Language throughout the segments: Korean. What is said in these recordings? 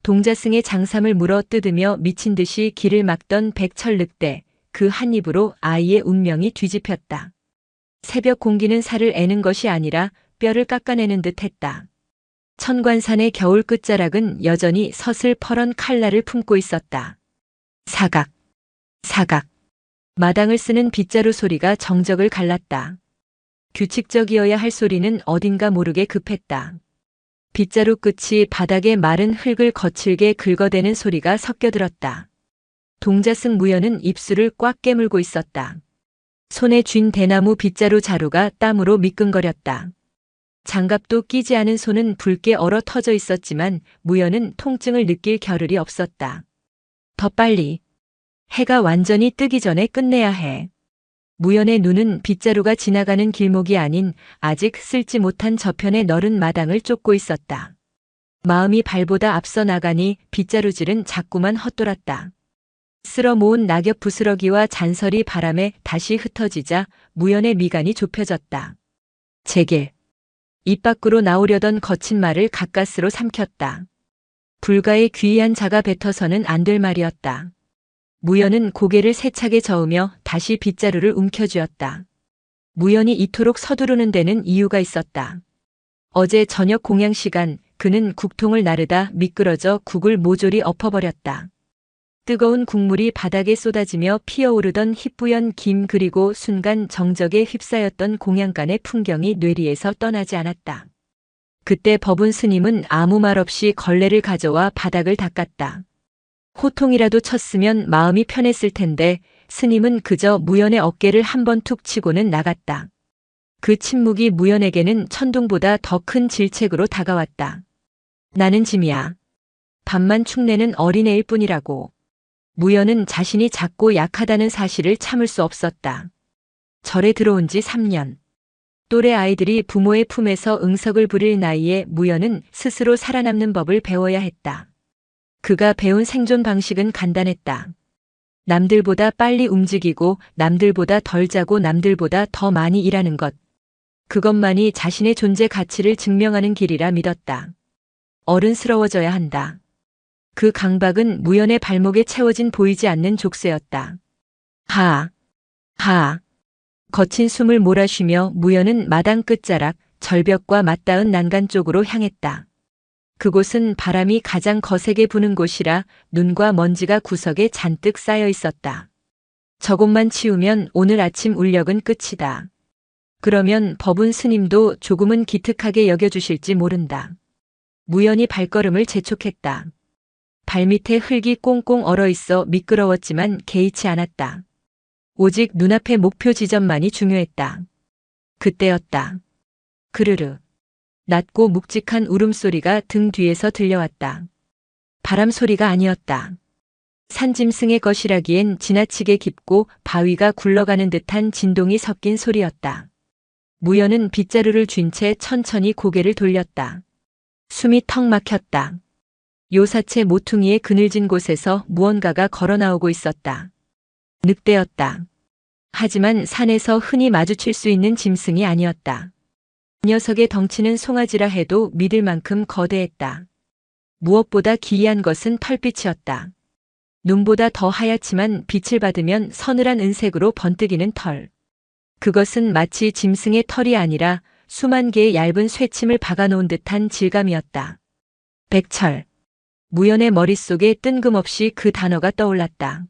동자승의 장삼을 물어 뜯으며 미친 듯이 길을 막던 백철 늑대, 그 한 입으로 아이의 운명이 뒤집혔다. 새벽 공기는 살을 애는 것이 아니라 뼈를 깎아내는 듯 했다. 천관산의 겨울 끝자락은 여전히 서슬퍼런 칼날을 품고 있었다. 사각, 사각. 마당을 쓰는 빗자루 소리가 정적을 갈랐다. 규칙적이어야 할 소리는 어딘가 모르게 급했다. 빗자루 끝이 바닥에 마른 흙을 거칠게 긁어대는 소리가 섞여들었다. 동자승 무연은 입술을 꽉 깨물고 있었다. 손에 쥔 대나무 빗자루 자루가 땀으로 미끈거렸다. 장갑도 끼지 않은 손은 붉게 얼어 터져 있었지만 무연은 통증을 느낄 겨를이 없었다. 더 빨리. 해가 완전히 뜨기 전에 끝내야 해. 무연의 눈은 빗자루가 지나가는 길목이 아닌 아직 쓸지 못한 저편의 너른 마당을 쫓고 있었다. 마음이 발보다 앞서 나가니 빗자루질은 자꾸만 헛돌았다. 쓸어 모은 낙엽 부스러기와 잔설이 바람에 다시 흩어지자 무연의 미간이 좁혀졌다. 제길. 입 밖으로 나오려던 거친 말을 가까스로 삼켰다. 불가의 귀한 자가 뱉어서는 안 될 말이었다. 무연은 고개를 세차게 저으며 다시 빗자루를 움켜쥐었다. 무연이 이토록 서두르는 데는 이유가 있었다. 어제 저녁 공양 시간 그는 국통을 나르다 미끄러져 국을 모조리 엎어버렸다. 뜨거운 국물이 바닥에 쏟아지며 피어오르던 희뿌연 김 그리고 순간 정적에 휩싸였던 공양간의 풍경이 뇌리에서 떠나지 않았다. 그때 법운 스님은 아무 말 없이 걸레를 가져와 바닥을 닦았다. 호통이라도 쳤으면 마음이 편했을 텐데 스님은 그저 무연의 어깨를 한번 툭 치고는 나갔다. 그 침묵이 무연에게는 천둥보다 더 큰 질책으로 다가왔다. 나는 짐이야. 밤만 축내는 어린애일 뿐이라고. 무연은 자신이 작고 약하다는 사실을 참을 수 없었다. 절에 들어온 지 3년. 또래 아이들이 부모의 품에서 응석을 부릴 나이에 무연은 스스로 살아남는 법을 배워야 했다. 그가 배운 생존 방식은 간단했다. 남들보다 빨리 움직이고 남들보다 덜 자고 남들보다 더 많이 일하는 것. 그것만이 자신의 존재 가치를 증명하는 길이라 믿었다. 어른스러워져야 한다. 그 강박은 무연의 발목에 채워진 보이지 않는 족쇄였다. 하, 하. 거친 숨을 몰아쉬며 무연은 마당 끝자락 절벽과 맞닿은 난간 쪽으로 향했다. 그곳은 바람이 가장 거세게 부는 곳이라 눈과 먼지가 구석에 잔뜩 쌓여 있었다. 저곳만 치우면 오늘 아침 울력은 끝이다. 그러면 법운 스님도 조금은 기특하게 여겨주실지 모른다. 무연이 발걸음을 재촉했다. 발밑에 흙이 꽁꽁 얼어있어 미끄러웠지만 개의치 않았다. 오직 눈앞의 목표 지점만이 중요했다. 그때였다. 그르르. 낮고 묵직한 울음소리가 등 뒤에서 들려왔다. 바람 소리가 아니었다. 산짐승의 것이라기엔 지나치게 깊고 바위가 굴러가는 듯한 진동이 섞인 소리였다. 무연은 빗자루를 쥔 채 천천히 고개를 돌렸다. 숨이 턱 막혔다. 요사체 모퉁이의 그늘진 곳에서 무언가가 걸어나오고 있었다. 늑대였다. 하지만 산에서 흔히 마주칠 수 있는 짐승이 아니었다. 녀석의 덩치는 송아지라 해도 믿을 만큼 거대했다. 무엇보다 기이한 것은 털빛이었다. 눈보다 더 하얗지만 빛을 받으면 서늘한 은색으로 번뜩이는 털. 그것은 마치 짐승의 털이 아니라 수만 개의 얇은 쇠침을 박아놓은 듯한 질감이었다. 백철. 무연의 머릿속에 뜬금없이 그 단어가 떠올랐다.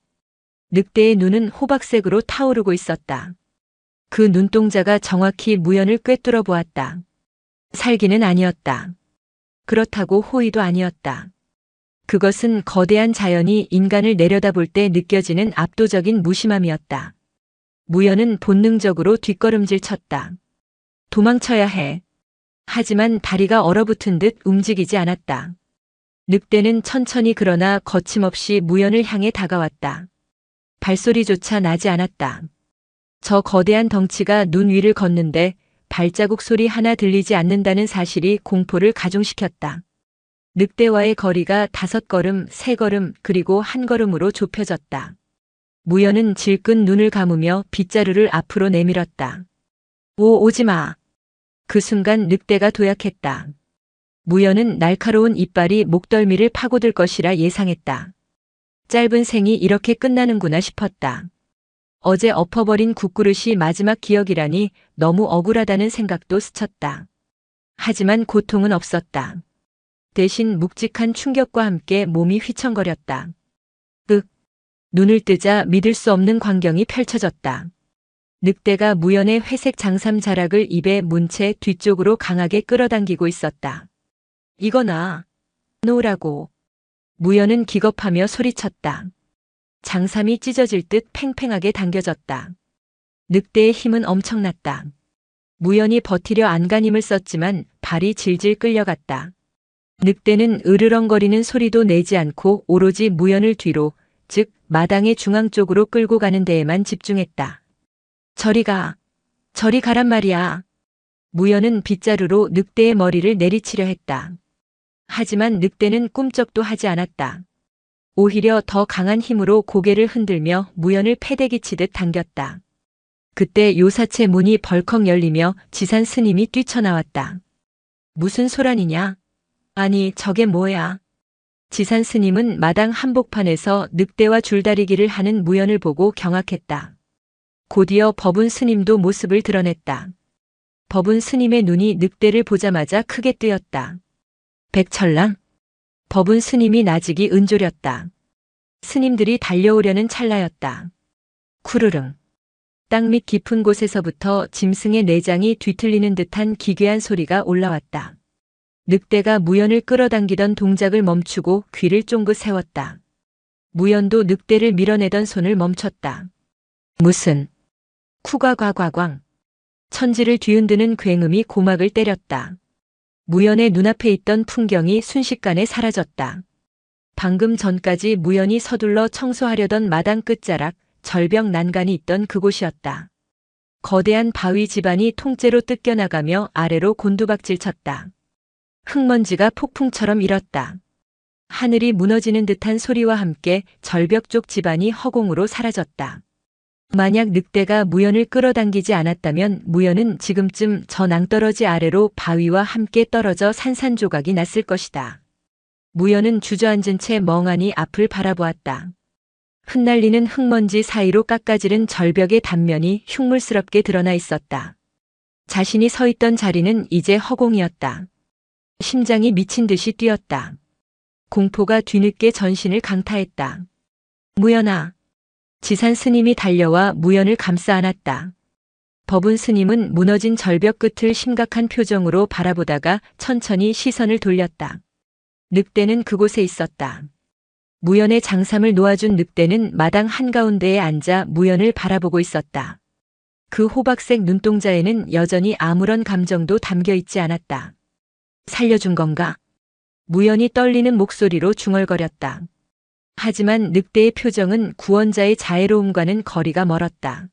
늑대의 눈은 호박색으로 타오르고 있었다. 그 눈동자가 정확히 무연을 꿰뚫어 보았다. 살기는 아니었다. 그렇다고 호의도 아니었다. 그것은 거대한 자연이 인간을 내려다볼 때 느껴지는 압도적인 무심함이었다. 무연은 본능적으로 뒷걸음질 쳤다. 도망쳐야 해. 하지만 다리가 얼어붙은 듯 움직이지 않았다. 늑대는 천천히 그러나 거침없이 무연을 향해 다가왔다. 발소리조차 나지 않았다. 저 거대한 덩치가 눈 위를 걷는데 발자국 소리 하나 들리지 않는다는 사실이 공포를 가중시켰다. 늑대와의 거리가 5걸음, 3걸음, 그리고 1걸음으로 좁혀졌다. 무연은 질끈 눈을 감으며 빗자루를 앞으로 내밀었다. 오지 마. 그 순간 늑대가 도약했다. 무연은 날카로운 이빨이 목덜미를 파고들 것이라 예상했다. 짧은 생이 이렇게 끝나는구나 싶었다. 어제 엎어버린 국그릇이 마지막 기억이라니 너무 억울하다는 생각도 스쳤다. 하지만 고통은 없었다. 대신 묵직한 충격과 함께 몸이 휘청거렸다. 눈을 뜨자 믿을 수 없는 광경이 펼쳐졌다. 늑대가 무연의 회색 장삼 자락을 입에 문 채 뒤쪽으로 강하게 끌어당기고 있었다. 이거나 놓으라고. 무연은 기겁하며 소리쳤다. 장삼이 찢어질 듯 팽팽하게 당겨졌다. 늑대의 힘은 엄청났다. 무연이 버티려 안간힘을 썼지만 발이 질질 끌려갔다. 늑대는 으르렁거리는 소리도 내지 않고 오로지 무연을 뒤로, 즉 마당의 중앙 쪽으로 끌고 가는 데에만 집중했다. 저리 가란 말이야. 무연은 빗자루로 늑대의 머리를 내리치려 했다. 하지만 늑대는 꿈쩍도 하지 않았다. 오히려 더 강한 힘으로 고개를 흔들며 무연을 패대기 치듯 당겼다. 그때 요사체 문이 벌컥 열리며 지산 스님이 뛰쳐나왔다. 무슨 소란이냐? 아니, 저게 뭐야? 지산 스님은 마당 한복판에서 늑대와 줄다리기를 하는 무연을 보고 경악했다. 곧이어 법운 스님도 모습을 드러냈다. 법운 스님의 눈이 늑대를 보자마자 크게 뜨였다. 백철랑? 법운 스님이 나직이 은조렸다. 스님들이 달려오려는 찰나였다. 쿠르릉. 땅 밑 깊은 곳에서부터 짐승의 내장이 뒤틀리는 듯한 기괴한 소리가 올라왔다. 늑대가 무연을 끌어당기던 동작을 멈추고 귀를 쫑긋 세웠다. 무연도 늑대를 밀어내던 손을 멈췄다. 무슨 쿠과과과광. 천지를 뒤흔드는 굉음이 고막을 때렸다. 무연의 눈앞에 있던 풍경이 순식간에 사라졌다. 방금 전까지 무연이 서둘러 청소하려던 마당 끝자락, 절벽 난간이 있던 그곳이었다. 거대한 바위 집안이 통째로 뜯겨나가며 아래로 곤두박질 쳤다. 흙먼지가 폭풍처럼 일었다. 하늘이 무너지는 듯한 소리와 함께 절벽 쪽 집안이 허공으로 사라졌다. 만약 늑대가 무연을 끌어당기지 않았다면 무연은 지금쯤 저 낭떠러지 아래로 바위와 함께 떨어져 산산조각이 났을 것이다. 무연은 주저앉은 채 멍하니 앞을 바라보았다. 흩날리는 흙먼지 사이로 깎아지른 절벽의 단면이 흉물스럽게 드러나 있었다. 자신이 서 있던 자리는 이제 허공이었다. 심장이 미친 듯이 뛰었다. 공포가 뒤늦게 전신을 강타했다. 무연아. 지산 스님이 달려와 무연을 감싸 안았다. 법운 스님은 무너진 절벽 끝을 심각한 표정으로 바라보다가 천천히 시선을 돌렸다. 늑대는 그곳에 있었다. 무연의 장삼을 놓아준 늑대는 마당 한가운데에 앉아 무연을 바라보고 있었다. 그 호박색 눈동자에는 여전히 아무런 감정도 담겨 있지 않았다. 살려준 건가? 무연이 떨리는 목소리로 중얼거렸다. 하지만 늑대의 표정은 구원자의 자애로움과는 거리가 멀었다.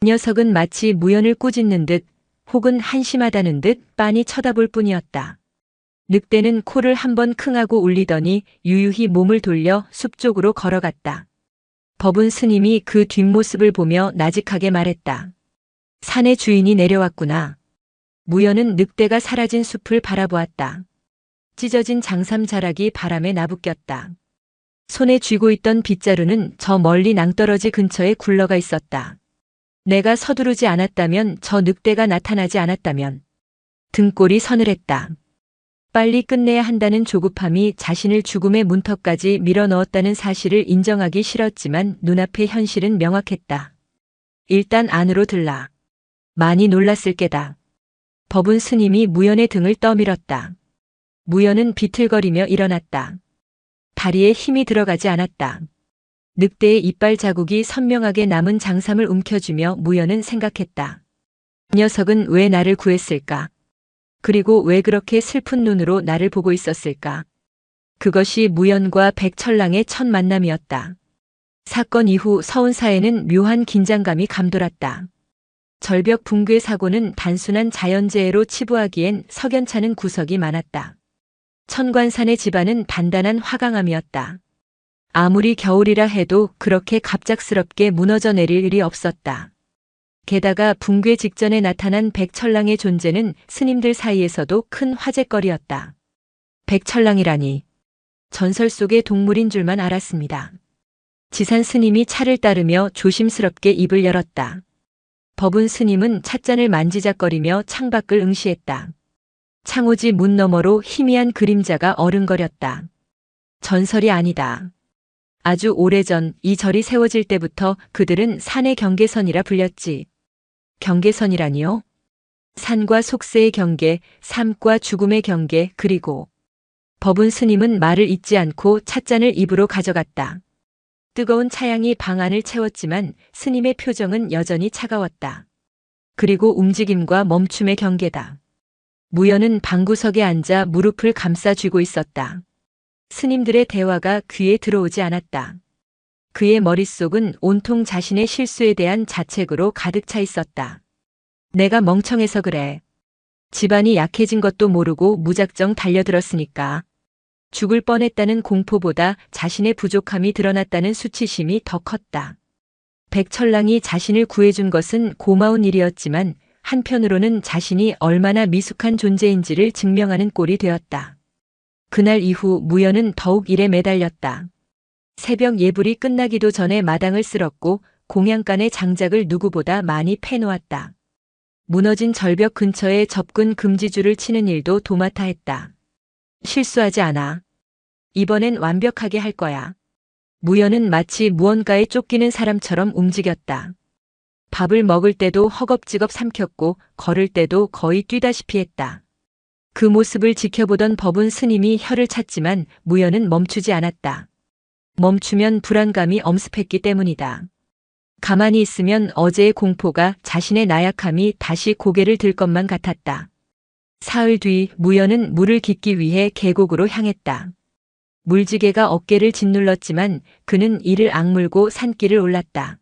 녀석은 마치 무연을 꾸짖는 듯 혹은 한심하다는 듯 빤히 쳐다볼 뿐이었다. 늑대는 코를 한번 킁하고 울리더니 유유히 몸을 돌려 숲 쪽으로 걸어갔다. 법운 스님이 그 뒷모습을 보며 나직하게 말했다. 산의 주인이 내려왔구나. 무연은 늑대가 사라진 숲을 바라보았다. 찢어진 장삼 자락이 바람에 나부꼈다. 손에 쥐고 있던 빗자루는 저 멀리 낭떠러지 근처에 굴러가 있었다. 내가 서두르지 않았다면, 저 늑대가 나타나지 않았다면. 등골이 서늘했다. 빨리 끝내야 한다는 조급함이 자신을 죽음의 문턱까지 밀어넣었다는 사실을 인정하기 싫었지만 눈앞의 현실은 명확했다. 일단 안으로 들라. 많이 놀랐을 게다. 법운 스님이 무연의 등을 떠밀었다. 무연은 비틀거리며 일어났다. 다리에 힘이 들어가지 않았다. 늑대의 이빨 자국이 선명하게 남은 장삼을 움켜쥐며 무연은 생각했다. 녀석은 왜 나를 구했을까? 그리고 왜 그렇게 슬픈 눈으로 나를 보고 있었을까? 그것이 무연과 백철랑의 첫 만남이었다. 사건 이후 서운사에는 묘한 긴장감이 감돌았다. 절벽 붕괴 사고는 단순한 자연재해로 치부하기엔 석연찮은 구석이 많았다. 천관산의 집안은 단단한 화강암이었다. 아무리 겨울이라 해도 그렇게 갑작스럽게 무너져 내릴 일이 없었다. 게다가 붕괴 직전에 나타난 백철랑의 존재는 스님들 사이에서도 큰 화제거리였다. 백철랑이라니. 전설 속의 동물인 줄만 알았습니다. 지산 스님이 차를 따르며 조심스럽게 입을 열었다. 법운 스님은 찻잔을 만지작거리며 창밖을 응시했다. 창호지 문 너머로 희미한 그림자가 어른거렸다. 전설이 아니다. 아주 오래전 이 절이 세워질 때부터 그들은 산의 경계선이라 불렸지. 경계선이라니요? 산과 속세의 경계, 삶과 죽음의 경계, 그리고 법운 스님은 말을 잇지 않고 찻잔을 입으로 가져갔다. 뜨거운 차향이 방 안을 채웠지만 스님의 표정은 여전히 차가웠다. 그리고 움직임과 멈춤의 경계다. 무연은 방구석에 앉아 무릎을 감싸 쥐고 있었다. 스님들의 대화가 귀에 들어오지 않았다. 그의 머릿속은 온통 자신의 실수에 대한 자책으로 가득 차 있었다. 내가 멍청해서 그래. 집안이 약해진 것도 모르고 무작정 달려들었으니까. 죽을 뻔했다는 공포보다 자신의 부족함이 드러났다는 수치심이 더 컸다. 백철랑이 자신을 구해준 것은 고마운 일이었지만 한편으로는 자신이 얼마나 미숙한 존재인지를 증명하는 꼴이 되었다. 그날 이후 무연은 더욱 일에 매달렸다. 새벽 예불이 끝나기도 전에 마당을 쓸었고 공양간의 장작을 누구보다 많이 패놓았다. 무너진 절벽 근처에 접근 금지줄을 치는 일도 도맡아 했다. 실수하지 않아. 이번엔 완벽하게 할 거야. 무연은 마치 무언가에 쫓기는 사람처럼 움직였다. 밥을 먹을 때도 허겁지겁 삼켰고 걸을 때도 거의 뛰다시피 했다. 그 모습을 지켜보던 법운 스님이 혀를 찼지만 무연은 멈추지 않았다. 멈추면 불안감이 엄습했기 때문이다. 가만히 있으면 어제의 공포가 자신의 나약함이 다시 고개를 들 것만 같았다. 사흘 뒤 무연은 물을 깃기 위해 계곡으로 향했다. 물지개가 어깨를 짓눌렀지만 그는 이를 악물고 산길을 올랐다.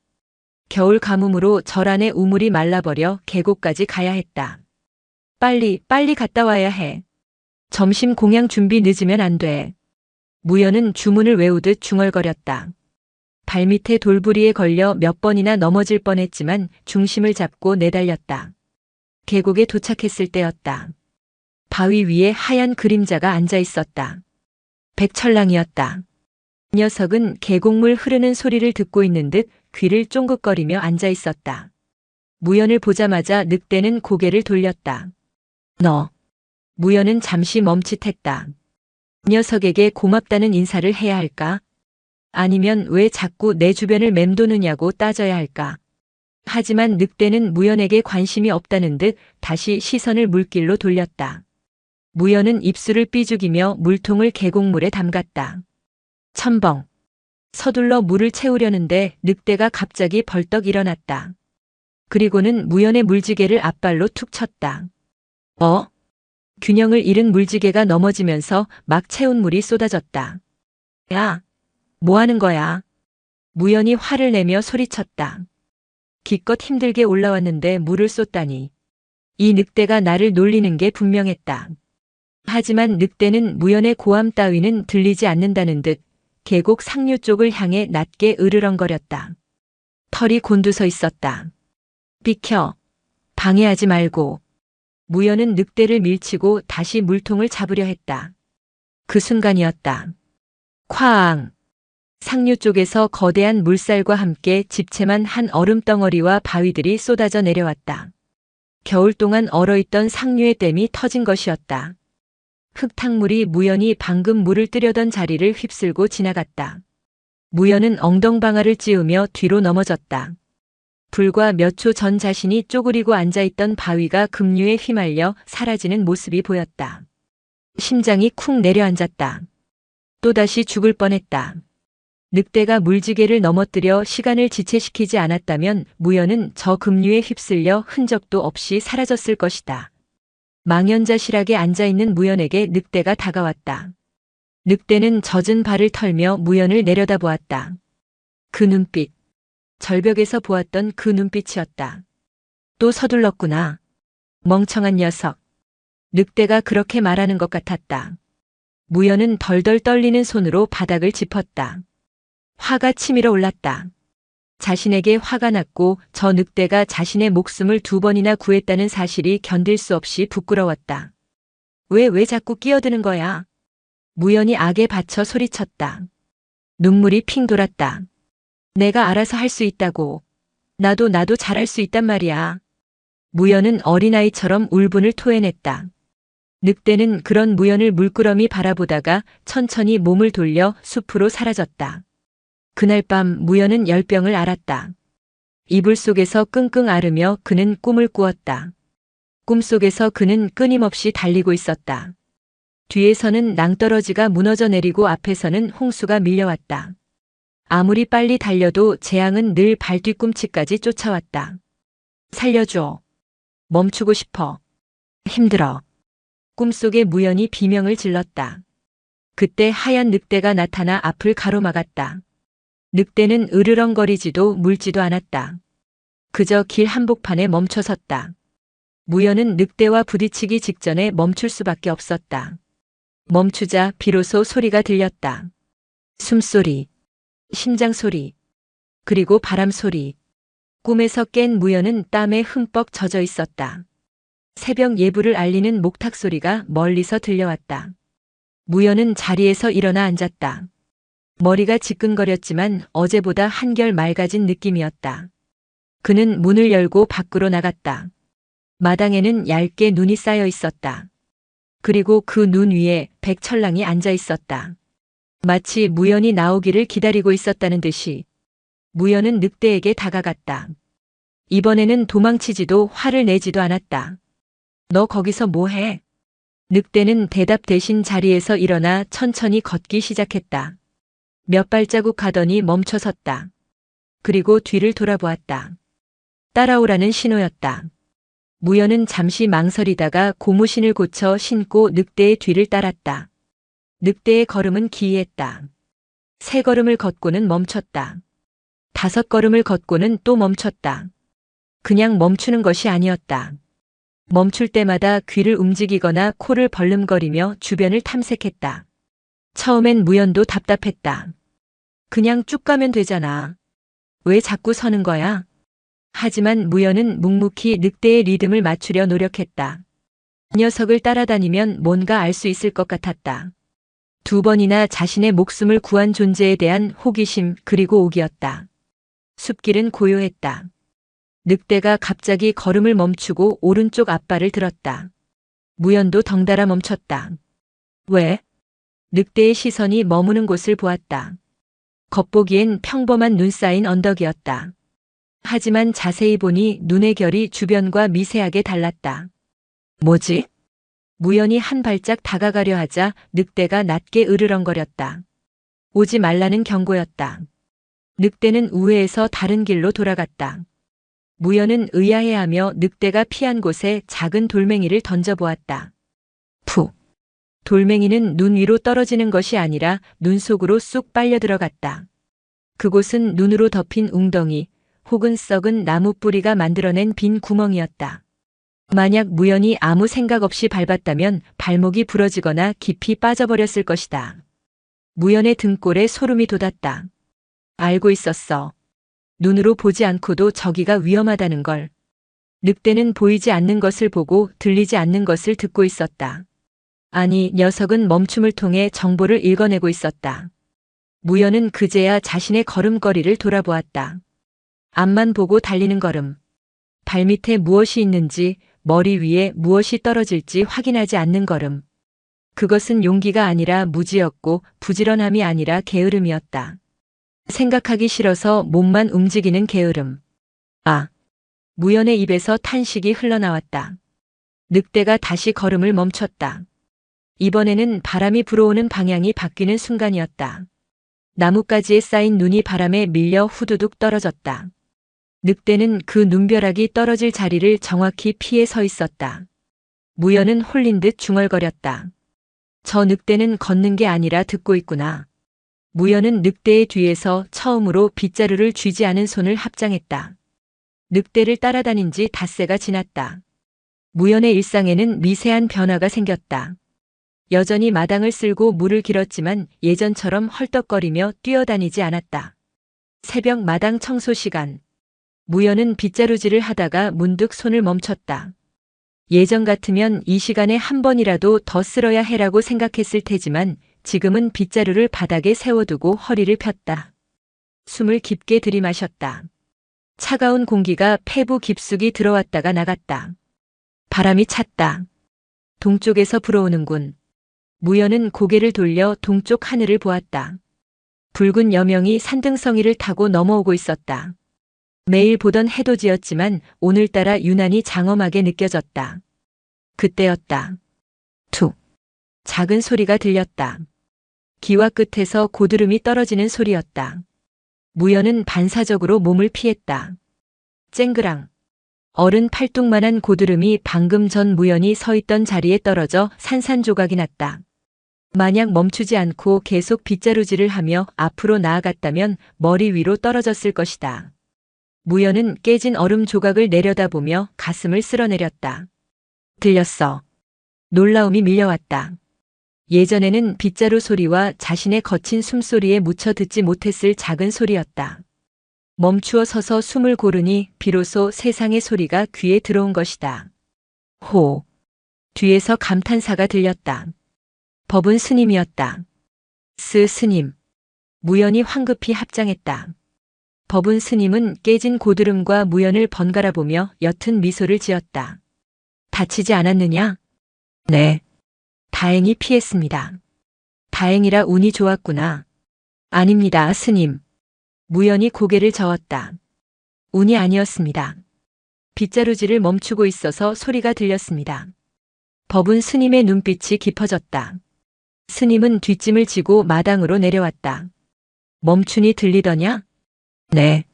겨울 가뭄으로 절 안의 우물이 말라버려 계곡까지 가야 했다. 빨리 갔다 와야 해. 점심 공양 준비 늦으면 안 돼. 무연은 주문을 외우듯 중얼거렸다. 발밑에 돌부리에 걸려 몇 번이나 넘어질 뻔했지만 중심을 잡고 내달렸다. 계곡에 도착했을 때였다. 바위 위에 하얀 그림자가 앉아 있었다. 백철랑이었다. 녀석은 계곡물 흐르는 소리를 듣고 있는 듯 귀를 쫑긋거리며 앉아 있었다. 무연을 보자마자 늑대는 고개를 돌렸다. 너. 무연은 잠시 멈칫했다. 녀석에게 고맙다는 인사를 해야 할까? 아니면 왜 자꾸 내 주변을 맴도느냐고 따져야 할까? 하지만 늑대는 무연에게 관심이 없다는 듯 다시 시선을 물길로 돌렸다. 무연은 입술을 삐죽이며 물통을 계곡물에 담갔다. 첨벙. 서둘러 물을 채우려는데 늑대가 갑자기 벌떡 일어났다. 그리고는 무연의 물지개를 앞발로 툭 쳤다. 균형을 잃은 물지개가 넘어지면서 막 채운 물이 쏟아졌다. 야, 뭐 하는 거야? 무연이 화를 내며 소리쳤다. 기껏 힘들게 올라왔는데 물을 쏟다니. 이 늑대가 나를 놀리는 게 분명했다. 하지만 늑대는 무연의 고함 따위는 들리지 않는다는 듯 계곡 상류 쪽을 향해 낮게 으르렁거렸다. 털이 곤두서 있었다. 비켜. 방해하지 말고. 무연은 늑대를 밀치고 다시 물통을 잡으려 했다. 그 순간이었다. 쾅! 상류 쪽에서 거대한 물살과 함께 집채만 한 얼음덩어리와 바위들이 쏟아져 내려왔다. 겨울 동안 얼어있던 상류의 댐이 터진 것이었다. 흙탕물이 무연이 방금 물을 뜨려던 자리를 휩쓸고 지나갔다. 무연은 엉덩방아를 찌우며 뒤로 넘어졌다. 불과 몇 초 전 자신이 쪼그리고 앉아있던 바위가 급류에 휘말려 사라지는 모습이 보였다. 심장이 쿵 내려앉았다. 또다시 죽을 뻔했다. 늑대가 물지개를 넘어뜨려 시간을 지체시키지 않았다면 무연은 저 급류에 휩쓸려 흔적도 없이 사라졌을 것이다. 망연자실하게 앉아있는 무연에게 늑대가 다가왔다. 늑대는 젖은 발을 털며 무연을 내려다보았다. 그 눈빛, 절벽에서 보았던 그 눈빛이었다. 또 서둘렀구나. 멍청한 녀석. 늑대가 그렇게 말하는 것 같았다. 무연은 덜덜 떨리는 손으로 바닥을 짚었다. 화가 치밀어 올랐다. 자신에게 화가 났고 저 늑대가 자신의 목숨을 2번이나 구했다는 사실이 견딜 수 없이 부끄러웠다. 왜 자꾸 끼어드는 거야? 무연이 악에 받쳐 소리쳤다. 눈물이 핑 돌았다. 내가 알아서 할 수 있다고. 나도 잘할 수 있단 말이야. 무연은 어린아이처럼 울분을 토해냈다. 늑대는 그런 무연을 물끄러미 바라보다가 천천히 몸을 돌려 숲으로 사라졌다. 그날 밤 무연은 열병을 앓았다. 이불 속에서 끙끙 앓으며 그는 꿈을 꾸었다. 꿈속에서 그는 끊임없이 달리고 있었다. 뒤에서는 낭떠러지가 무너져 내리고 앞에서는 홍수가 밀려왔다. 아무리 빨리 달려도 재앙은 늘 발뒤꿈치까지 쫓아왔다. 살려줘. 멈추고 싶어. 힘들어. 꿈속의 무연이 비명을 질렀다. 그때 하얀 늑대가 나타나 앞을 가로막았다. 늑대는 으르렁거리지도 물지도 않았다. 그저 길 한복판에 멈춰 섰다. 무연은 늑대와 부딪히기 직전에 멈출 수밖에 없었다. 멈추자 비로소 소리가 들렸다. 숨소리, 심장소리, 그리고 바람소리. 꿈에서 깬 무연은 땀에 흠뻑 젖어 있었다. 새벽 예불을 알리는 목탁 소리가 멀리서 들려왔다. 무연은 자리에서 일어나 앉았다. 머리가 지끈거렸지만 어제보다 한결 맑아진 느낌이었다. 그는 문을 열고 밖으로 나갔다. 마당에는 얇게 눈이 쌓여 있었다. 그리고 그 눈 위에 백철랑이 앉아 있었다. 마치 무연이 나오기를 기다리고 있었다는 듯이 무연은 늑대에게 다가갔다. 이번에는 도망치지도 화를 내지도 않았다. 너 거기서 뭐해? 늑대는 대답 대신 자리에서 일어나 천천히 걷기 시작했다. 몇 발자국 가더니 멈춰 섰다. 그리고 뒤를 돌아보았다. 따라오라는 신호였다. 무연은 잠시 망설이다가 고무신을 고쳐 신고 늑대의 뒤를 따랐다. 늑대의 걸음은 기이했다. 3걸음을 걷고는 멈췄다. 5걸음을 걷고는 또 멈췄다. 그냥 멈추는 것이 아니었다. 멈출 때마다 귀를 움직이거나 코를 벌름거리며 주변을 탐색했다. 처음엔 무연도 답답했다. 그냥 쭉 가면 되잖아. 왜 자꾸 서는 거야? 하지만 무연은 묵묵히 늑대의 리듬을 맞추려 노력했다. 녀석을 따라다니면 뭔가 알 수 있을 것 같았다. 2번이나 자신의 목숨을 구한 존재에 대한 호기심 그리고 오기였다. 숲길은 고요했다. 늑대가 갑자기 걸음을 멈추고 오른쪽 앞발을 들었다. 무연도 덩달아 멈췄다. 왜? 늑대의 시선이 머무는 곳을 보았다. 겉보기엔 평범한 눈 쌓인 언덕이었다. 하지만 자세히 보니 눈의 결이 주변과 미세하게 달랐다. 뭐지? 무연이 한 발짝 다가가려 하자 늑대가 낮게 으르렁거렸다. 오지 말라는 경고였다. 늑대는 우회해서 다른 길로 돌아갔다. 무연은 의아해하며 늑대가 피한 곳에 작은 돌멩이를 던져보았다. 푹! 돌멩이는 눈 위로 떨어지는 것이 아니라 눈 속으로 쑥 빨려 들어갔다. 그곳은 눈으로 덮인 웅덩이 혹은 썩은 나무 뿌리가 만들어낸 빈 구멍이었다. 만약 무연이 아무 생각 없이 밟았다면 발목이 부러지거나 깊이 빠져버렸을 것이다. 무연의 등골에 소름이 돋았다. 알고 있었어. 눈으로 보지 않고도 저기가 위험하다는 걸. 늑대는 보이지 않는 것을 보고 들리지 않는 것을 듣고 있었다. 아니, 녀석은 멈춤을 통해 정보를 읽어내고 있었다. 무연은 그제야 자신의 걸음걸이를 돌아보았다. 앞만 보고 달리는 걸음. 발밑에 무엇이 있는지, 머리 위에 무엇이 떨어질지 확인하지 않는 걸음. 그것은 용기가 아니라 무지였고 부지런함이 아니라 게으름이었다. 생각하기 싫어서 몸만 움직이는 게으름. 아! 무연의 입에서 탄식이 흘러나왔다. 늑대가 다시 걸음을 멈췄다. 이번에는 바람이 불어오는 방향이 바뀌는 순간이었다. 나뭇가지에 쌓인 눈이 바람에 밀려 후두둑 떨어졌다. 늑대는 그 눈벼락이 떨어질 자리를 정확히 피해 서 있었다. 무연은 홀린 듯 중얼거렸다. 저 늑대는 걷는 게 아니라 듣고 있구나. 무연은 늑대의 뒤에서 처음으로 빗자루를 쥐지 않은 손을 합장했다. 늑대를 따라다닌 지 닷새가 지났다. 무연의 일상에는 미세한 변화가 생겼다. 여전히 마당을 쓸고 물을 길었지만 예전처럼 헐떡거리며 뛰어다니지 않았다. 새벽 마당 청소 시간. 무연은 빗자루질을 하다가 문득 손을 멈췄다. 예전 같으면 이 시간에 한 번이라도 더 쓸어야 해라고 생각했을 테지만 지금은 빗자루를 바닥에 세워두고 허리를 폈다. 숨을 깊게 들이마셨다. 차가운 공기가 폐부 깊숙이 들어왔다가 나갔다. 바람이 찼다. 동쪽에서 불어오는군. 무연은 고개를 돌려 동쪽 하늘을 보았다. 붉은 여명이 산등성이를 타고 넘어오고 있었다. 매일 보던 해돋이였지만 오늘따라 유난히 장엄하게 느껴졌다. 그때였다. 툭. 작은 소리가 들렸다. 기와 끝에서 고드름이 떨어지는 소리였다. 무연은 반사적으로 몸을 피했다. 쨍그랑. 어른 팔뚝만한 고드름이 방금 전 무연이 서 있던 자리에 떨어져 산산조각이 났다. 만약 멈추지 않고 계속 빗자루질을 하며 앞으로 나아갔다면 머리 위로 떨어졌을 것이다. 무연은 깨진 얼음 조각을 내려다보며 가슴을 쓸어내렸다. 들렸어. 놀라움이 밀려왔다. 예전에는 빗자루 소리와 자신의 거친 숨소리에 묻혀 듣지 못했을 작은 소리였다. 멈추어 서서 숨을 고르니 비로소 세상의 소리가 귀에 들어온 것이다. 호. 뒤에서 감탄사가 들렸다. 법은 스님이었다. 스님. 무연이 황급히 합장했다. 법은 스님은 깨진 고드름과 무연을 번갈아 보며 옅은 미소를 지었다. 다치지 않았느냐? 네. 다행히 피했습니다. 다행이라 운이 좋았구나. 아닙니다, 스님. 무연이 고개를 저었다. 운이 아니었습니다. 빗자루질을 멈추고 있어서 소리가 들렸습니다. 법은 스님의 눈빛이 깊어졌다. 스님은 뒷짐을 지고 마당으로 내려왔다. 멈추니 들리더냐? 네.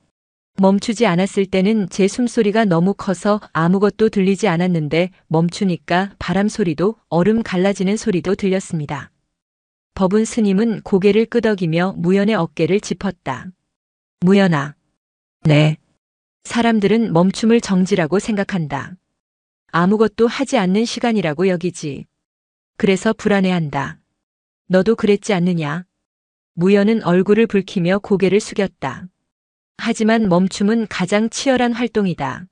멈추지 않았을 때는 제 숨소리가 너무 커서 아무것도 들리지 않았는데 멈추니까 바람 소리도 얼음 갈라지는 소리도 들렸습니다. 법은 스님은 고개를 끄덕이며 무연의 어깨를 짚었다. 무연아. 네. 사람들은 멈춤을 정지라고 생각한다. 아무것도 하지 않는 시간이라고 여기지. 그래서 불안해한다. 너도 그랬지 않느냐? 무연은 얼굴을 붉히며 고개를 숙였다. 하지만 멈춤은 가장 치열한 활동이다.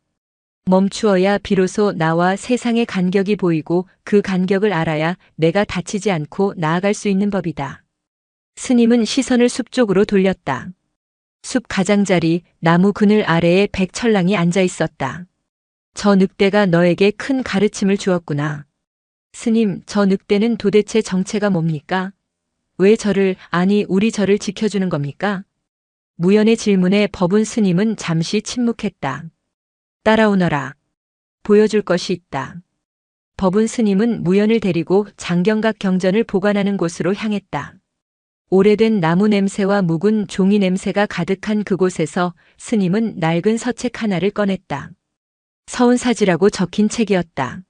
멈추어야 비로소 나와 세상의 간격이 보이고 그 간격을 알아야 내가 다치지 않고 나아갈 수 있는 법이다. 스님은 시선을 숲 쪽으로 돌렸다. 숲 가장자리 나무 그늘 아래에 백철랑이 앉아 있었다. 저 늑대가 너에게 큰 가르침을 주었구나. 스님, 저 늑대는 도대체 정체가 뭡니까? 왜 우리 저를 지켜주는 겁니까? 무연의 질문에 법운 스님은 잠시 침묵했다. 따라오너라. 보여줄 것이 있다. 법운 스님은 무연을 데리고 장경각 경전을 보관하는 곳으로 향했다. 오래된 나무 냄새와 묵은 종이 냄새가 가득한 그곳에서 스님은 낡은 서책 하나를 꺼냈다. 서운사지라고 적힌 책이었다.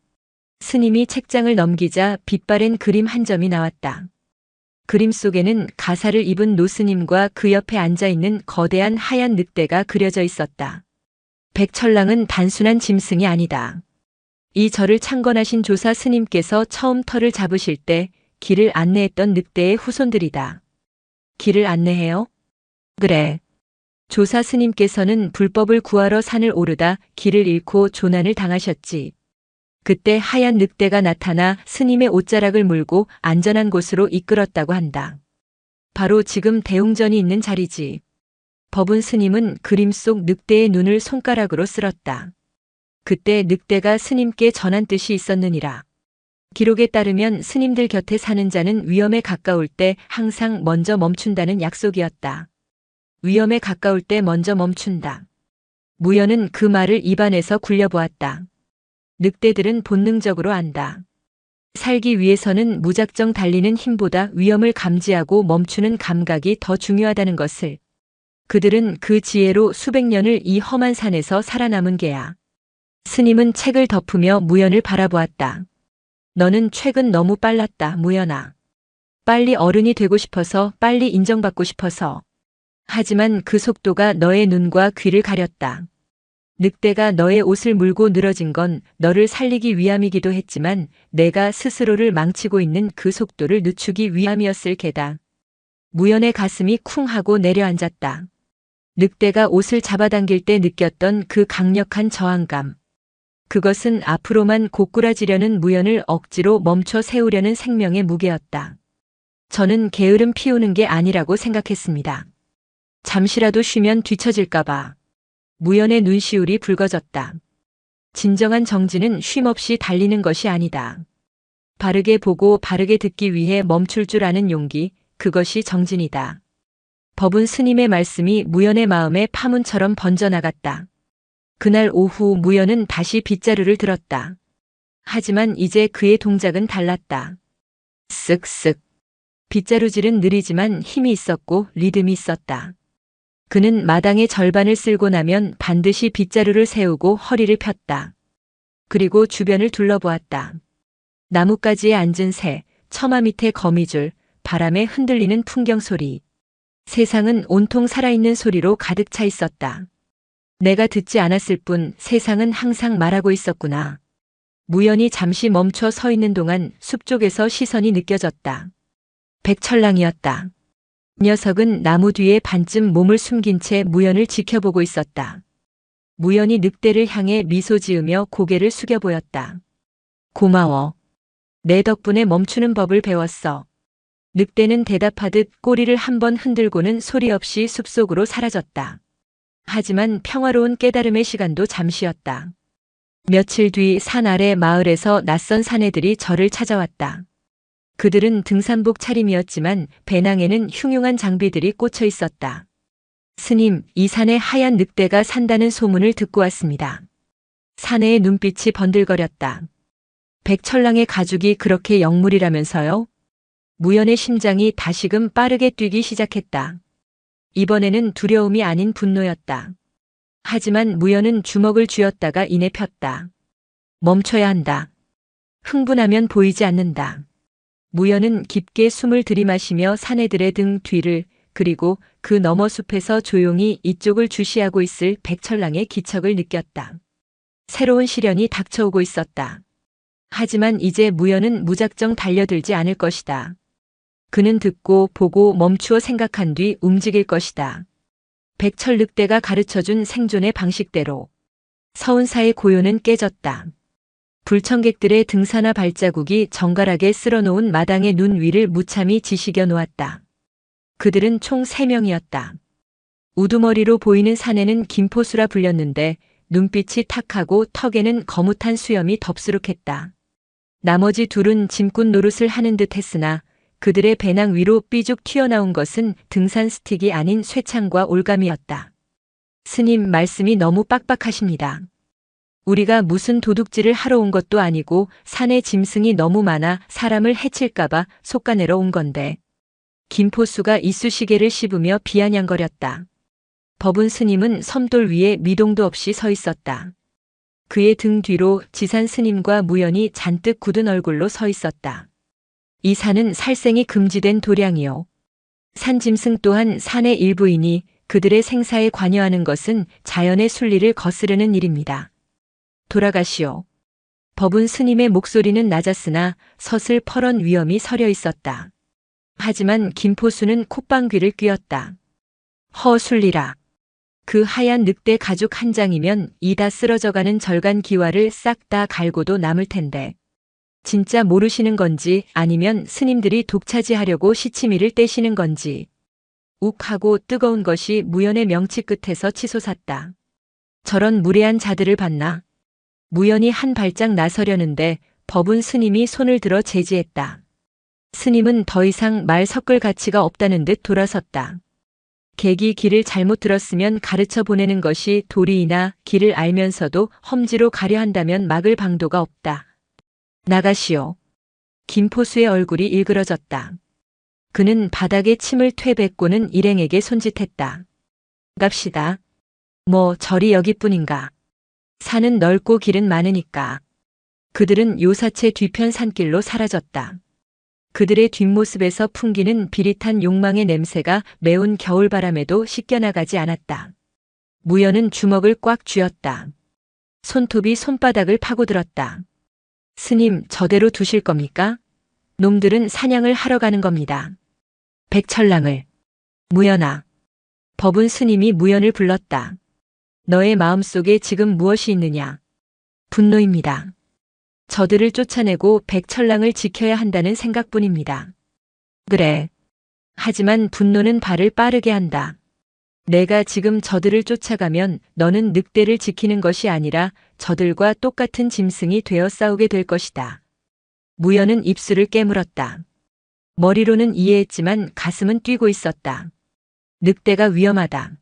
스님이 책장을 넘기자 빛바랜 그림 한 점이 나왔다. 그림 속에는 가사를 입은 노스님과 그 옆에 앉아있는 거대한 하얀 늑대가 그려져 있었다. 백철랑은 단순한 짐승이 아니다. 이 절을 창건하신 조사 스님께서 처음 터를 잡으실 때 길을 안내했던 늑대의 후손들이다. 길을 안내해요? 그래. 조사 스님께서는 불법을 구하러 산을 오르다 길을 잃고 조난을 당하셨지. 그때 하얀 늑대가 나타나 스님의 옷자락을 물고 안전한 곳으로 이끌었다고 한다. 바로 지금 대웅전이 있는 자리지. 법운 스님은 그림 속 늑대의 눈을 손가락으로 쓸었다. 그때 늑대가 스님께 전한 뜻이 있었느니라. 기록에 따르면 스님들 곁에 사는 자는 위험에 가까울 때 항상 먼저 멈춘다는 약속이었다. 위험에 가까울 때 먼저 멈춘다. 무연은 그 말을 입안에서 굴려보았다. 늑대들은 본능적으로 안다. 살기 위해서는 무작정 달리는 힘보다 위험을 감지하고 멈추는 감각이 더 중요하다는 것을. 그들은 그 지혜로 수백 년을 이 험한 산에서 살아남은 개야. 스님은 책을 덮으며 무연을 바라보았다. 너는 최근 너무 빨랐다, 무연아. 빨리 어른이 되고 싶어서, 빨리 인정받고 싶어서. 하지만 그 속도가 너의 눈과 귀를 가렸다. 늑대가 너의 옷을 물고 늘어진 건 너를 살리기 위함이기도 했지만 내가 스스로를 망치고 있는 그 속도를 늦추기 위함이었을 게다. 무연의 가슴이 쿵 하고 내려앉았다. 늑대가 옷을 잡아당길 때 느꼈던 그 강력한 저항감. 그것은 앞으로만 고꾸라지려는 무연을 억지로 멈춰 세우려는 생명의 무게였다. 저는 게으름 피우는 게 아니라고 생각했습니다. 잠시라도 쉬면 뒤처질까봐. 무연의 눈시울이 붉어졌다. 진정한 정지는 쉼없이 달리는 것이 아니다. 바르게 보고 바르게 듣기 위해 멈출 줄 아는 용기, 그것이 정진이다. 법운 스님의 말씀이 무연의 마음에 파문처럼 번져나갔다. 그날 오후 무연은 다시 빗자루를 들었다. 하지만 이제 그의 동작은 달랐다. 쓱쓱. 빗자루질은 느리지만 힘이 있었고 리듬이 있었다. 그는 마당의 절반을 쓸고 나면 반드시 빗자루를 세우고 허리를 폈다. 그리고 주변을 둘러보았다. 나뭇가지에 앉은 새, 처마 밑에 거미줄, 바람에 흔들리는 풍경 소리. 세상은 온통 살아있는 소리로 가득 차 있었다. 내가 듣지 않았을 뿐 세상은 항상 말하고 있었구나. 무연히 잠시 멈춰 서 있는 동안 숲 쪽에서 시선이 느껴졌다. 백철랑이었다. 녀석은 나무 뒤에 반쯤 몸을 숨긴 채 무연을 지켜보고 있었다. 무연이 늑대를 향해 미소 지으며 고개를 숙여 보였다. 고마워. 내 덕분에 멈추는 법을 배웠어. 늑대는 대답하듯 꼬리를 한번 흔들고는 소리 없이 숲속으로 사라졌다. 하지만 평화로운 깨달음의 시간도 잠시였다. 며칠 뒤 산 아래 마을에서 낯선 사내들이 저를 찾아왔다. 그들은 등산복 차림이었지만 배낭에는 흉흉한 장비들이 꽂혀 있었다. 스님, 이 산에 하얀 늑대가 산다는 소문을 듣고 왔습니다. 사내의 눈빛이 번들거렸다. 백철랑의 가죽이 그렇게 영물이라면서요? 무연의 심장이 다시금 빠르게 뛰기 시작했다. 이번에는 두려움이 아닌 분노였다. 하지만 무연은 주먹을 쥐었다가 이내 폈다. 멈춰야 한다. 흥분하면 보이지 않는다. 무연은 깊게 숨을 들이마시며 사내들의 등 뒤를, 그리고 그 너머 숲에서 조용히 이쪽을 주시하고 있을 백철랑의 기척을 느꼈다. 새로운 시련이 닥쳐오고 있었다. 하지만 이제 무연은 무작정 달려들지 않을 것이다. 그는 듣고 보고 멈추어 생각한 뒤 움직일 것이다. 백철 늑대가 가르쳐준 생존의 방식대로. 서운사의 고요는 깨졌다. 불청객들의 등산화 발자국이 정갈하게 쓸어놓은 마당의 눈 위를 무참히 지시겨 놓았다. 그들은 총 3명이었다. 우두머리로 보이는 사내는 김포수라 불렸는데 눈빛이 탁하고 턱에는 거뭇한 수염이 덥수룩했다. 나머지 둘은 짐꾼 노릇을 하는 듯 했으나 그들의 배낭 위로 삐죽 튀어나온 것은 등산 스틱이 아닌 쇠창과 올감이었다. 스님 말씀이 너무 빡빡하십니다. 우리가 무슨 도둑질을 하러 온 것도 아니고 산에 짐승이 너무 많아 사람을 해칠까봐 속가내러 온 건데. 김포수가 이쑤시개를 씹으며 비아냥거렸다. 법운 스님은 섬돌 위에 미동도 없이 서 있었다. 그의 등 뒤로 지산 스님과 무연이 잔뜩 굳은 얼굴로 서 있었다. 이 산은 살생이 금지된 도량이요. 산짐승 또한 산의 일부이니 그들의 생사에 관여하는 것은 자연의 순리를 거스르는 일입니다. 돌아가시오. 법운 스님의 목소리는 낮았으나 서슬퍼런 위엄이 서려 있었다. 하지만 김포수는 콧방귀를 뀌었다. 허술리라. 그 하얀 늑대 가죽 한 장이면 이 다 쓰러져가는 절간 기와를 싹 다 갈고도 남을 텐데. 진짜 모르시는 건지 아니면 스님들이 독차지하려고 시치미를 떼시는 건지. 욱하고 뜨거운 것이 무연의 명치 끝에서 치솟았다. 저런 무례한 자들을 봤나? 무연이 한 발짝 나서려는데 법운 스님이 손을 들어 제지했다. 스님은 더 이상 말 섞을 가치가 없다는 듯 돌아섰다. 객이 길을 잘못 들었으면 가르쳐 보내는 것이 도리이나 길을 알면서도 험지로 가려 한다면 막을 방도가 없다. 나가시오. 김포수의 얼굴이 일그러졌다. 그는 바닥에 침을 퇴뱉고는 일행에게 손짓했다. 갑시다. 뭐 절이 여기뿐인가. 산은 넓고 길은 많으니까. 그들은 요사체 뒤편 산길로 사라졌다. 그들의 뒷모습에서 풍기는 비릿한 욕망의 냄새가 매운 겨울바람에도 씻겨나가지 않았다. 무연은 주먹을 꽉 쥐었다. 손톱이 손바닥을 파고들었다. 스님, 저대로 두실 겁니까? 놈들은 사냥을 하러 가는 겁니다. 백철랑을. 무연아. 법운 스님이 무연을 불렀다. 너의 마음속에 지금 무엇이 있느냐? 분노입니다. 저들을 쫓아내고 백철랑을 지켜야 한다는 생각뿐입니다. 그래. 하지만 분노는 발을 빠르게 한다. 내가 지금 저들을 쫓아가면 너는 늑대를 지키는 것이 아니라 저들과 똑같은 짐승이 되어 싸우게 될 것이다. 무연은 입술을 깨물었다. 머리로는 이해했지만 가슴은 뛰고 있었다. 늑대가 위험하다.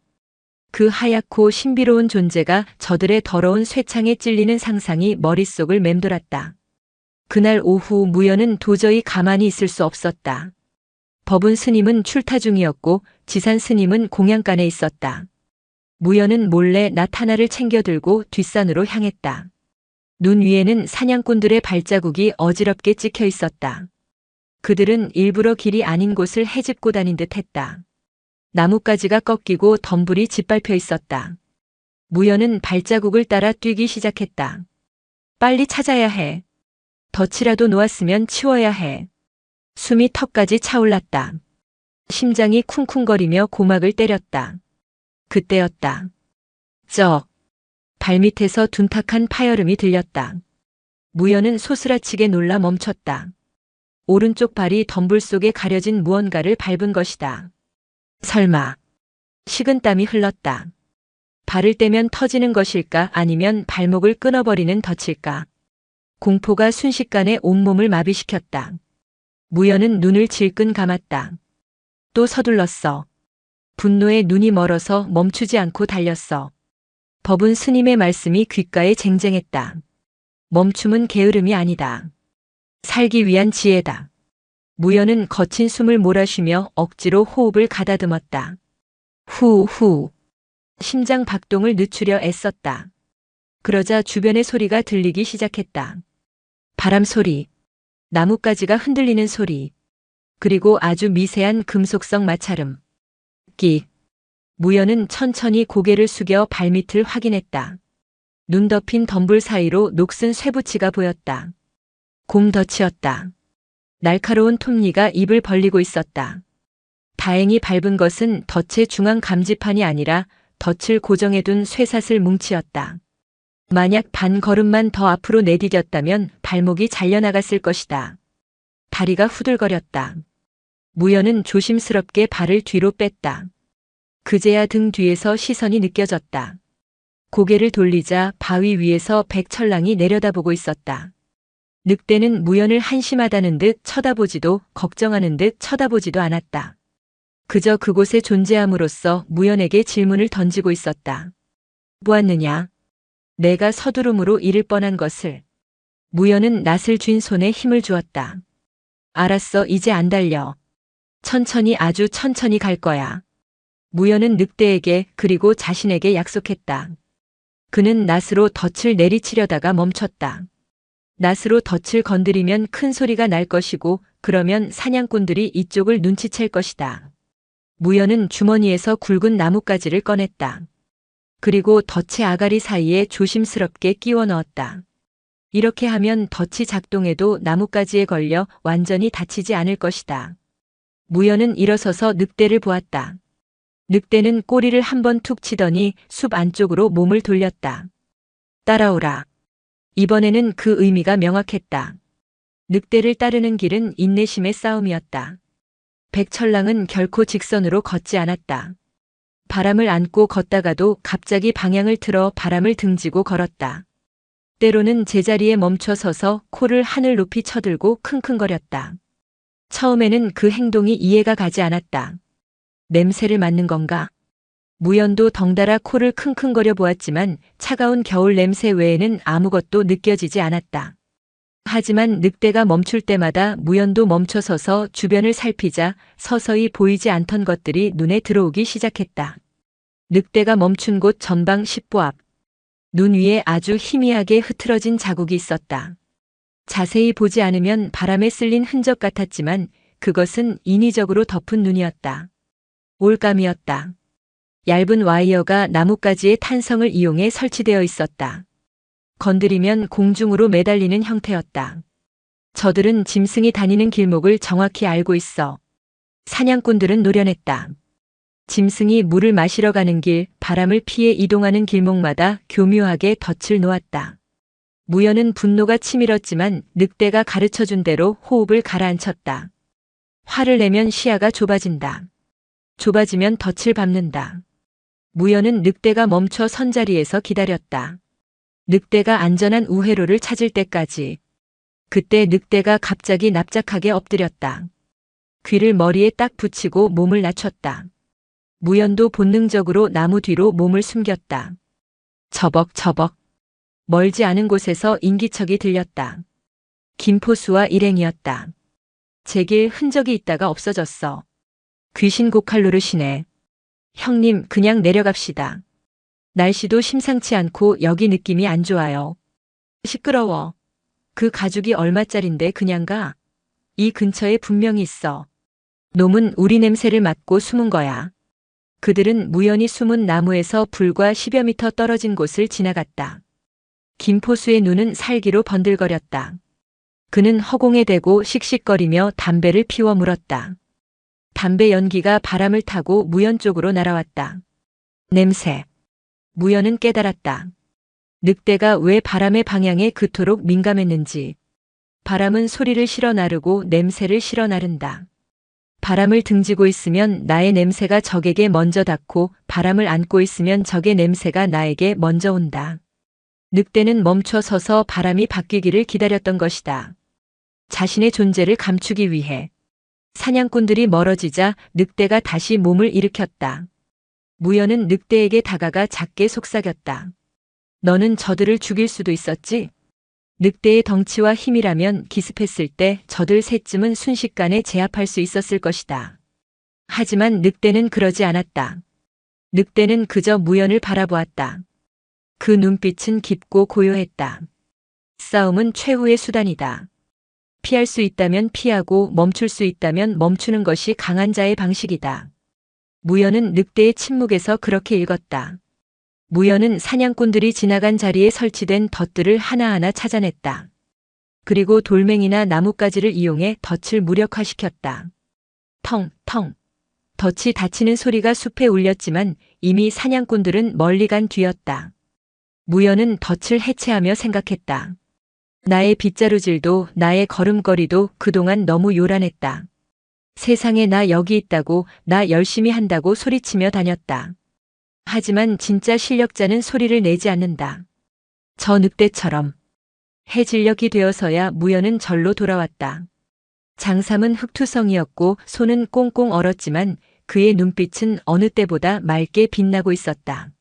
그 하얗고 신비로운 존재가 저들의 더러운 쇠창에 찔리는 상상이 머릿속을 맴돌았다. 그날 오후 무연은 도저히 가만히 있을 수 없었다. 법운 스님은 출타 중이었고 지산 스님은 공양간에 있었다. 무연은 몰래 낫 하나를 챙겨 들고 뒷산으로 향했다. 눈 위에는 사냥꾼들의 발자국이 어지럽게 찍혀 있었다. 그들은 일부러 길이 아닌 곳을 헤집고 다닌 듯 했다. 나뭇가지가 꺾이고 덤불이 짓밟혀 있었다. 무연은 발자국을 따라 뛰기 시작했다. 빨리 찾아야 해. 덫이라도 놓았으면 치워야 해. 숨이 턱까지 차올랐다. 심장이 쿵쿵거리며 고막을 때렸다. 그때였다. 발밑에서 둔탁한 파열음이 들렸다. 무연은 소스라치게 놀라 멈췄다. 오른쪽 발이 덤불 속에 가려진 무언가를 밟은 것이다. 설마. 식은땀이 흘렀다. 발을 떼면 터지는 것일까 아니면 발목을 끊어버리는 덫일까. 공포가 순식간에 온몸을 마비시켰다. 무연은 눈을 질끈 감았다. 또 서둘렀어. 분노에 눈이 멀어서 멈추지 않고 달렸어. 법운 스님의 말씀이 귓가에 쟁쟁했다. 멈춤은 게으름이 아니다. 살기 위한 지혜다. 무연은 거친 숨을 몰아쉬며 억지로 호흡을 가다듬었다. 후후. 심장 박동을 늦추려 애썼다. 그러자 주변의 소리가 들리기 시작했다. 바람 소리, 나뭇가지가 흔들리는 소리, 그리고 아주 미세한 금속성 마찰음. 무연은 천천히 고개를 숙여 발밑을 확인했다. 눈 덮인 덤불 사이로 녹슨 쇠붙이가 보였다. 곰덫이었다. 날카로운 톱니가 입을 벌리고 있었다. 다행히 밟은 것은 덫의 중앙 감지판이 아니라 덫을 고정해둔 쇠사슬 뭉치였다. 만약 반 걸음만 더 앞으로 내디뎠다면 발목이 잘려나갔을 것이다. 다리가 후들거렸다. 무연은 조심스럽게 발을 뒤로 뺐다. 그제야 등 뒤에서 시선이 느껴졌다. 고개를 돌리자 바위 위에서 백철랑이 내려다보고 있었다. 늑대는 무연을 한심하다는 듯 쳐다보지도 걱정하는 듯 쳐다보지도 않았다. 그저 그곳에 존재함으로써 무연에게 질문을 던지고 있었다. 보았느냐? 내가 서두름으로 잃을 뻔한 것을. 무연은 낫을 쥔 손에 힘을 주었다. 알았어, 이제 안 달려. 천천히, 아주 천천히 갈 거야. 무연은 늑대에게 그리고 자신에게 약속했다. 그는 낫으로 덫을 내리치려다가 멈췄다. 낫으로 덫을 건드리면 큰 소리가 날 것이고 그러면 사냥꾼들이 이쪽을 눈치챌 것이다. 무연은 주머니에서 굵은 나뭇가지를 꺼냈다. 그리고 덫의 아가리 사이에 조심스럽게 끼워 넣었다. 이렇게 하면 덫이 작동해도 나뭇가지에 걸려 완전히 다치지 않을 것이다. 무연은 일어서서 늑대를 보았다. 늑대는 꼬리를 한번 툭 치더니 숲 안쪽으로 몸을 돌렸다. 따라오라. 이번에는 그 의미가 명확했다. 늑대를 따르는 길은 인내심의 싸움이었다. 백철랑은 결코 직선으로 걷지 않았다. 바람을 안고 걷다가도 갑자기 방향을 틀어 바람을 등지고 걸었다. 때로는 제자리에 멈춰 서서 코를 하늘 높이 쳐들고 킁킁거렸다. 처음에는 그 행동이 이해가 가지 않았다. 냄새를 맡는 건가? 무연도 덩달아 코를 킁킁거려 보았지만 차가운 겨울 냄새 외에는 아무것도 느껴지지 않았다. 하지만 늑대가 멈출 때마다 무연도 멈춰서서 주변을 살피자 서서히 보이지 않던 것들이 눈에 들어오기 시작했다. 늑대가 멈춘 곳 전방 10보 앞. 눈 위에 아주 희미하게 흐트러진 자국이 있었다. 자세히 보지 않으면 바람에 쓸린 흔적 같았지만 그것은 인위적으로 덮은 눈이었다. 올감이었다. 얇은 와이어가 나뭇가지의 탄성을 이용해 설치되어 있었다. 건드리면 공중으로 매달리는 형태였다. 저들은 짐승이 다니는 길목을 정확히 알고 있어. 사냥꾼들은 노련했다. 짐승이 물을 마시러 가는 길, 바람을 피해 이동하는 길목마다 교묘하게 덫을 놓았다. 무연은 분노가 치밀었지만 늑대가 가르쳐준 대로 호흡을 가라앉혔다. 화를 내면 시야가 좁아진다. 좁아지면 덫을 밟는다. 무연은 늑대가 멈춰 선자리에서 기다렸다. 늑대가 안전한 우회로를 찾을 때까지. 그때 늑대가 갑자기 납작하게 엎드렸다. 귀를 머리에 딱 붙이고 몸을 낮췄다. 무연도 본능적으로 나무 뒤로 몸을 숨겼다. 저벅저벅. 멀지 않은 곳에서 인기척이 들렸다. 김포수와 일행이었다. 제길 흔적이 있다가 없어졌어. 귀신 고칼 노릇이네. 형님, 그냥 내려갑시다. 날씨도 심상치 않고 여기 느낌이 안 좋아요. 시끄러워. 그 가죽이 얼마짜린데 그냥 가? 이 근처에 분명히 있어. 놈은 우리 냄새를 맡고 숨은 거야. 그들은 무연히 숨은 나무에서 불과 10여 미터 떨어진 곳을 지나갔다. 김포수의 눈은 살기로 번들거렸다. 그는 허공에 대고 씩씩거리며 담배를 피워 물었다. 담배 연기가 바람을 타고 무연 쪽으로 날아왔다. 냄새. 무연은 깨달았다. 늑대가 왜 바람의 방향에 그토록 민감했는지. 바람은 소리를 실어 나르고 냄새를 실어 나른다. 바람을 등지고 있으면 나의 냄새가 적에게 먼저 닿고 바람을 안고 있으면 적의 냄새가 나에게 먼저 온다. 늑대는 멈춰 서서 바람이 바뀌기를 기다렸던 것이다. 자신의 존재를 감추기 위해. 사냥꾼들이 멀어지자 늑대가 다시 몸을 일으켰다. 무연은 늑대에게 다가가 작게 속삭였다. 너는 저들을 죽일 수도 있었지? 늑대의 덩치와 힘이라면 기습했을 때 저들 셋쯤은 순식간에 제압할 수 있었을 것이다. 하지만 늑대는 그러지 않았다. 늑대는 그저 무연을 바라보았다. 그 눈빛은 깊고 고요했다. 싸움은 최후의 수단이다. 피할 수 있다면 피하고 멈출 수 있다면 멈추는 것이 강한 자의 방식이다. 무연은 늑대의 침묵에서 그렇게 읽었다. 무연은 사냥꾼들이 지나간 자리에 설치된 덫들을 하나하나 찾아냈다. 그리고 돌멩이나 나뭇가지를 이용해 덫을 무력화시켰다. 텅텅. 덫이 닫히는 소리가 숲에 울렸지만 이미 사냥꾼들은 멀리 간 뒤였다. 무연은 덫을 해체하며 생각했다. 나의 빗자루질도 나의 걸음걸이도 그동안 너무 요란했다. 세상에 나 여기 있다고, 나 열심히 한다고 소리치며 다녔다. 하지만 진짜 실력자는 소리를 내지 않는다. 저 늑대처럼. 해질녘이 되어서야 무연은 절로 돌아왔다. 장삼은 흑투성이었고 손은 꽁꽁 얼었지만 그의 눈빛은 어느 때보다 맑게 빛나고 있었다.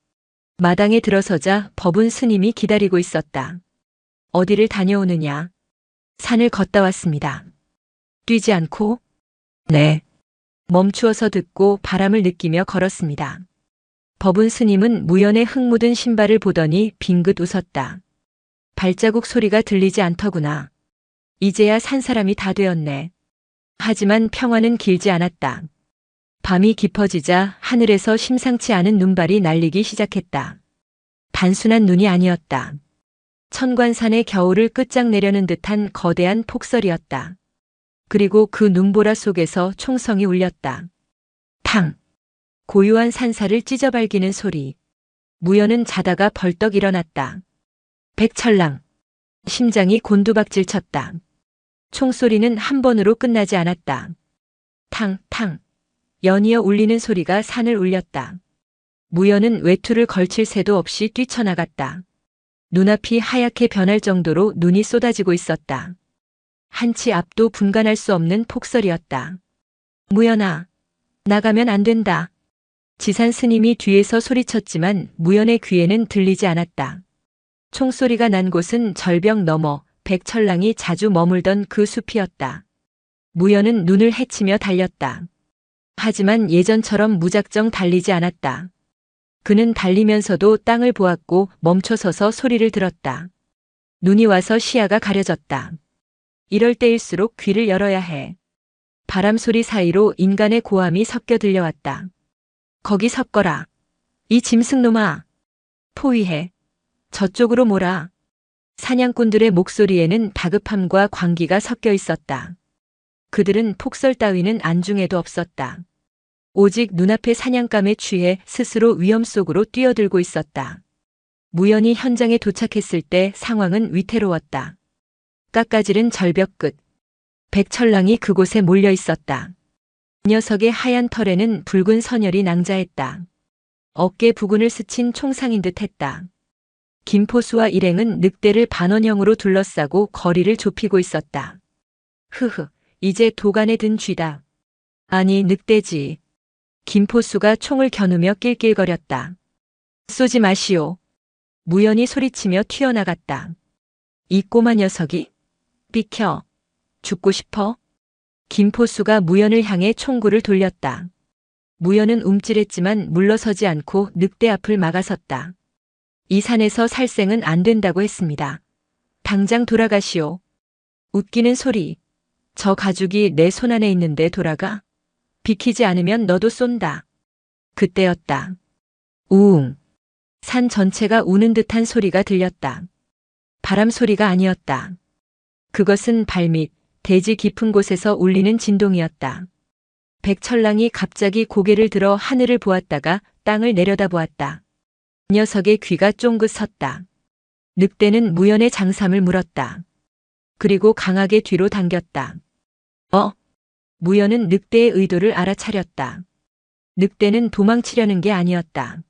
마당에 들어서자 법운 스님이 기다리고 있었다. 어디를 다녀오느냐? 산을 걷다 왔습니다. 뛰지 않고? 네. 멈추어서 듣고 바람을 느끼며 걸었습니다. 법운 스님은 무연의 흙 묻은 신발을 보더니 빙긋 웃었다. 발자국 소리가 들리지 않더구나. 이제야 산 사람이 다 되었네. 하지만 평화는 길지 않았다. 밤이 깊어지자 하늘에서 심상치 않은 눈발이 날리기 시작했다. 단순한 눈이 아니었다. 천관산의 겨울을 끝장내려는 듯한 거대한 폭설이었다. 그리고 그 눈보라 속에서 총성이 울렸다. 탕! 고요한 산사를 찢어발기는 소리. 무연은 자다가 벌떡 일어났다. 백철랑. 심장이 곤두박질 쳤다. 총소리는 한 번으로 끝나지 않았다. 탕, 탕. 연이어 울리는 소리가 산을 울렸다. 무연은 외투를 걸칠 새도 없이 뛰쳐나갔다. 눈앞이 하얗게 변할 정도로 눈이 쏟아지고 있었다. 한치 앞도 분간할 수 없는 폭설이었다. 무연아, 나가면 안 된다. 지산 스님이 뒤에서 소리쳤지만 무연의 귀에는 들리지 않았다. 총소리가 난 곳은 절벽 너머 백철랑이 자주 머물던 그 숲이었다. 무연은 눈을 헤치며 달렸다. 하지만 예전처럼 무작정 달리지 않았다. 그는 달리면서도 땅을 보았고 멈춰서서 소리를 들었다. 눈이 와서 시야가 가려졌다. 이럴 때일수록 귀를 열어야 해. 바람 소리 사이로 인간의 고함이 섞여 들려왔다. 거기 섰거라. 이 짐승놈아. 포위해. 저쪽으로 몰아. 사냥꾼들의 목소리에는 다급함과 광기가 섞여 있었다. 그들은 폭설 따위는 안중에도 없었다. 오직 눈앞의 사냥감에 취해 스스로 위험 속으로 뛰어들고 있었다. 무연히 현장에 도착했을 때 상황은 위태로웠다. 깎아지른 절벽 끝. 백철랑이 그곳에 몰려 있었다. 녀석의 하얀 털에는 붉은 선혈이 낭자했다. 어깨 부근을 스친 총상인 듯 했다. 김포수와 일행은 늑대를 반원형으로 둘러싸고 거리를 좁히고 있었다. 흐흐, 이제 도간에 든 쥐다. 아니, 늑대지. 김포수가 총을 겨누며 낄낄거렸다. 쏘지 마시오. 무연이 소리치며 튀어나갔다. 이 꼬마 녀석이? 비켜. 죽고 싶어? 김포수가 무연을 향해 총구를 돌렸다. 무연은 움찔했지만 물러서지 않고 늑대 앞을 막아섰다. 이 산에서 살생은 안 된다고 했습니다. 당장 돌아가시오. 웃기는 소리. 저 가죽이 내 손 안에 있는데 돌아가? 비키지 않으면 너도 쏜다. 그때였다. 우웅. 산 전체가 우는 듯한 소리가 들렸다. 바람 소리가 아니었다. 그것은 발밑, 대지 깊은 곳에서 울리는 진동이었다. 백철랑이 갑자기 고개를 들어 하늘을 보았다가 땅을 내려다보았다. 녀석의 귀가 쫑긋 섰다. 늑대는 무연의 장삼을 물었다. 그리고 강하게 뒤로 당겼다. 무연은 늑대의 의도를 알아차렸다. 늑대는 도망치려는 게 아니었다.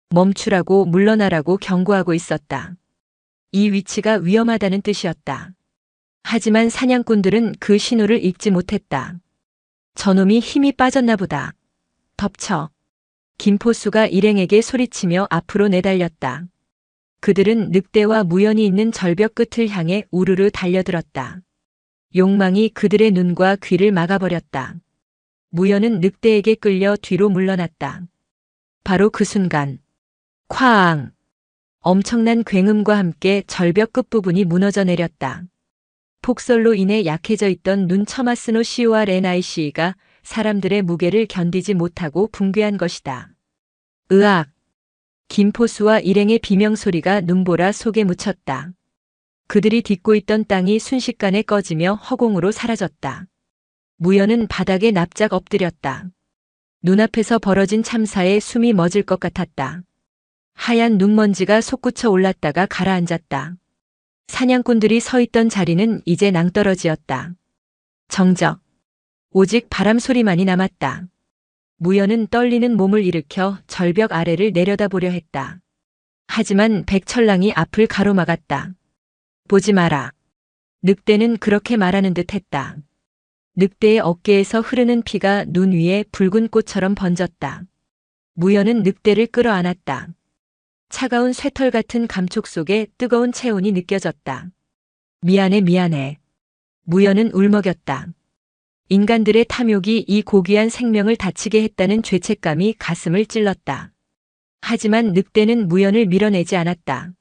멈추라고 물러나라고 경고하고 있었다. 이 위치가 위험하다는 뜻이었다. 하지만 사냥꾼들은 그 신호를 읽지 못했다. 저놈이 힘이 빠졌나 보다. 덮쳐. 김포수가 일행에게 소리치며 앞으로 내달렸다. 그들은 늑대와 무연이 있는 절벽 끝을 향해 우르르 달려들었다. 욕망이 그들의 눈과 귀를 막아버렸다. 무연은 늑대에게 끌려 뒤로 물러났다. 바로 그 순간 쾅! 엄청난 굉음과 함께 절벽 끝부분이 무너져 내렸다. 폭설로 인해 약해져 있던 눈 처마스노 CORNIC가 사람들의 무게를 견디지 못하고 붕괴한 것이다. 으악! 김포수와 일행의 비명소리가 눈보라 속에 묻혔다. 그들이 딛고 있던 땅이 순식간에 꺼지며 허공으로 사라졌다. 무연은 바닥에 납작 엎드렸다. 눈앞에서 벌어진 참사에 숨이 멎을 것 같았다. 하얀 눈먼지가 솟구쳐 올랐다가 가라앉았다. 사냥꾼들이 서 있던 자리는 이제 낭떠러지였다. 정적. 오직 바람 소리만이 남았다. 무연은 떨리는 몸을 일으켜 절벽 아래를 내려다보려 했다. 하지만 백철랑이 앞을 가로막았다. 보지 마라. 늑대는 그렇게 말하는 듯 했다. 늑대의 어깨에서 흐르는 피가 눈 위에 붉은 꽃처럼 번졌다. 무연은 늑대를 끌어안았다. 차가운 쇠털 같은 감촉 속에 뜨거운 체온이 느껴졌다. 미안해, 미안해. 무연은 울먹였다. 인간들의 탐욕이 이 고귀한 생명을 다치게 했다는 죄책감이 가슴을 찔렀다. 하지만 늑대는 무연을 밀어내지 않았다.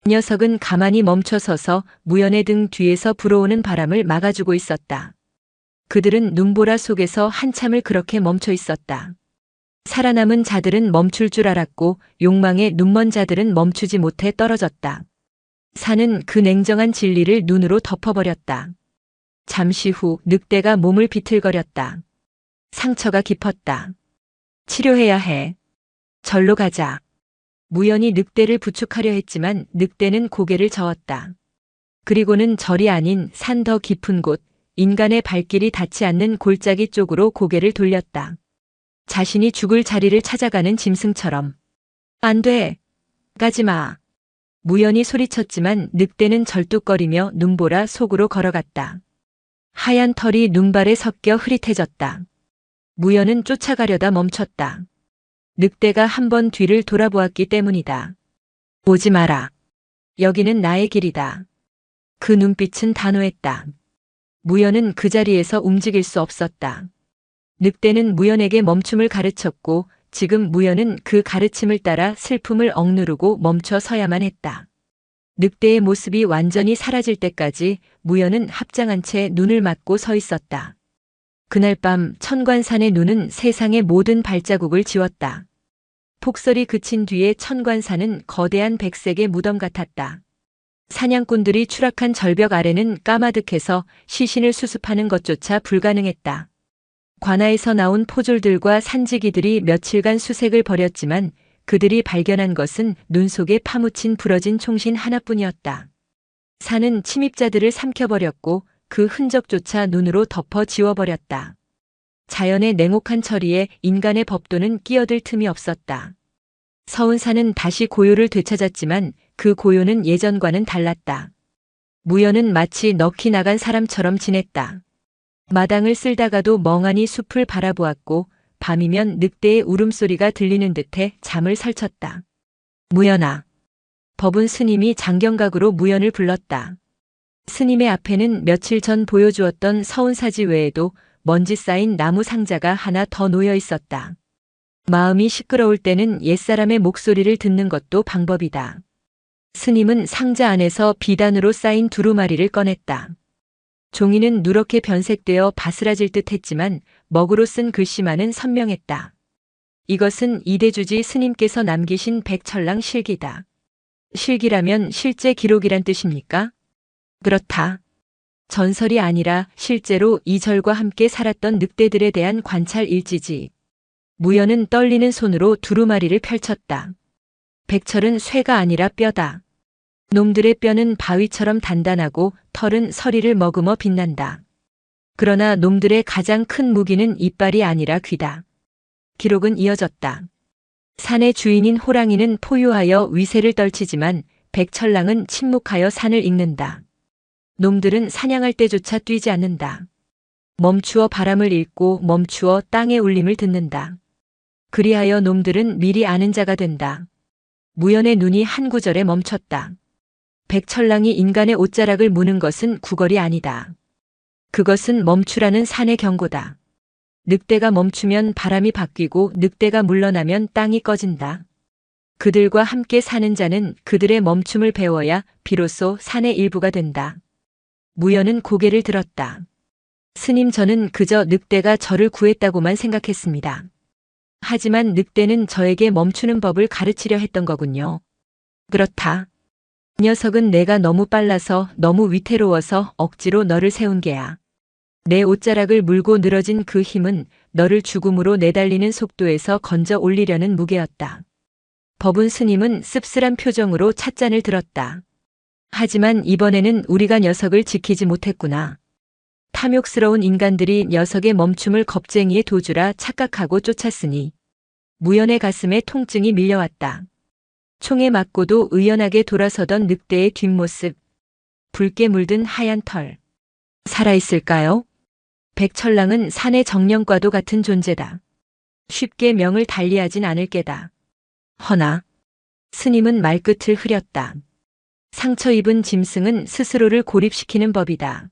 녀석은 가만히 멈춰서서 무연의 등 뒤에서 불어오는 바람을 막아주고 있었다. 그들은 눈보라 속에서 한참을 그렇게 멈춰 있었다. 살아남은 자들은 멈출 줄 알았고 욕망에 눈먼 자들은 멈추지 못해 떨어졌다. 산은 그 냉정한 진리를 눈으로 덮어버렸다. 잠시 후 늑대가 몸을 비틀거렸다. 상처가 깊었다. 치료해야 해. 절로 가자. 무연이 늑대를 부축하려 했지만 늑대는 고개를 저었다. 그리고는 절이 아닌 산 더 깊은 곳, 인간의 발길이 닿지 않는 골짜기 쪽으로 고개를 돌렸다. 자신이 죽을 자리를 찾아가는 짐승처럼. 안 돼. 가지 마. 무연이 소리쳤지만 늑대는 절뚝거리며 눈보라 속으로 걸어갔다. 하얀 털이 눈발에 섞여 흐릿해졌다. 무연은 쫓아가려다 멈췄다. 늑대가 한 번 뒤를 돌아보았기 때문이다. 오지 마라. 여기는 나의 길이다. 그 눈빛은 단호했다. 무연은 그 자리에서 움직일 수 없었다. 늑대는 무연에게 멈춤을 가르쳤고 지금 무연은 그 가르침을 따라 슬픔을 억누르고 멈춰 서야만 했다. 늑대의 모습이 완전히 사라질 때까지 무연은 합장한 채 눈을 맞고 서 있었다. 그날 밤 천관산의 눈은 세상의 모든 발자국을 지웠다. 폭설이 그친 뒤에 천관산은 거대한 백색의 무덤 같았다. 사냥꾼들이 추락한 절벽 아래는 까마득해서 시신을 수습하는 것조차 불가능했다. 관아에서 나온 포졸들과 산지기들이 며칠간 수색을 벌였지만 그들이 발견한 것은 눈 속에 파묻힌 부러진 총신 하나뿐이었다. 산은 침입자들을 삼켜버렸고 그 흔적조차 눈으로 덮어 지워버렸다. 자연의 냉혹한 처리에 인간의 법도는 끼어들 틈이 없었다. 서운사는 다시 고요를 되찾았지만 그 고요는 예전과는 달랐다. 무연은 마치 넋이 나간 사람처럼 지냈다. 마당을 쓸다가도 멍하니 숲을 바라보았고 밤이면 늑대의 울음소리가 들리는 듯해 잠을 설쳤다. 무연아. 법운 스님이 장경각으로 무연을 불렀다. 스님의 앞에는 며칠 전 보여주었던 서운사지 외에도 먼지 쌓인 나무 상자가 하나 더 놓여 있었다. 마음이 시끄러울 때는 옛사람의 목소리를 듣는 것도 방법이다. 스님은 상자 안에서 비단으로 쌓인 두루마리를 꺼냈다. 종이는 누렇게 변색되어 바스라질 듯 했지만 먹으로 쓴 글씨만은 선명했다. 이것은 이대주지 스님께서 남기신 백철랑 실기다. 실기라면 실제 기록이란 뜻입니까? 그렇다. 전설이 아니라 실제로 이 절과 함께 살았던 늑대들에 대한 관찰 일지지. 무연은 떨리는 손으로 두루마리를 펼쳤다. 백철은 쇠가 아니라 뼈다. 놈들의 뼈는 바위처럼 단단하고 털은 서리를 머금어 빛난다. 그러나 놈들의 가장 큰 무기는 이빨이 아니라 귀다. 기록은 이어졌다. 산의 주인인 호랑이는 포효하여 위세를 떨치지만 백철랑은 침묵하여 산을 읽는다. 놈들은 사냥할 때조차 뛰지 않는다. 멈추어 바람을 읽고 멈추어 땅의 울림을 듣는다. 그리하여 놈들은 미리 아는 자가 된다. 무연의 눈이 한 구절에 멈췄다. 백철랑이 인간의 옷자락을 무는 것은 구걸이 아니다. 그것은 멈추라는 산의 경고다. 늑대가 멈추면 바람이 바뀌고 늑대가 물러나면 땅이 꺼진다. 그들과 함께 사는 자는 그들의 멈춤을 배워야 비로소 산의 일부가 된다. 무연은 고개를 들었다. 스님, 저는 그저 늑대가 저를 구했다고만 생각했습니다. 하지만 늑대는 저에게 멈추는 법을 가르치려 했던 거군요. 그렇다. 녀석은 내가 너무 빨라서 너무 위태로워서 억지로 너를 세운 게야. 내 옷자락을 물고 늘어진 그 힘은 너를 죽음으로 내달리는 속도에서 건져 올리려는 무게였다. 법운 스님은 씁쓸한 표정으로 찻잔을 들었다. 하지만 이번에는 우리가 녀석을 지키지 못했구나. 탐욕스러운 인간들이 녀석의 멈춤을 겁쟁이의 도주라 착각하고 쫓았으니. 무연의 가슴에 통증이 밀려왔다. 총에 맞고도 의연하게 돌아서던 늑대의 뒷모습. 붉게 물든 하얀 털. 살아있을까요? 백철랑은 산의 정령과도 같은 존재다. 쉽게 명을 달리하진 않을 게다. 허나 스님은 말끝을 흐렸다. 상처 입은 짐승은 스스로를 고립시키는 법이다.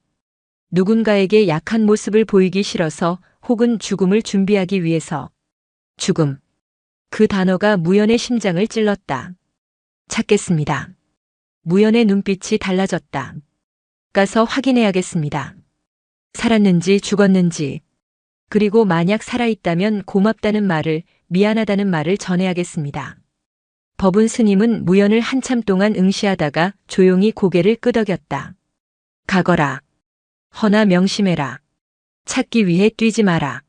누군가에게 약한 모습을 보이기 싫어서 혹은 죽음을 준비하기 위해서. 죽음. 그 단어가 무연의 심장을 찔렀다. 찾겠습니다. 무연의 눈빛이 달라졌다. 가서 확인해야겠습니다. 살았는지 죽었는지. 그리고 만약 살아있다면 고맙다는 말을, 미안하다는 말을 전해야겠습니다. 법운 스님은 무연을 한참 동안 응시하다가 조용히 고개를 끄덕였다. 가거라. 허나 명심해라. 찾기 위해 뛰지 마라.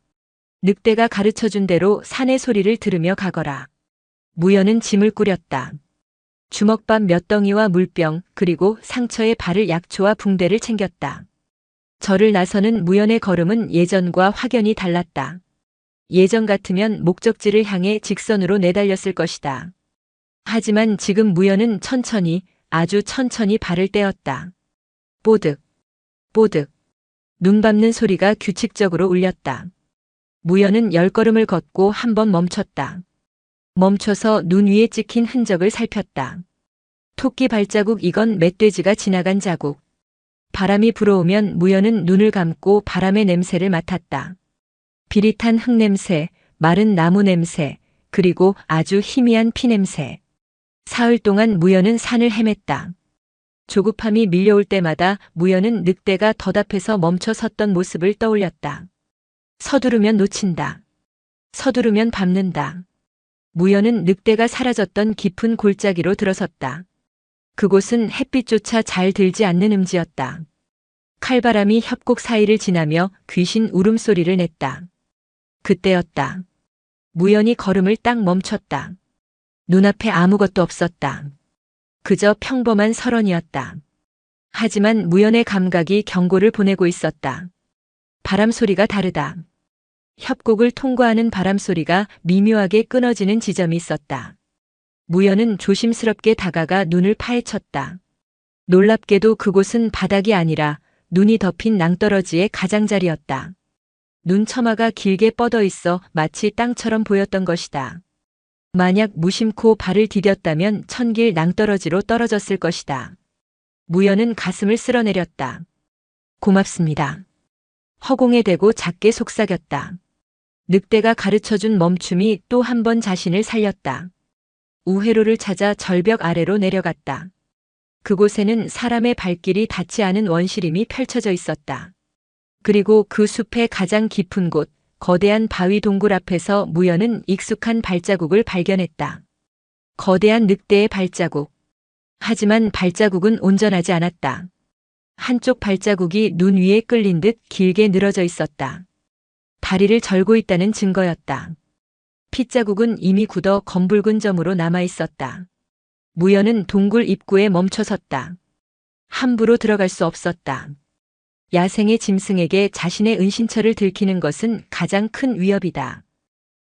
늑대가 가르쳐준 대로 산의 소리를 들으며 가거라. 무연은 짐을 꾸렸다. 주먹밥 몇 덩이와 물병, 그리고 상처에 바를 약초와 붕대를 챙겼다. 절을 나서는 무연의 걸음은 예전과 확연히 달랐다. 예전 같으면 목적지를 향해 직선으로 내달렸을 것이다. 하지만 지금 무연은 천천히, 아주 천천히 발을 떼었다. 뽀득, 뽀득. 눈 밟는 소리가 규칙적으로 울렸다. 무연은 10걸음을 걷고 한 번 멈췄다. 멈춰서 눈 위에 찍힌 흔적을 살폈다. 토끼 발자국, 이건 멧돼지가 지나간 자국. 바람이 불어오면 무연은 눈을 감고 바람의 냄새를 맡았다. 비릿한 흙냄새, 마른 나무 냄새, 그리고 아주 희미한 피냄새. 사흘 동안 무연은 산을 헤맸다. 조급함이 밀려올 때마다 무연은 늑대가 덧앞에서 멈춰 섰던 모습을 떠올렸다. 서두르면 놓친다. 서두르면 밟는다. 무연은 늑대가 사라졌던 깊은 골짜기로 들어섰다. 그곳은 햇빛조차 잘 들지 않는 음지였다. 칼바람이 협곡 사이를 지나며 귀신 울음소리를 냈다. 그때였다. 무연이 걸음을 딱 멈췄다. 눈앞에 아무것도 없었다. 그저 평범한 설원이었다. 하지만 무연의 감각이 경고를 보내고 있었다. 바람 소리가 다르다. 협곡을 통과하는 바람 소리가 미묘하게 끊어지는 지점이 있었다. 무연은 조심스럽게 다가가 눈을 파헤쳤다. 놀랍게도 그곳은 바닥이 아니라 눈이 덮인 낭떠러지의 가장자리였다. 눈처마가 길게 뻗어 있어 마치 땅처럼 보였던 것이다. 만약 무심코 발을 디뎠다면 천길 낭떠러지로 떨어졌을 것이다. 무연은 가슴을 쓸어내렸다. 고맙습니다. 허공에 대고 작게 속삭였다. 늑대가 가르쳐준 멈춤이 또 한 번 자신을 살렸다. 우회로를 찾아 절벽 아래로 내려갔다. 그곳에는 사람의 발길이 닿지 않은 원시림이 펼쳐져 있었다. 그리고 그 숲의 가장 깊은 곳, 거대한 바위 동굴 앞에서 무연은 익숙한 발자국을 발견했다. 거대한 늑대의 발자국. 하지만 발자국은 온전하지 않았다. 한쪽 발자국이 눈 위에 끌린 듯 길게 늘어져 있었다. 다리를 절고 있다는 증거였다. 핏자국은 이미 굳어 검붉은 점으로 남아 있었다. 무연은 동굴 입구에 멈춰섰다. 함부로 들어갈 수 없었다. 야생의 짐승에게 자신의 은신처를 들키는 것은 가장 큰 위협이다.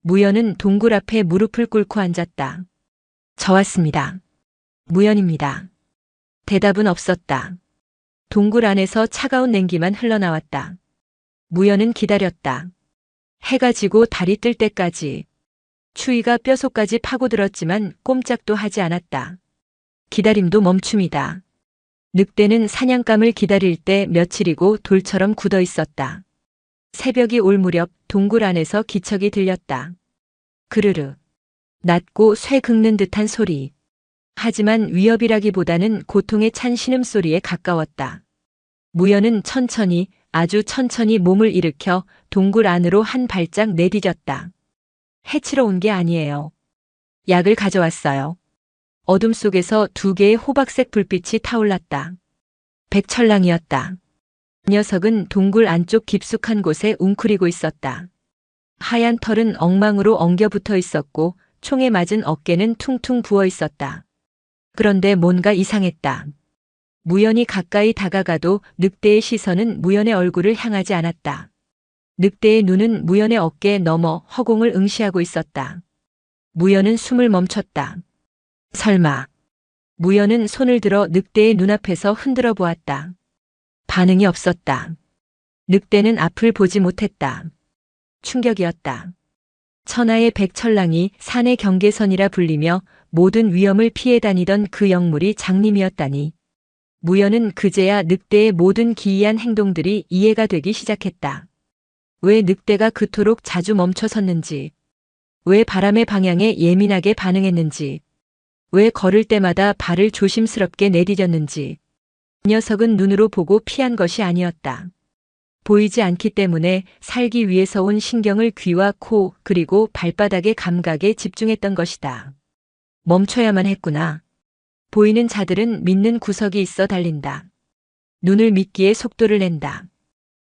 무연은 동굴 앞에 무릎을 꿇고 앉았다. 저 왔습니다. 무연입니다. 대답은 없었다. 동굴 안에서 차가운 냉기만 흘러나왔다. 무연은 기다렸다. 해가 지고 달이 뜰 때까지. 추위가 뼛속까지 파고들었지만 꼼짝도 하지 않았다. 기다림도 멈춤이다. 늑대는 사냥감을 기다릴 때 며칠이고 돌처럼 굳어 있었다. 새벽이 올 무렵 동굴 안에서 기척이 들렸다. 그르르. 낮고 쇠 긁는 듯한 소리. 하지만 위협이라기보다는 고통에 찬 신음소리에 가까웠다. 무연은 천천히, 아주 천천히 몸을 일으켜 동굴 안으로 한 발짝 내디뎠다. 해치러 온 게 아니에요. 약을 가져왔어요. 어둠 속에서 두 개의 호박색 불빛이 타올랐다. 백철랑이었다. 녀석은 동굴 안쪽 깊숙한 곳에 웅크리고 있었다. 하얀 털은 엉망으로 엉겨 붙어 있었고 총에 맞은 어깨는 퉁퉁 부어 있었다. 그런데 뭔가 이상했다. 무연이 가까이 다가가도 늑대의 시선은 무연의 얼굴을 향하지 않았다. 늑대의 눈은 무연의 어깨에 넘어 허공을 응시하고 있었다. 무연은 숨을 멈췄다. 설마. 무연은 손을 들어 늑대의 눈앞에서 흔들어 보았다. 반응이 없었다. 늑대는 앞을 보지 못했다. 충격이었다. 천하의 백철랑이 산의 경계선이라 불리며 모든 위험을 피해 다니던 그 영물이 장님이었다니. 무연은 그제야 늑대의 모든 기이한 행동들이 이해가 되기 시작했다. 왜 늑대가 그토록 자주 멈춰 섰는지, 왜 바람의 방향에 예민하게 반응했는지, 왜 걸을 때마다 발을 조심스럽게 내디뎠는지. 녀석은 눈으로 보고 피한 것이 아니었다. 보이지 않기 때문에 살기 위해서 온 신경을 귀와 코 그리고 발바닥의 감각에 집중했던 것이다. 멈춰야만 했구나. 보이는 자들은 믿는 구석이 있어 달린다. 눈을 믿기에 속도를 낸다.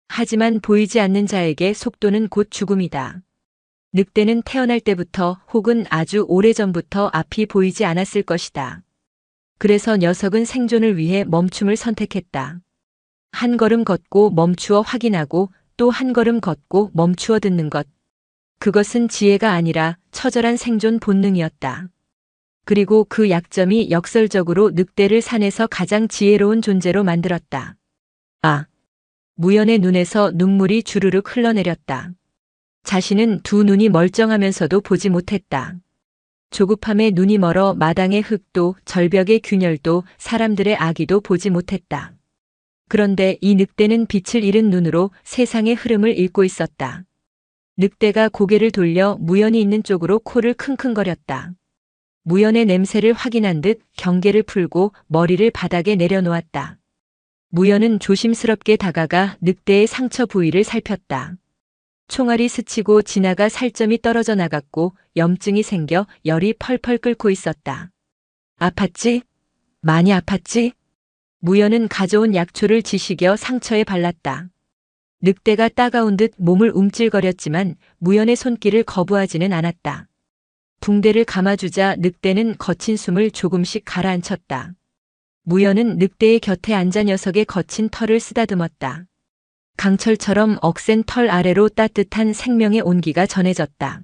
하지만 보이지 않는 자에게 속도는 곧 죽음이다. 늑대는 태어날 때부터 혹은 아주 오래전부터 앞이 보이지 않았을 것이다. 그래서 녀석은 생존을 위해 멈춤을 선택했다. 한 걸음 걷고 멈추어 확인하고 또 한 걸음 걷고 멈추어 듣는 것. 그것은 지혜가 아니라 처절한 생존 본능이었다. 그리고 그 약점이 역설적으로 늑대를 산에서 가장 지혜로운 존재로 만들었다. 아! 무연의 눈에서 눈물이 주르륵 흘러내렸다. 자신은 두 눈이 멀쩡하면서도 보지 못했다. 조급함에 눈이 멀어 마당의 흙도 절벽의 균열도 사람들의 악의도 보지 못했다. 그런데 이 늑대는 빛을 잃은 눈으로 세상의 흐름을 읽고 있었다. 늑대가 고개를 돌려 무연이 있는 쪽으로 코를 킁킁거렸다. 무연의 냄새를 확인한 듯 경계를 풀고 머리를 바닥에 내려놓았다. 무연은 조심스럽게 다가가 늑대의 상처 부위를 살폈다. 총알이 스치고 지나가 살점이 떨어져 나갔고 염증이 생겨 열이 펄펄 끓고 있었다. 아팠지? 많이 아팠지? 무연은 가져온 약초를 지식여 상처에 발랐다. 늑대가 따가운 듯 몸을 움찔거렸지만 무연의 손길을 거부하지는 않았다. 붕대를 감아주자 늑대는 거친 숨을 조금씩 가라앉혔다. 무연은 늑대의 곁에 앉아 녀석의 거친 털을 쓰다듬었다. 강철처럼 억센 털 아래로 따뜻한 생명의 온기가 전해졌다.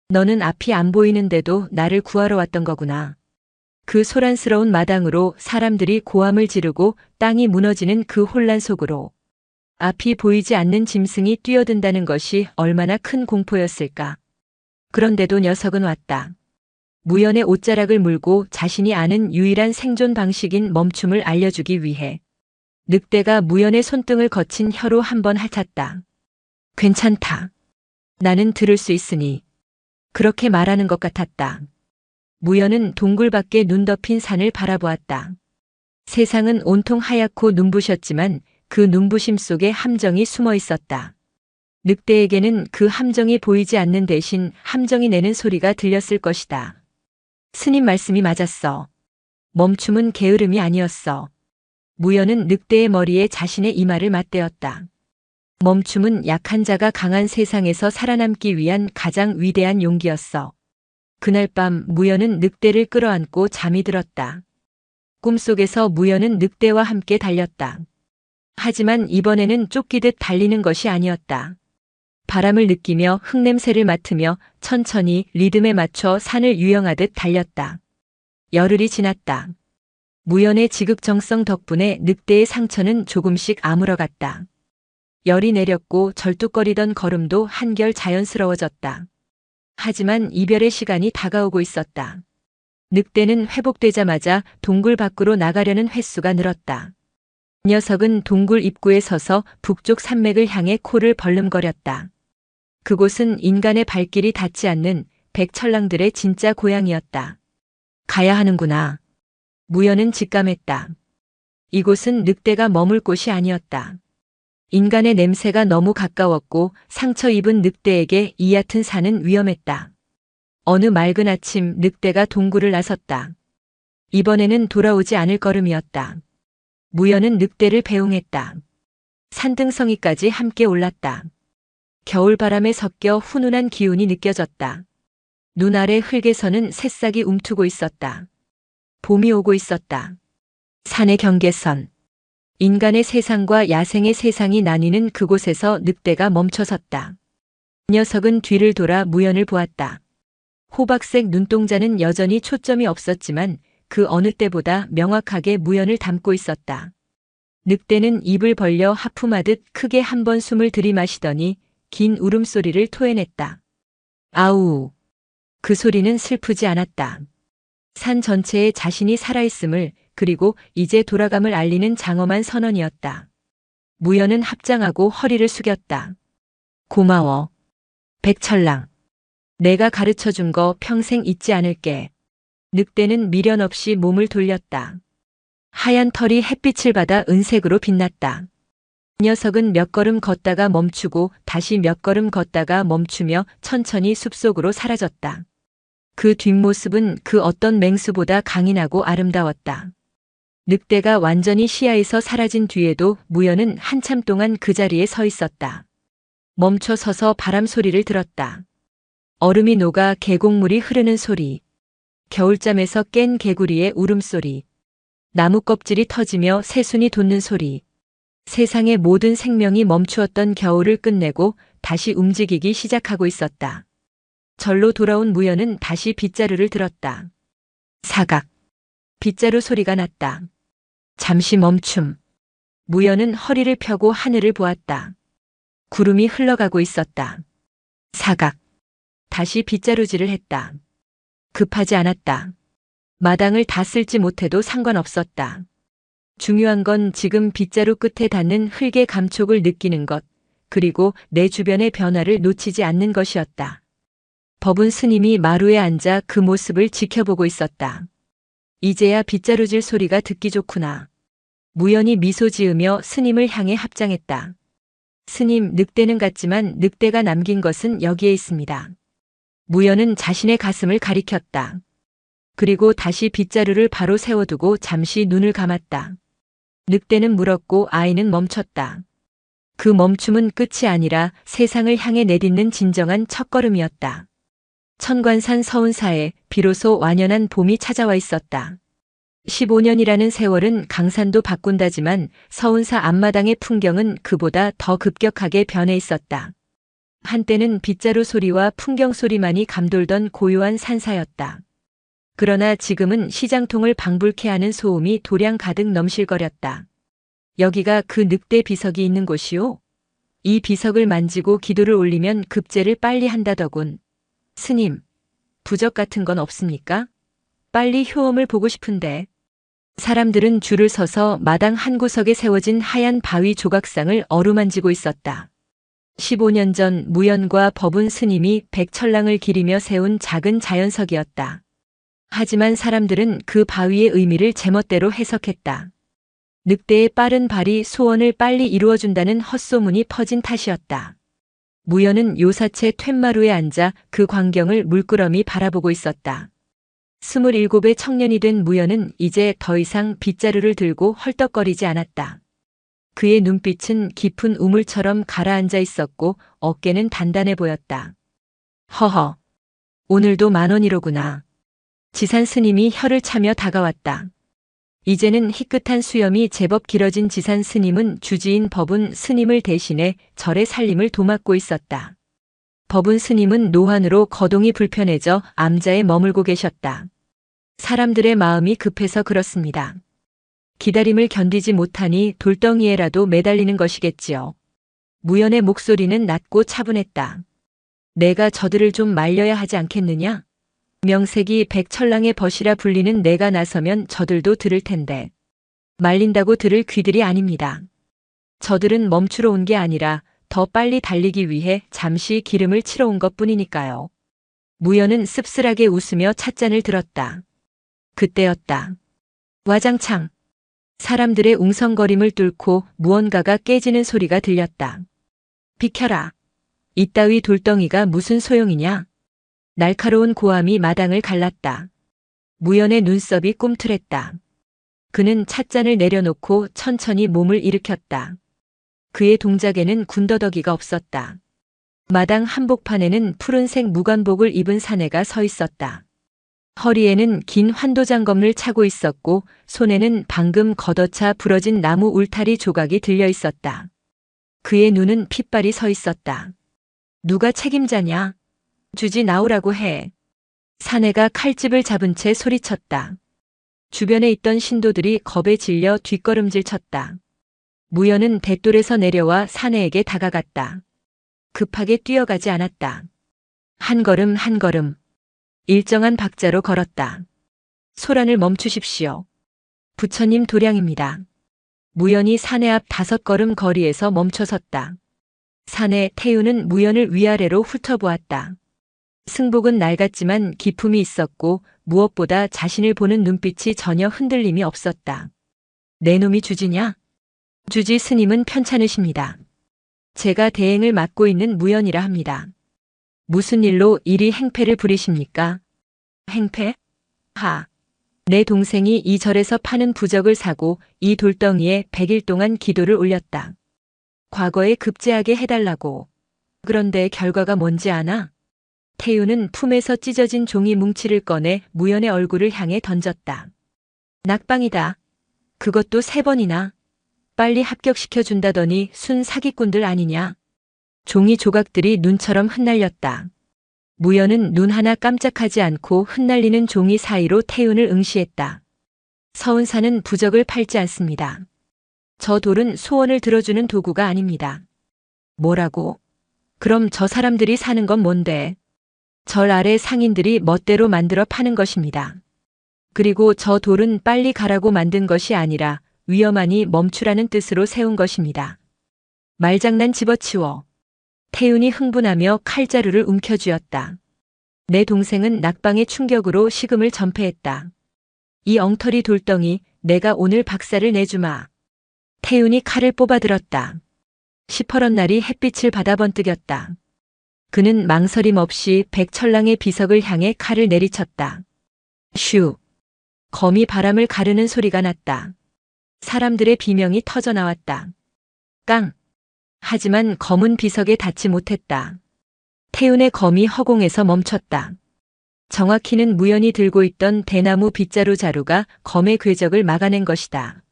너는 앞이 안 보이는데도 나를 구하러 왔던 거구나. 그 소란스러운 마당으로 사람들이 고함을 지르고 땅이 무너지는 그 혼란 속으로 앞이 보이지 않는 짐승이 뛰어든다는 것이 얼마나 큰 공포였을까. 그런데도 녀석은 왔다. 무연의 옷자락을 물고 자신이 아는 유일한 생존 방식인 멈춤을 알려주기 위해. 늑대가 무연의 손등을 거친 혀로 한번 핥았다. 괜찮다. 나는 들을 수 있으니. 그렇게 말하는 것 같았다. 무연은 동굴 밖에 눈 덮인 산을 바라보았다. 세상은 온통 하얗고 눈부셨지만 그 눈부심 속에 함정이 숨어 있었다. 늑대에게는 그 함정이 보이지 않는 대신 함정이 내는 소리가 들렸을 것이다. 스님 말씀이 맞았어. 멈춤은 게으름이 아니었어. 무연은 늑대의 머리에 자신의 이마를 맞대었다. 멈춤은 약한 자가 강한 세상에서 살아남기 위한 가장 위대한 용기였어. 그날 밤 무연은 늑대를 끌어안고 잠이 들었다. 꿈속에서 무연은 늑대와 함께 달렸다. 하지만 이번에는 쫓기듯 달리는 것이 아니었다. 바람을 느끼며 흙냄새를 맡으며 천천히 리듬에 맞춰 산을 유영하듯 달렸다. 열흘이 지났다. 무연의 지극정성 덕분에 늑대의 상처는 조금씩 아물어갔다. 열이 내렸고 절뚝거리던 걸음도 한결 자연스러워졌다. 하지만 이별의 시간이 다가오고 있었다. 늑대는 회복되자마자 동굴 밖으로 나가려는 횟수가 늘었다. 녀석은 동굴 입구에 서서 북쪽 산맥을 향해 코를 벌름거렸다. 그곳은 인간의 발길이 닿지 않는 백철랑들의 진짜 고향이었다. 가야 하는구나. 무연은 직감했다. 이곳은 늑대가 머물 곳이 아니었다. 인간의 냄새가 너무 가까웠고 상처 입은 늑대에게 이 얕은 산은 위험했다. 어느 맑은 아침 늑대가 동굴을 나섰다. 이번에는 돌아오지 않을 걸음이었다. 무연은 늑대를 배웅했다. 산등성이까지 함께 올랐다. 겨울바람에 섞여 훈훈한 기운이 느껴졌다. 눈 아래 흙에서는 새싹이 움트고 있었다. 봄이 오고 있었다. 산의 경계선. 인간의 세상과 야생의 세상이 나뉘는 그곳에서 늑대가 멈춰섰다. 녀석은 뒤를 돌아 무연을 보았다. 호박색 눈동자는 여전히 초점이 없었지만 그 어느 때보다 명확하게 무연을 담고 있었다. 늑대는 입을 벌려 하품하듯 크게 한 번 숨을 들이마시더니 긴 울음소리를 토해냈다. 아우. 그 소리는 슬프지 않았다. 산 전체에 자신이 살아있음을 그리고 이제 돌아감을 알리는 장엄한 선언이었다. 무연은 합장하고 허리를 숙였다. 고마워. 백철랑. 내가 가르쳐준 거 평생 잊지 않을게. 늑대는 미련 없이 몸을 돌렸다. 하얀 털이 햇빛을 받아 은색으로 빛났다. 녀석은 몇 걸음 걷다가 멈추고 다시 몇 걸음 걷다가 멈추며 천천히 숲속으로 사라졌다. 그 뒷모습은 그 어떤 맹수보다 강인하고 아름다웠다. 늑대가 완전히 시야에서 사라진 뒤에도 무연은 한참 동안 그 자리에 서 있었다. 멈춰 서서 바람 소리를 들었다. 얼음이 녹아 계곡물이 흐르는 소리. 겨울잠에서 깬 개구리의 울음소리. 나무 껍질이 터지며 새순이 돋는 소리. 세상의 모든 생명이 멈추었던 겨울을 끝내고 다시 움직이기 시작하고 있었다. 절로 돌아온 무연은 다시 빗자루를 들었다. 사각. 빗자루 소리가 났다. 잠시 멈춤. 무연은 허리를 펴고 하늘을 보았다. 구름이 흘러가고 있었다. 사각. 다시 빗자루질을 했다. 급하지 않았다. 마당을 다 쓸지 못해도 상관없었다. 중요한 건 지금 빗자루 끝에 닿는 흙의 감촉을 느끼는 것, 그리고 내 주변의 변화를 놓치지 않는 것이었다. 법은 스님이 마루에 앉아 그 모습을 지켜보고 있었다. 이제야 빗자루질 소리가 듣기 좋구나. 무연히 미소 지으며 스님을 향해 합장했다. 스님, 늑대는 같지만 늑대가 남긴 것은 여기에 있습니다. 무연은 자신의 가슴을 가리켰다. 그리고 다시 빗자루를 바로 세워두고 잠시 눈을 감았다. 늑대는 물었고 아이는 멈췄다. 그 멈춤은 끝이 아니라 세상을 향해 내딛는 진정한 첫걸음이었다. 천관산 서운사에 비로소 완연한 봄이 찾아와 있었다. 15년이라는 세월은 강산도 바꾼다지만 서운사 앞마당의 풍경은 그보다 더 급격하게 변해 있었다. 한때는 빗자루 소리와 풍경 소리만이 감돌던 고요한 산사였다. 그러나 지금은 시장통을 방불케 하는 소음이 도량 가득 넘실거렸다. 여기가 그 늑대 비석이 있는 곳이오? 이 비석을 만지고 기도를 올리면 급제를 빨리 한다더군. 스님, 부적 같은 건 없습니까? 빨리 효험을 보고 싶은데. 사람들은 줄을 서서 마당 한 구석에 세워진 하얀 바위 조각상을 어루만지고 있었다. 15년 전 무연과 법운 스님이 백철랑을 기리며 세운 작은 자연석이었다. 하지만 사람들은 그 바위의 의미를 제멋대로 해석했다. 늑대의 빠른 발이 소원을 빨리 이루어준다는 헛소문이 퍼진 탓이었다. 무연은 요사채 툇마루에 앉아 그 광경을 물끄러미 바라보고 있었다. 27의 청년이 된 무연은 이제 더 이상 빗자루를 들고 헐떡거리지 않았다. 그의 눈빛은 깊은 우물처럼 가라앉아 있었고 어깨는 단단해 보였다. 허허, 오늘도 10,000원이로구나. 지산 스님이 혀를 차며 다가왔다. 이제는 희끗한 수염이 제법 길어진 지산 스님은 주지인 법운 스님을 대신해 절의 살림을 도맡고 있었다. 법운 스님은 노환으로 거동이 불편해져 암자에 머물고 계셨다. 사람들의 마음이 급해서 그렇습니다. 기다림을 견디지 못하니 돌덩이에라도 매달리는 것이겠지요. 무연의 목소리는 낮고 차분했다. 내가 저들을 좀 말려야 하지 않겠느냐? 명색이 백철랑의 벗이라 불리는 내가 나서면 저들도 들을 텐데. 말린다고 들을 귀들이 아닙니다. 저들은 멈추러 온 게 아니라 더 빨리 달리기 위해 잠시 기름을 치러 온 것뿐이니까요. 무연은 씁쓸하게 웃으며 찻잔을 들었다. 그때였다. 와장창. 사람들의 웅성거림을 뚫고 무언가가 깨지는 소리가 들렸다. 비켜라. 이따위 돌덩이가 무슨 소용이냐? 날카로운 고함이 마당을 갈랐다. 무연의 눈썹이 꿈틀했다. 그는 찻잔을 내려놓고 천천히 몸을 일으켰다. 그의 동작에는 군더더기가 없었다. 마당 한복판에는 푸른색 무관복을 입은 사내가 서 있었다. 허리에는 긴 환도장검을 차고 있었고 손에는 방금 걷어차 부러진 나무 울타리 조각이 들려 있었다. 그의 눈은 핏발이 서 있었다. 누가 책임자냐? 주지 나오라고 해. 사내가 칼집을 잡은 채 소리쳤다. 주변에 있던 신도들이 겁에 질려 뒷걸음질 쳤다. 무연은 대돌에서 내려와 사내에게 다가갔다. 급하게 뛰어가지 않았다. 한 걸음 한 걸음. 일정한 박자로 걸었다. 소란을 멈추십시오. 부처님 도량입니다. 무연이 사내 앞 5걸음 거리에서 멈춰섰다. 사내 태유는 무연을 위아래로 훑어보았다. 승복은 낡았지만 기품이 있었고 무엇보다 자신을 보는 눈빛이 전혀 흔들림이 없었다. 내 놈이 주지냐? 주지 스님은 편찮으십니다. 제가 대행을 맡고 있는 무연이라 합니다. 무슨 일로 이리 행패를 부리십니까? 행패? 하. 내 동생이 이 절에서 파는 부적을 사고 이 돌덩이에 100일 동안 기도를 올렸다. 과거에 급제하게 해달라고. 그런데 결과가 뭔지 아나? 태유는 품에서 찢어진 종이 뭉치를 꺼내 무연의 얼굴을 향해 던졌다. 낙방이다. 그것도 3번이나. 빨리 합격시켜 준다더니 순 사기꾼들 아니냐. 종이 조각들이 눈처럼 흩날렸다. 무연은 눈 하나 깜짝하지 않고 흩날리는 종이 사이로 태윤을 응시했다. 서운사는 부적을 팔지 않습니다. 저 돌은 소원을 들어주는 도구가 아닙니다. 뭐라고? 그럼 저 사람들이 사는 건 뭔데? 절 아래 상인들이 멋대로 만들어 파는 것입니다. 그리고 저 돌은 빨리 가라고 만든 것이 아니라 위험하니 멈추라는 뜻으로 세운 것입니다. 말장난 집어치워. 태윤이 흥분하며 칼자루를 움켜쥐었다. 내 동생은 낙방의 충격으로 식음을 전폐했다. 이 엉터리 돌덩이, 내가 오늘 박살을 내주마. 태윤이 칼을 뽑아들었다. 시퍼런 날이 햇빛을 받아 번뜩였다. 그는 망설임 없이 백철랑의 비석을 향해 칼을 내리쳤다. 슈. 검이 바람을 가르는 소리가 났다. 사람들의 비명이 터져 나왔다. 깡. 하지만 검은 비석에 닿지 못했다. 태윤의 검이 허공에서 멈췄다. 정확히는 무연이 들고 있던 대나무 빗자루 자루가 검의 궤적을 막아낸 것이다.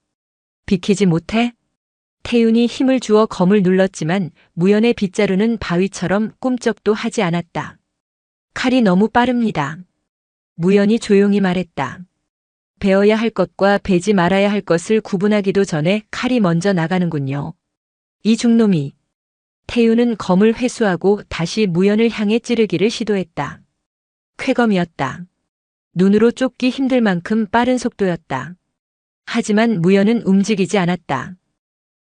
비키지 못해? 태윤이 힘을 주어 검을 눌렀지만 무연의 빗자루는 바위처럼 꿈쩍도 하지 않았다. 칼이 너무 빠릅니다. 무연이 조용히 말했다. 베어야 할 것과 베지 말아야 할 것을 구분하기도 전에 칼이 먼저 나가는군요. 이 중놈이. 태윤은 검을 회수하고 다시 무연을 향해 찌르기를 시도했다. 쾌검이었다. 눈으로 쫓기 힘들 만큼 빠른 속도였다. 하지만 무연은 움직이지 않았다.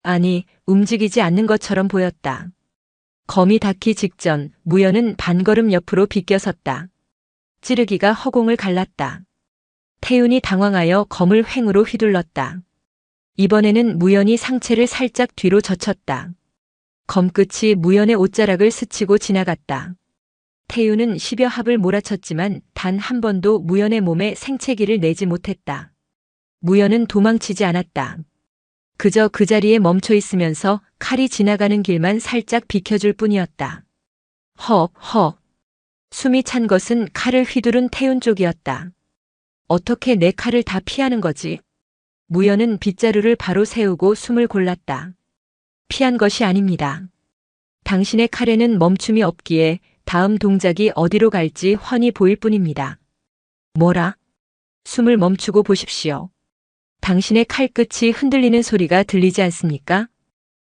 아니, 움직이지 않는 것처럼 보였다. 검이 닿기 직전 무연은 반걸음 옆으로 비껴섰다. 찌르기가 허공을 갈랐다. 태윤이 당황하여 검을 횡으로 휘둘렀다. 이번에는 무연이 상체를 살짝 뒤로 젖혔다. 검끝이 무연의 옷자락을 스치고 지나갔다. 태윤은 10여 합을 몰아쳤지만 단 한 번도 무연의 몸에 생채기를 내지 못했다. 무연은 도망치지 않았다. 그저 그 자리에 멈춰 있으면서 칼이 지나가는 길만 살짝 비켜줄 뿐이었다. 헉. 숨이 찬 것은 칼을 휘두른 태윤 쪽이었다. 어떻게 내 칼을 다 피하는 거지? 무연은 빗자루를 바로 세우고 숨을 골랐다. 피한 것이 아닙니다. 당신의 칼에는 멈춤이 없기에 다음 동작이 어디로 갈지 훤히 보일 뿐입니다. 뭐라? 숨을 멈추고 보십시오. 당신의 칼끝이 흔들리는 소리가 들리지 않습니까?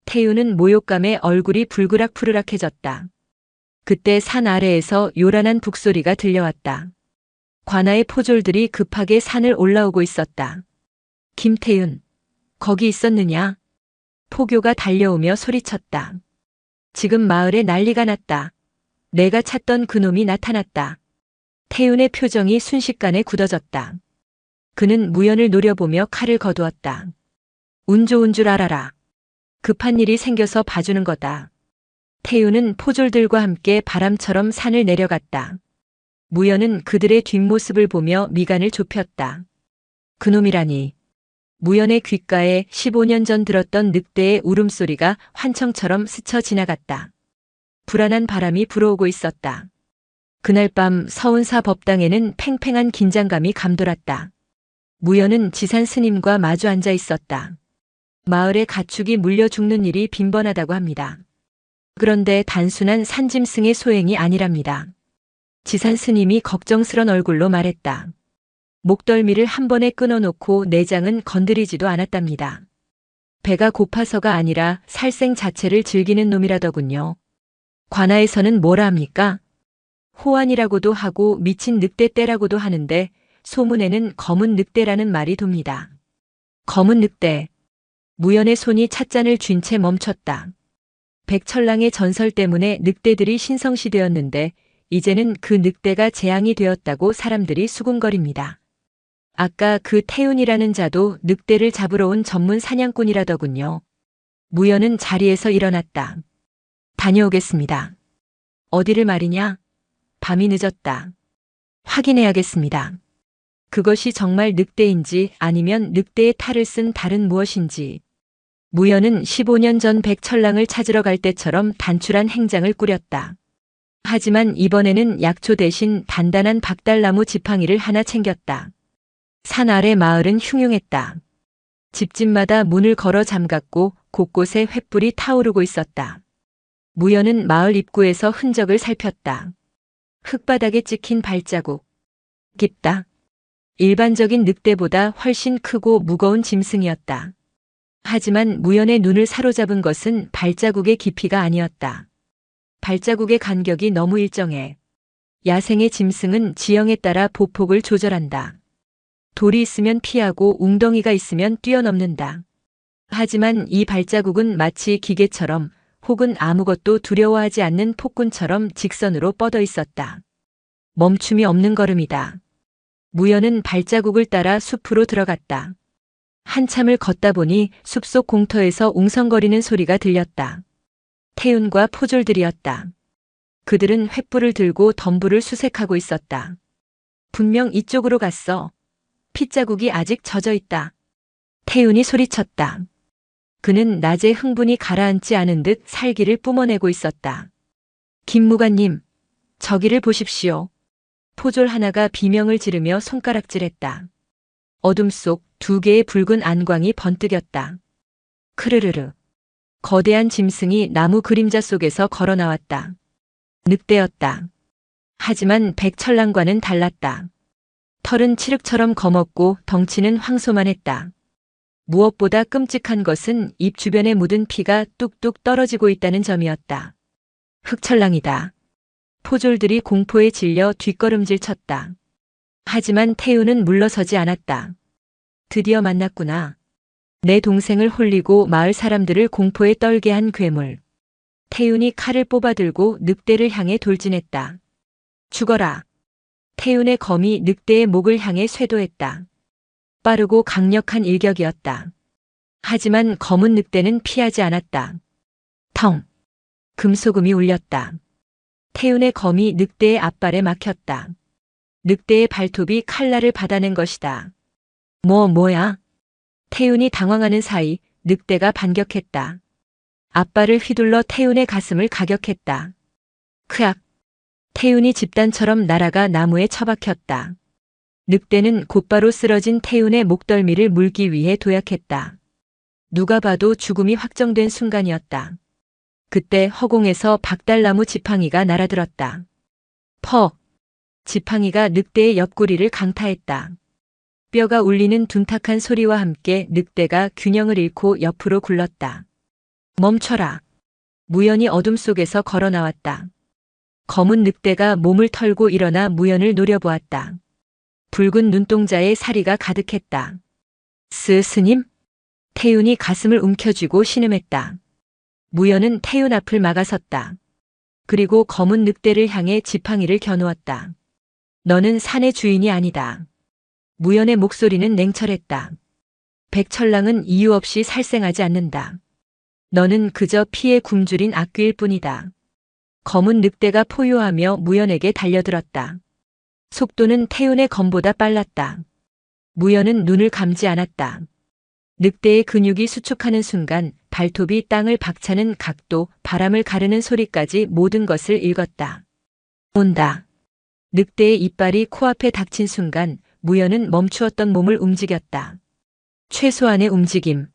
태윤은 모욕감에 얼굴이 불그락푸르락해졌다. 그때 산 아래에서 요란한 북소리가 들려왔다. 관아의 포졸들이 급하게 산을 올라오고 있었다. 김태윤, 거기 있었느냐? 포교가 달려오며 소리쳤다. 지금 마을에 난리가 났다. 내가 찾던 그놈이 나타났다. 태윤의 표정이 순식간에 굳어졌다. 그는 무연을 노려보며 칼을 거두었다. 운 좋은 줄 알아라. 급한 일이 생겨서 봐주는 거다. 태윤은 포졸들과 함께 바람처럼 산을 내려갔다. 무연은 그들의 뒷모습을 보며 미간을 좁혔다. 그놈이라니. 무연의 귓가에 15년 전 들었던 늑대의 울음소리가 환청처럼 스쳐 지나갔다. 불안한 바람이 불어오고 있었다. 그날 밤 서운사 법당에는 팽팽한 긴장감이 감돌았다. 무연은 지산 스님과 마주 앉아 있었다. 마을에 가축이 물려 죽는 일이 빈번하다고 합니다. 그런데 단순한 산짐승의 소행이 아니랍니다. 지산 스님이 걱정스런 얼굴로 말했다. 목덜미를 한 번에 끊어놓고 내장은 건드리지도 않았답니다. 배가 고파서가 아니라 살생 자체를 즐기는 놈이라더군요. 관아에서는 뭐라 합니까? 호환이라고도 하고 미친 늑대떼라고도 하는데 소문에는 검은 늑대라는 말이 돕니다. 검은 늑대. 무연의 손이 찻잔을 쥔 채 멈췄다. 백철랑의 전설 때문에 늑대들이 신성시되었는데 이제는 그 늑대가 재앙이 되었다고 사람들이 수군거립니다. 아까 그 태윤이라는 자도 늑대를 잡으러 온 전문 사냥꾼이라더군요. 무연은 자리에서 일어났다. 다녀오겠습니다. 어디를 말이냐? 밤이 늦었다. 확인해야겠습니다. 그것이 정말 늑대인지 아니면 늑대의 탈을 쓴 다른 무엇인지. 무연은 15년 전 백철랑을 찾으러 갈 때처럼 단출한 행장을 꾸렸다. 하지만 이번에는 약초 대신 단단한 박달나무 지팡이를 하나 챙겼다. 산 아래 마을은 흉흉했다. 집집마다 문을 걸어 잠갔고 곳곳에 횃불이 타오르고 있었다. 무연은 마을 입구에서 흔적을 살폈다. 흙바닥에 찍힌 발자국. 깊다. 일반적인 늑대보다 훨씬 크고 무거운 짐승이었다. 하지만 무연의 눈을 사로잡은 것은 발자국의 깊이가 아니었다. 발자국의 간격이 너무 일정해. 야생의 짐승은 지형에 따라 보폭을 조절한다. 돌이 있으면 피하고 웅덩이가 있으면 뛰어넘는다. 하지만 이 발자국은 마치 기계처럼 혹은 아무것도 두려워하지 않는 폭군처럼 직선으로 뻗어 있었다. 멈춤이 없는 걸음이다. 무연은 발자국을 따라 숲으로 들어갔다. 한참을 걷다 보니 숲속 공터에서 웅성거리는 소리가 들렸다. 태윤과 포졸들이었다. 그들은 횃불을 들고 덤불을 수색하고 있었다. 분명 이쪽으로 갔어. 핏자국이 아직 젖어 있다. 태윤이 소리쳤다. 그는 낮에 흥분이 가라앉지 않은 듯 살기를 뿜어내고 있었다. 김무관님, 저기를 보십시오. 포졸 하나가 비명을 지르며 손가락질했다. 어둠 속 2개의 붉은 안광이 번뜩였다. 크르르르. 거대한 짐승이 나무 그림자 속에서 걸어 나왔다. 늑대였다. 하지만 백철랑과는 달랐다. 털은 칠흑처럼 검었고 덩치는 황소만했다. 무엇보다 끔찍한 것은 입 주변에 묻은 피가 뚝뚝 떨어지고 있다는 점이었다. 흑철랑이다. 포졸들이 공포에 질려 뒷걸음질 쳤다. 하지만 태우는 물러서지 않았다. 드디어 만났구나. 내 동생을 홀리고 마을 사람들을 공포에 떨게 한 괴물. 태윤이 칼을 뽑아들고 늑대를 향해 돌진했다. 죽어라. 태윤의 검이 늑대의 목을 향해 쇄도했다. 빠르고 강력한 일격이었다. 하지만 검은 늑대는 피하지 않았다. 텅. 금소금이 울렸다. 태윤의 검이 늑대의 앞발에 막혔다. 늑대의 발톱이 칼날을 받아낸 것이다. 뭐야? 태윤이 당황하는 사이 늑대가 반격했다. 앞발을 휘둘러 태윤의 가슴을 가격했다. 크악. 태윤이 집단처럼 날아가 나무에 처박혔다. 늑대는 곧바로 쓰러진 태윤의 목덜미를 물기 위해 도약했다. 누가 봐도 죽음이 확정된 순간이었다. 그때 허공에서 박달나무 지팡이가 날아들었다. 퍽! 지팡이가 늑대의 옆구리를 강타했다. 뼈가 울리는 둔탁한 소리와 함께 늑대가 균형을 잃고 옆으로 굴렀다. 멈춰라. 무연이 어둠 속에서 걸어 나왔다. 검은 늑대가 몸을 털고 일어나 무연을 노려보았다. 붉은 눈동자에 사리가 가득했다. 스님? 태윤이 가슴을 움켜쥐고 신음했다. 무연은 태윤 앞을 막아섰다. 그리고 검은 늑대를 향해 지팡이를 겨누었다. 너는 산의 주인이 아니다. 무연의 목소리는 냉철했다. 백철랑은 이유 없이 살생하지 않는다. 너는 그저 피에 굶주린 악귀일 뿐이다. 검은 늑대가 포효하며 무연에게 달려들었다. 속도는 태윤의 검보다 빨랐다. 무연은 눈을 감지 않았다. 늑대의 근육이 수축하는 순간 발톱이 땅을 박차는 각도, 바람을 가르는 소리까지 모든 것을 읽었다. 온다. 늑대의 이빨이 코앞에 닥친 순간 무연은 멈추었던 몸을 움직였다. 최소한의 움직임.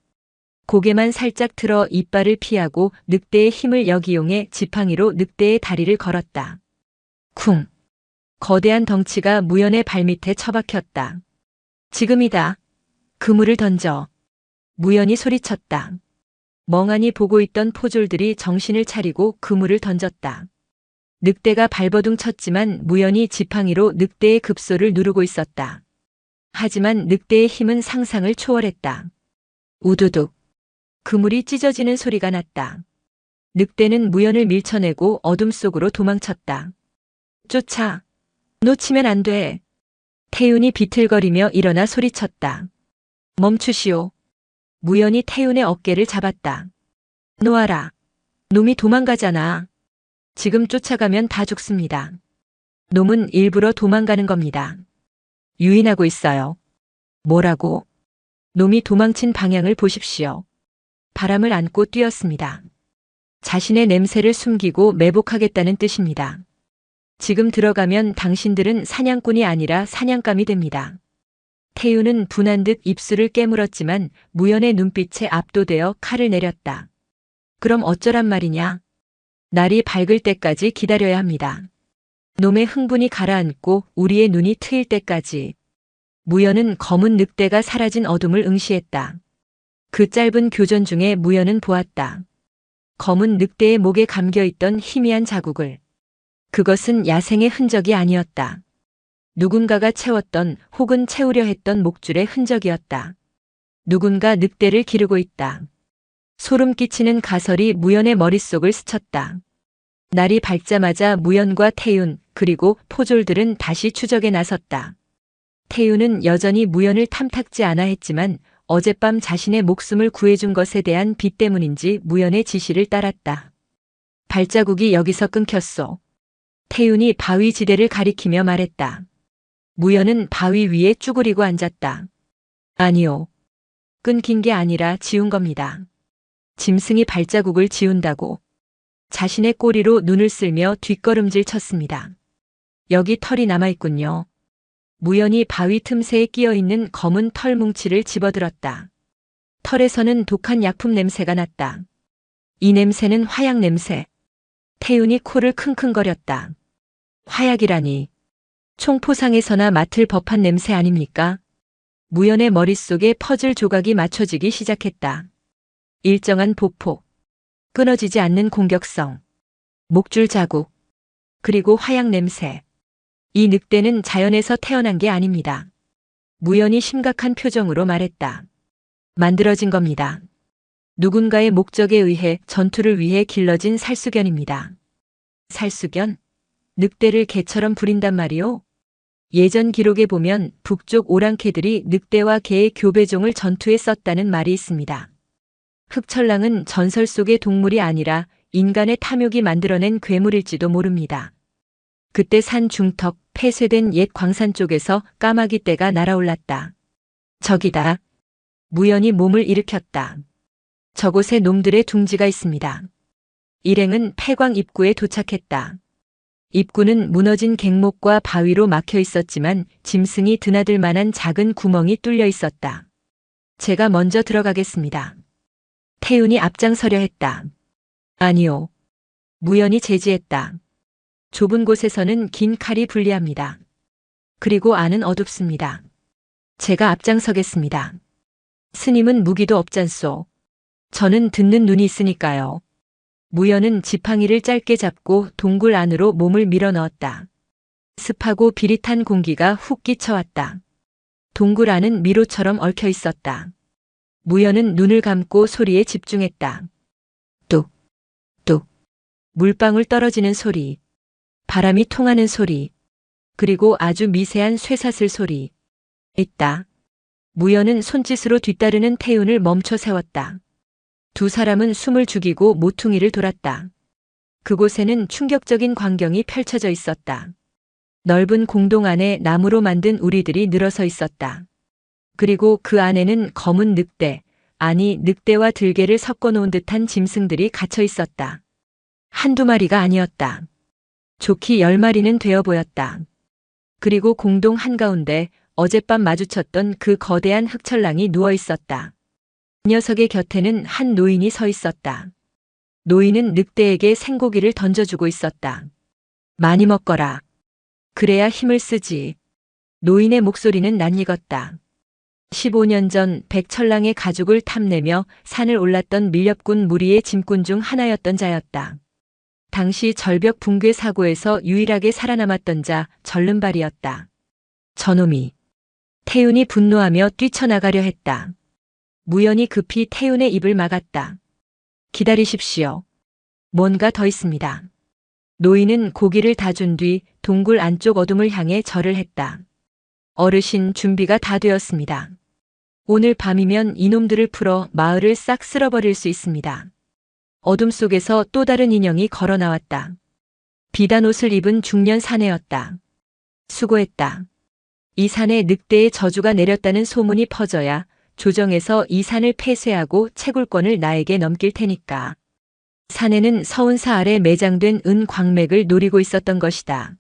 고개만 살짝 틀어 이빨을 피하고 늑대의 힘을 역이용해 지팡이로 늑대의 다리를 걸었다. 쿵. 거대한 덩치가 무연의 발밑에 처박혔다. 지금이다. 그물을 던져. 무연이 소리쳤다. 멍하니 보고 있던 포졸들이 정신을 차리고 그물을 던졌다. 늑대가 발버둥 쳤지만 무연이 지팡이로 늑대의 급소를 누르고 있었다. 하지만 늑대의 힘은 상상을 초월했다. 우두둑. 그물이 찢어지는 소리가 났다. 늑대는 무연을 밀쳐내고 어둠 속으로 도망쳤다. 쫓아. 놓치면 안 돼. 태윤이 비틀거리며 일어나 소리쳤다. 멈추시오. 무연이 태윤의 어깨를 잡았다. 놓아라. 놈이 도망가잖아. 지금 쫓아가면 다 죽습니다. 놈은 일부러 도망가는 겁니다. 유인하고 있어요. 뭐라고? 놈이 도망친 방향을 보십시오. 바람을 안고 뛰었습니다. 자신의 냄새를 숨기고 매복하겠다는 뜻입니다. 지금 들어가면 당신들은 사냥꾼이 아니라 사냥감이 됩니다. 태윤은 분한 듯 입술을 깨물었지만 무연의 눈빛에 압도되어 칼을 내렸다. 그럼 어쩌란 말이냐? 날이 밝을 때까지 기다려야 합니다. 놈의 흥분이 가라앉고 우리의 눈이 트일 때까지. 무연은 검은 늑대가 사라진 어둠을 응시했다. 그 짧은 교전 중에 무연은 보았다. 검은 늑대의 목에 감겨있던 희미한 자국을. 그것은 야생의 흔적이 아니었다. 누군가가 채웠던 혹은 채우려 했던 목줄의 흔적이었다. 누군가 늑대를 기르고 있다. 소름 끼치는 가설이 무연의 머릿속을 스쳤다. 날이 밝자마자 무연과 태윤 그리고 포졸들은 다시 추적에 나섰다. 태윤은 여전히 무연을 탐탁지 않아 했지만 어젯밤 자신의 목숨을 구해준 것에 대한 비 때문인지 무연의 지시를 따랐다. 발자국이 여기서 끊겼소. 태윤이 바위 지대를 가리키며 말했다. 무연은 바위 위에 쭈그리고 앉았다. 아니요. 끊긴 게 아니라 지운 겁니다. 짐승이 발자국을 지운다고. 자신의 꼬리로 눈을 쓸며 뒷걸음질 쳤습니다. 여기 털이 남아있군요. 무연히 바위 틈새에 끼어있는 검은 털 뭉치를 집어들었다. 털에서는 독한 약품 냄새가 났다. 이 냄새는 화약 냄새. 태윤이 코를 킁킁거렸다. 화약이라니. 총포상에서나 맡을 법한 냄새 아닙니까? 무연의 머릿속에 퍼즐 조각이 맞춰지기 시작했다. 일정한 보폭, 끊어지지 않는 공격성, 목줄 자국, 그리고 화약 냄새. 이 늑대는 자연에서 태어난 게 아닙니다. 무연이 심각한 표정으로 말했다. 만들어진 겁니다. 누군가의 목적에 의해 전투를 위해 길러진 살수견입니다. 살수견? 늑대를 개처럼 부린단 말이오? 예전 기록에 보면 북쪽 오랑캐들이 늑대와 개의 교배종을 전투에 썼다는 말이 있습니다. 흑철랑은 전설 속의 동물이 아니라 인간의 탐욕이 만들어낸 괴물일지도 모릅니다. 그때 산 중턱 폐쇄된 옛 광산 쪽에서 까마귀 떼가 날아올랐다. 저기다. 무연히 몸을 일으켰다. 저곳에 놈들의 둥지가 있습니다. 일행은 폐광 입구에 도착했다. 입구는 무너진 갱목과 바위로 막혀 있었지만 짐승이 드나들 만한 작은 구멍이 뚫려 있었다. 제가 먼저 들어가겠습니다. 태윤이 앞장서려 했다. 아니요. 무연히 제지했다. 좁은 곳에서는 긴 칼이 불리합니다. 그리고 안은 어둡습니다. 제가 앞장서겠습니다. 스님은 무기도 없잖소. 저는 듣는 눈이 있으니까요. 무연은 지팡이를 짧게 잡고 동굴 안으로 몸을 밀어 넣었다. 습하고 비릿한 공기가 훅 끼쳐왔다. 동굴 안은 미로처럼 얽혀 있었다. 무연은 눈을 감고 소리에 집중했다. 뚝, 뚝. 물방울 떨어지는 소리. 바람이 통하는 소리. 그리고 아주 미세한 쇠사슬 소리. 있다. 무연은 손짓으로 뒤따르는 태윤을 멈춰 세웠다. 두 사람은 숨을 죽이고 모퉁이를 돌았다. 그곳에는 충격적인 광경이 펼쳐져 있었다. 넓은 공동 안에 나무로 만든 우리들이 늘어서 있었다. 그리고 그 안에는 검은 늑대, 아니 늑대와 들개를 섞어 놓은 듯한 짐승들이 갇혀 있었다. 한두 마리가 아니었다. 좋기 10마리는 되어 보였다. 그리고 공동 한가운데 어젯밤 마주쳤던 그 거대한 흑철랑이 누워 있었다. 녀석의 곁에는 한 노인이 서 있었다. 노인은 늑대에게 생고기를 던져주고 있었다. 많이 먹거라. 그래야 힘을 쓰지. 노인의 목소리는 낯익었다. 15년 전 백철랑의 가죽을 탐내며 산을 올랐던 밀렵군 무리의 짐꾼 중 하나였던 자였다. 당시 절벽 붕괴 사고에서 유일하게 살아남았던 자 절름발이었다. 저놈이. 태윤이 분노하며 뛰쳐나가려 했다. 무연히 급히 태윤의 입을 막았다. 기다리십시오. 뭔가 더 있습니다. 노인은 고기를 다 준 뒤 동굴 안쪽 어둠을 향해 절을 했다. 어르신, 준비가 다 되었습니다. 오늘 밤이면 이놈들을 풀어 마을을 싹 쓸어버릴 수 있습니다. 어둠 속에서 또 다른 인형이 걸어 나왔다. 비단 옷을 입은 중년 사내였다. 수고했다. 이 산에 늑대의 저주가 내렸다는 소문이 퍼져야 조정에서 이 산을 폐쇄하고 채굴권을 나에게 넘길 테니까. 산에는 서운사 아래 매장된 은 광맥을 노리고 있었던 것이다.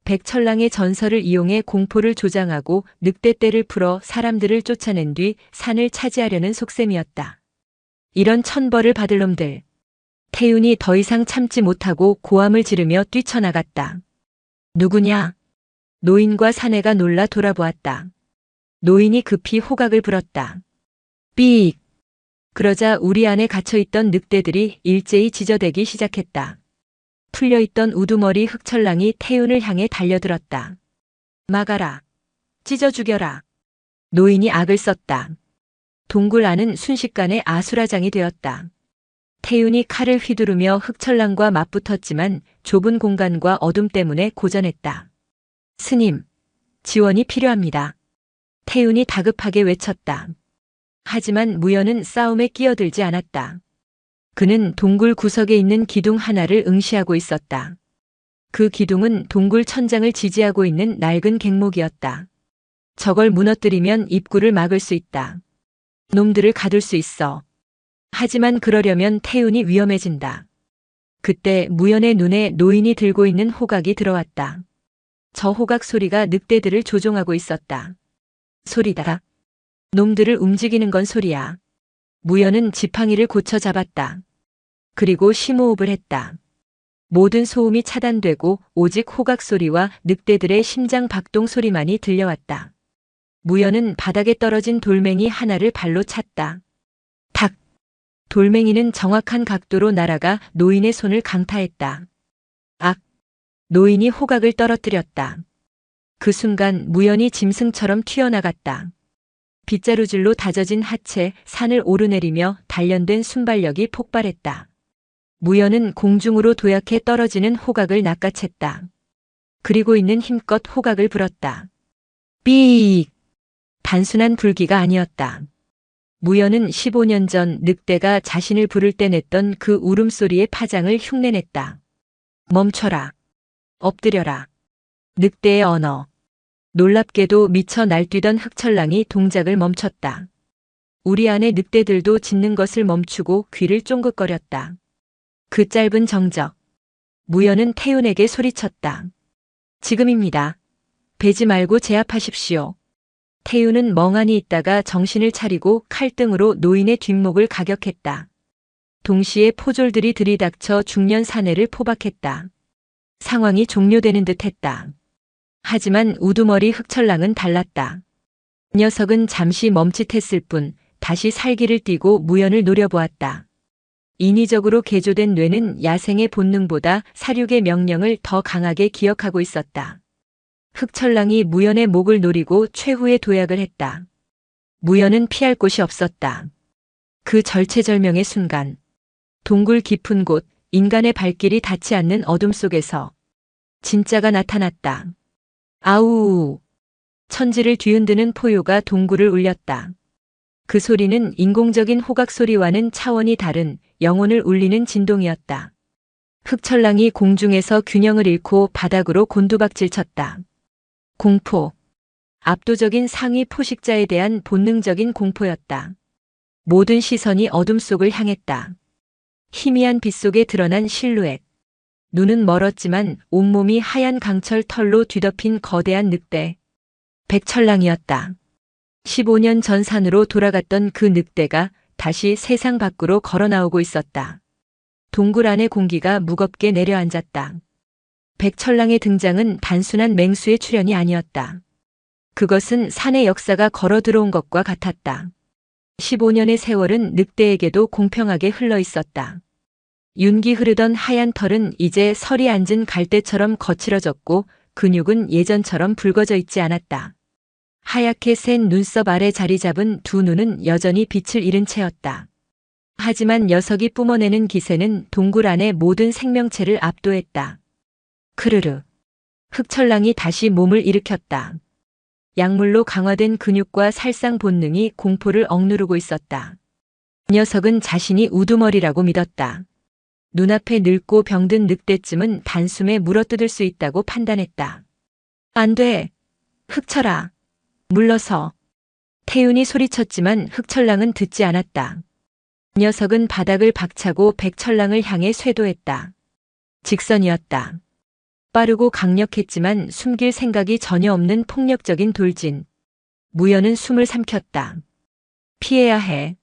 백철랑의 전설을 이용해 공포를 조장하고 늑대떼를 풀어 사람들을 쫓아낸 뒤 산을 차지하려는 속셈이었다. 이런 천벌을 받을 놈들. 태윤이 더 이상 참지 못하고 고함을 지르며 뛰쳐나갔다. 누구냐? 노인과 사내가 놀라 돌아보았다. 노인이 급히 호각을 불었다. 삑! 그러자 우리 안에 갇혀있던 늑대들이 일제히 지저대기 시작했다. 풀려있던 우두머리 흑철랑이 태윤을 향해 달려들었다. 막아라. 찢어 죽여라. 노인이 악을 썼다. 동굴 안은 순식간에 아수라장이 되었다. 태윤이 칼을 휘두르며 흑철랑과 맞붙었지만 좁은 공간과 어둠 때문에 고전했다. 스님, 지원이 필요합니다. 태윤이 다급하게 외쳤다. 하지만 무연은 싸움에 끼어들지 않았다. 그는 동굴 구석에 있는 기둥 하나를 응시하고 있었다. 그 기둥은 동굴 천장을 지지하고 있는 낡은 갱목이었다. 저걸 무너뜨리면 입구를 막을 수 있다. 놈들을 가둘 수 있어. 하지만 그러려면 태윤이 위험해진다. 그때 무연의 눈에 노인이 들고 있는 호각이 들어왔다. 저 호각 소리가 늑대들을 조종하고 있었다. 소리다. 놈들을 움직이는 건 소리야. 무연은 지팡이를 고쳐 잡았다. 그리고 심호흡을 했다. 모든 소음이 차단되고 오직 호각 소리와 늑대들의 심장 박동 소리만이 들려왔다. 무연은 바닥에 떨어진 돌멩이 하나를 발로 찼다. 탁! 돌멩이는 정확한 각도로 날아가 노인의 손을 강타했다. 악! 노인이 호각을 떨어뜨렸다. 그 순간 무연이 짐승처럼 튀어나갔다. 빗자루질로 다져진 하체, 산을 오르내리며 단련된 순발력이 폭발했다. 무연은 공중으로 도약해 떨어지는 호각을 낚아챘다. 그리고 있는 힘껏 호각을 불었다. 삑! 단순한 불기가 아니었다. 무연은 15년 전 늑대가 자신을 부를 때 냈던 그 울음소리의 파장을 흉내냈다. 멈춰라. 엎드려라. 늑대의 언어. 놀랍게도 미쳐 날뛰던 흑철랑이 동작을 멈췄다. 우리 안의 늑대들도 짖는 것을 멈추고 귀를 쫑긋거렸다. 그 짧은 정적. 무연은 태윤에게 소리쳤다. 지금입니다. 베지 말고 제압하십시오. 태윤은 멍하니 있다가 정신을 차리고 칼등으로 노인의 뒷목을 가격했다. 동시에 포졸들이 들이닥쳐 중년 사내를 포박했다. 상황이 종료되는 듯 했다. 하지만 우두머리 흑철랑은 달랐다. 녀석은 잠시 멈칫했을 뿐 다시 살기를 띠고 무연을 노려보았다. 인위적으로 개조된 뇌는 야생의 본능보다 사륙의 명령을 더 강하게 기억하고 있었다. 흑철랑이 무연의 목을 노리고 최후의 도약을 했다. 무연은 피할 곳이 없었다. 그 절체절명의 순간, 동굴 깊은 곳, 인간의 발길이 닿지 않는 어둠 속에서 진짜가 나타났다. 아우! 천지를 뒤흔드는 포효가 동굴을 울렸다. 그 소리는 인공적인 호각 소리와는 차원이 다른 영혼을 울리는 진동이었다. 흑철랑이 공중에서 균형을 잃고 바닥으로 곤두박질 쳤다. 공포. 압도적인 상위 포식자에 대한 본능적인 공포였다. 모든 시선이 어둠 속을 향했다. 희미한 빛 속에 드러난 실루엣. 눈은 멀었지만 온몸이 하얀 강철 털로 뒤덮인 거대한 늑대. 백철랑이었다. 15년 전 산으로 돌아갔던 그 늑대가 다시 세상 밖으로 걸어 나오고 있었다. 동굴 안의 공기가 무겁게 내려앉았다. 백철랑의 등장은 단순한 맹수의 출현이 아니었다. 그것은 산의 역사가 걸어 들어온 것과 같았다. 15년의 세월은 늑대에게도 공평하게 흘러 있었다. 윤기 흐르던 하얀 털은 이제 설이 앉은 갈대처럼 거칠어졌고 근육은 예전처럼 붉어져 있지 않았다. 하얗게 센 눈썹 아래 자리 잡은 두 눈은 여전히 빛을 잃은 채였다. 하지만 녀석이 뿜어내는 기세는 동굴 안의 모든 생명체를 압도했다. 크르르. 흑철랑이 다시 몸을 일으켰다. 약물로 강화된 근육과 살상 본능이 공포를 억누르고 있었다. 녀석은 자신이 우두머리라고 믿었다. 눈앞에 늙고 병든 늑대쯤은 단숨에 물어뜯을 수 있다고 판단했다. 안 돼. 흑철아. 물러서. 태윤이 소리쳤지만 흑철랑은 듣지 않았다. 녀석은 바닥을 박차고 백철랑을 향해 쇄도했다. 직선이었다. 빠르고 강력했지만 숨길 생각이 전혀 없는 폭력적인 돌진. 무연은 숨을 삼켰다. 피해야 해.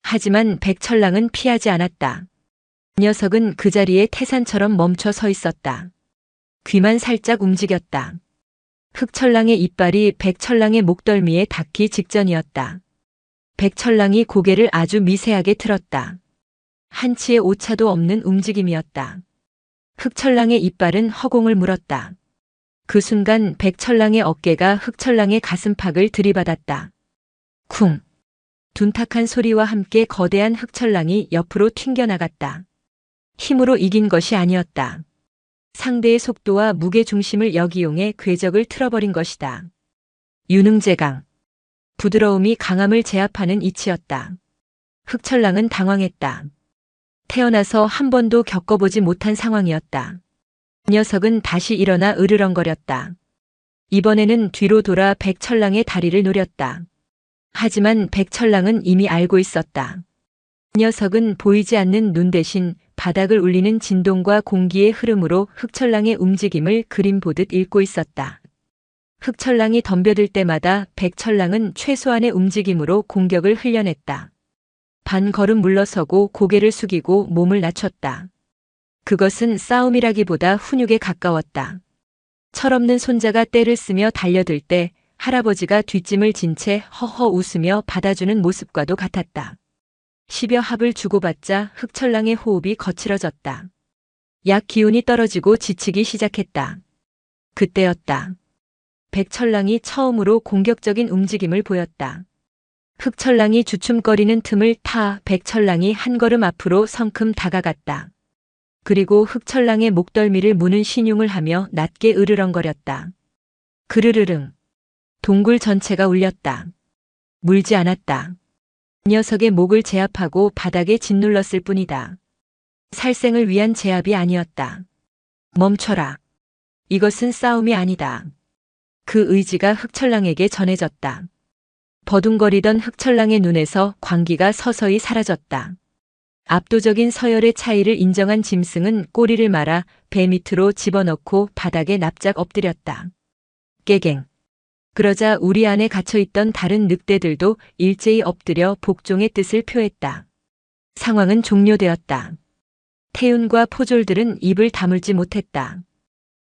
하지만 백철랑은 피하지 않았다. 녀석은 그 자리에 태산처럼 멈춰 서 있었다. 귀만 살짝 움직였다. 흑철랑의 이빨이 백철랑의 목덜미에 닿기 직전이었다. 백철랑이 고개를 아주 미세하게 틀었다. 한치의 오차도 없는 움직임이었다. 흑철랑의 이빨은 허공을 물었다. 그 순간 백철랑의 어깨가 흑철랑의 가슴팍을 들이받았다. 쿵! 둔탁한 소리와 함께 거대한 흑철랑이 옆으로 튕겨나갔다. 힘으로 이긴 것이 아니었다. 상대의 속도와 무게중심을 역이용해 궤적을 틀어버린 것이다. 유능제강. 부드러움이 강함을 제압하는 이치였다. 흑철랑은 당황했다. 태어나서 한 번도 겪어보지 못한 상황이었다. 녀석은 다시 일어나 으르렁거렸다. 이번에는 뒤로 돌아 백철랑의 다리를 노렸다. 하지만 백철랑은 이미 알고 있었다. 녀석은 보이지 않는 눈 대신 바닥을 울리는 진동과 공기의 흐름으로 흑철랑의 움직임을 그림 보듯 읽고 있었다. 흑철랑이 덤벼들 때마다 백철랑은 최소한의 움직임으로 공격을 흘려냈다. 반 걸음 물러서고 고개를 숙이고 몸을 낮췄다. 그것은 싸움이라기보다 훈육에 가까웠다. 철없는 손자가 떼를 쓰며 달려들 때 할아버지가 뒷짐을 진 채 허허 웃으며 받아주는 모습과도 같았다. 10여 합을 주고받자 흑철랑의 호흡이 거칠어졌다. 약 기운이 떨어지고 지치기 시작했다. 그때였다. 백철랑이 처음으로 공격적인 움직임을 보였다. 흑철랑이 주춤거리는 틈을 타 백철랑이 한 걸음 앞으로 성큼 다가갔다. 그리고 흑철랑의 목덜미를 무는 신용을 하며 낮게 으르렁거렸다. 그르르릉. 동굴 전체가 울렸다. 물지 않았다. 녀석의 목을 제압하고 바닥에 짓눌렀을 뿐이다. 살생을 위한 제압이 아니었다. 멈춰라. 이것은 싸움이 아니다. 그 의지가 흑철랑에게 전해졌다. 버둥거리던 흑철랑의 눈에서 광기가 서서히 사라졌다. 압도적인 서열의 차이를 인정한 짐승은 꼬리를 말아 배 밑으로 집어넣고 바닥에 납작 엎드렸다. 깨갱. 그러자 우리 안에 갇혀있던 다른 늑대들도 일제히 엎드려 복종의 뜻을 표했다. 상황은 종료되었다. 태윤과 포졸들은 입을 다물지 못했다.